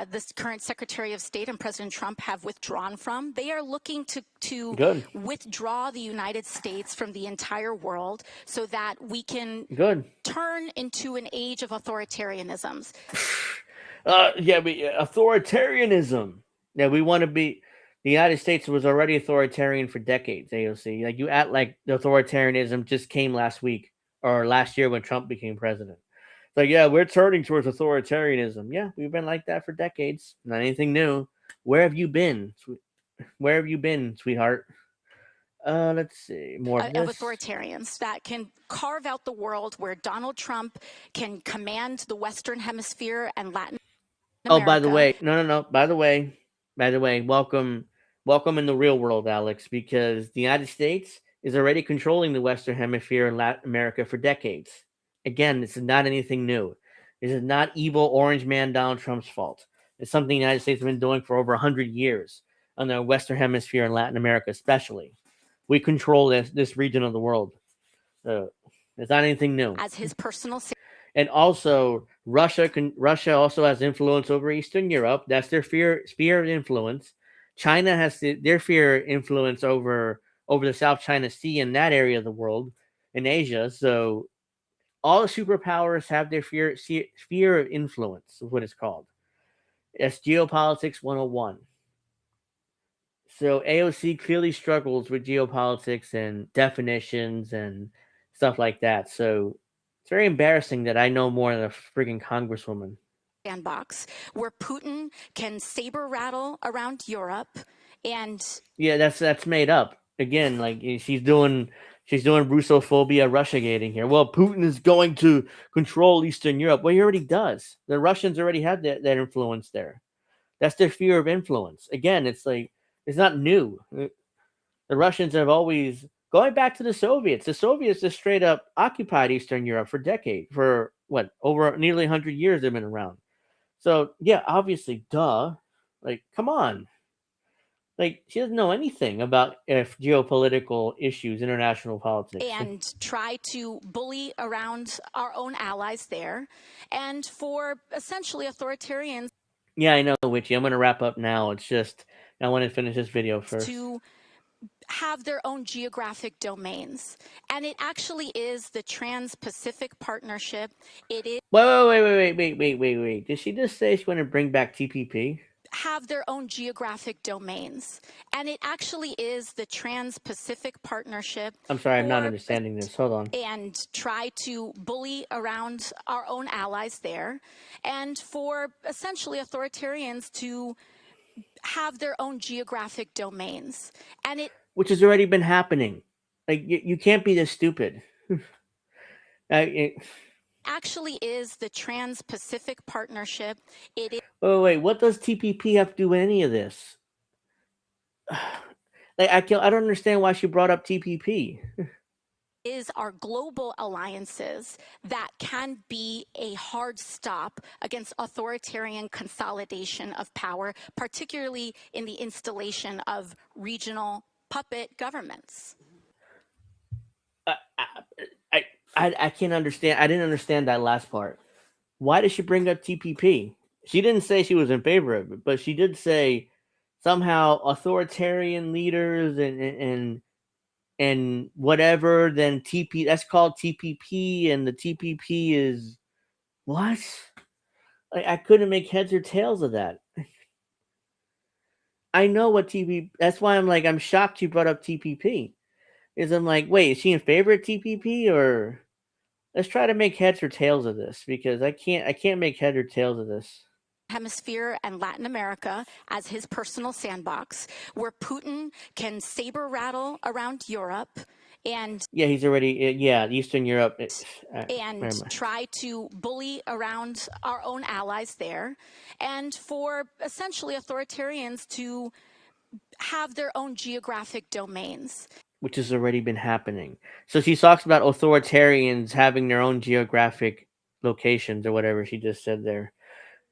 this current Secretary of State and President Trump have withdrawn from. They are looking to withdraw the United States from the entire world so that we can turn into an age of authoritarianisms. Authoritarianism. Yeah, we want to be. The United States was already authoritarian for decades, AOC. Like, you act like the authoritarianism just came last week or last year when Trump became president. It's like, yeah, we're turning towards authoritarianism. Yeah, we've been like that for decades. Not anything new. Where have you been? Where have you been, sweetheart? Let's see. More of authoritarians that can carve out the world where Donald Trump can command the Western Hemisphere and Latin America. Oh, by the way, no. By the way, welcome in the real world, Alex, because the United States is already controlling the Western Hemisphere and Latin America for decades. Again, this is not anything new. This is not evil orange man Donald Trump's fault. It's something the United States has been doing for over 100 years on the Western Hemisphere and Latin America especially. We control this region of the world. It's not anything new. As his personal... And also, Russia also has influence over Eastern Europe. That's their sphere of influence. China has their sphere of influence over the South China Sea and that area of the world, in Asia. So all the superpowers have their sphere of influence, is what it's called. That's Geopolitics 101. So AOC clearly struggles with geopolitics and definitions and stuff like that. So it's very embarrassing that I know more than a freaking congresswoman. Sandbox where Putin can saber rattle around Europe, and yeah, that's made up. Again, like she's doing Russophobia, Russiagating here. Well, Putin is going to control Eastern Europe. Well, he already does. The Russians already have that influence there. That's their sphere of influence. Again, it's like it's not new. The Russians have always Going back to the Soviets just straight up occupied Eastern Europe for decades, for what, over nearly 100 years they've been around. So yeah, obviously, duh. Like, come on. Like, she doesn't know anything about geopolitical issues, international politics. and try to bully around our own allies there, and for essentially authoritarians Yeah, I know, Witchy. I'm going to wrap up now. It's just, I want to finish this video first. to have their own geographic domains. And it actually is the Trans-Pacific Partnership. It is Wait. Did she just say she's going to bring back TPP? have their own geographic domains. And it actually is the Trans-Pacific Partnership. I'm sorry, I'm not understanding this. Hold on. And try to bully around our own allies there. And for essentially authoritarians to have their own geographic domains. And it Which has already been happening. Like, you can't be this stupid. actually is the Trans-Pacific Partnership. It is Wait, what does TPP have to do with any of this? Like, I don't understand why she brought up TPP. is our global alliances that can be a hard stop against authoritarian consolidation of power, particularly in the installation of regional puppet governments. I can't understand. I didn't understand that last part. Why did she bring up TPP? She didn't say she was in favor of it, but she did say somehow authoritarian leaders and whatever, then TP, that's called TPP, and the TPP is what? I couldn't make heads or tails of that. I know what TPP, that's why I'm shocked you brought up TPP. Is I'm like, wait, is she in favor of TPP, or let's try to make heads or tails of this, because I can't make head or tails of this. Hemisphere and Latin America as his personal sandbox, where Putin can saber rattle around Europe and He's already Eastern Europe and try to bully around our own allies there, and for essentially authoritarians to have their own geographic domains. Which has already been happening. So she talks about authoritarians having their own geographic locations or whatever she just said there.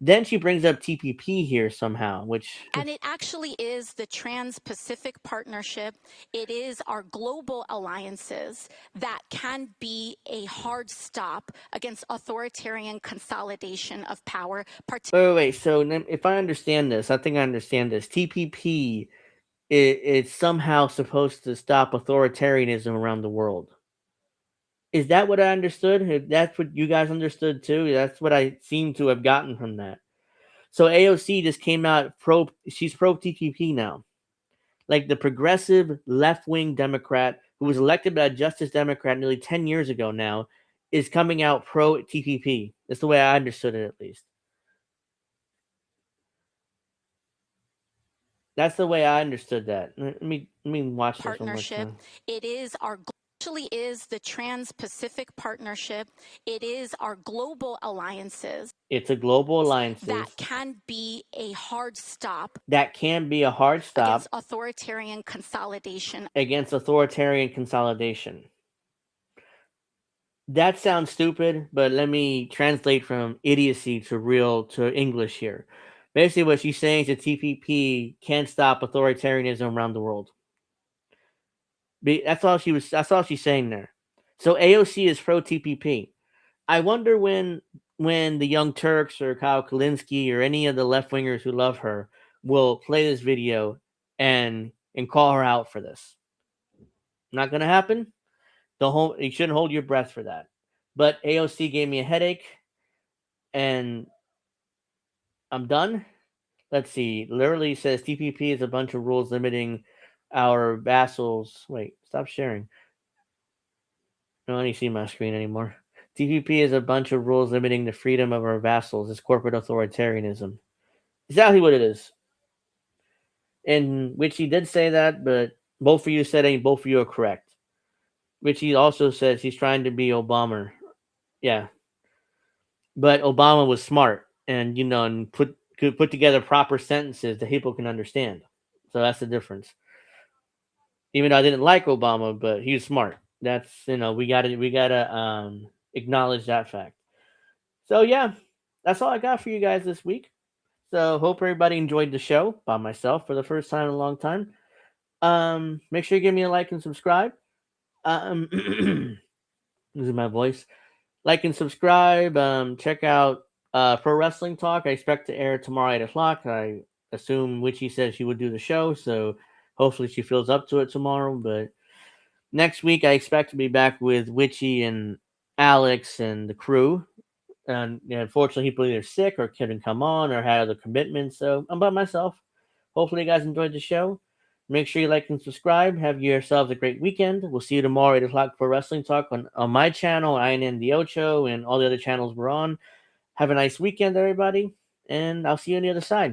Then she brings up TPP here somehow, which... And it actually is the Trans-Pacific Partnership. It is our global alliances that can be a hard stop against authoritarian consolidation of power. Wait. So if I understand this, I think I understand this. TPP is somehow supposed to stop authoritarianism around the world. Is that what I understood? If that's what you guys understood too? That's what I seem to have gotten from that. So AOC just came out she's pro TPP now. Like the progressive left-wing Democrat who was elected by a Justice Democrat nearly 10 years ago now is coming out pro TPP. That's the way I understood it, at least. That's the way I understood that. Let me watch this one more time. It is our actually is the Trans-Pacific Partnership. It is our global alliances. It's a global alliance that can be a hard stop. That can be a hard stop against authoritarian consolidation. That sounds stupid, but let me translate from idiocy to English here. Basically, what she's saying is that TPP can't stop authoritarianism around the world. That's all she's saying there. So AOC is pro TPP. I wonder when the Young Turks or Kyle Kalinske or any of the left wingers who love her will play this video and call her out for this. Not gonna happen. You shouldn't hold your breath for that. But AOC gave me a headache, and I'm done. Let's see. Literally says TPP is a bunch of rules limiting our vassals. Wait, stop sharing. I don't need to see my screen anymore. TPP is a bunch of rules limiting the freedom of our vassals. It's corporate authoritarianism. Exactly what it is. And Witchy did say that, but both of you said it, and both of you are correct. Witchy also says he's trying to be Obama. Yeah. But Obama was smart and, could put together proper sentences that people can understand. So that's the difference. Even though I didn't like Obama, but he was smart. That's we gotta acknowledge that fact. So yeah, that's all I got for you guys this week. So hope everybody enjoyed the show by myself for the first time in a long time. Make sure you give me a like and subscribe. Losing my voice. Like and subscribe. Check out Pro Wrestling Talk. I expect to air tomorrow at 8 o'clock. I assume Witchy said she would do the show, so hopefully she feels up to it tomorrow. But next week I expect to be back with Witchy and Alex and the crew. And unfortunately, people either sick or couldn't come on or had other commitments, so I'm by myself. Hopefully, you guys enjoyed the show. Make sure you like and subscribe. Have yourselves a great weekend. We'll see you tomorrow at 8 o'clock for Wrestling Talk on my channel, INN The Ocho, and all the other channels we're on. Have a nice weekend, everybody, and I'll see you on the other side.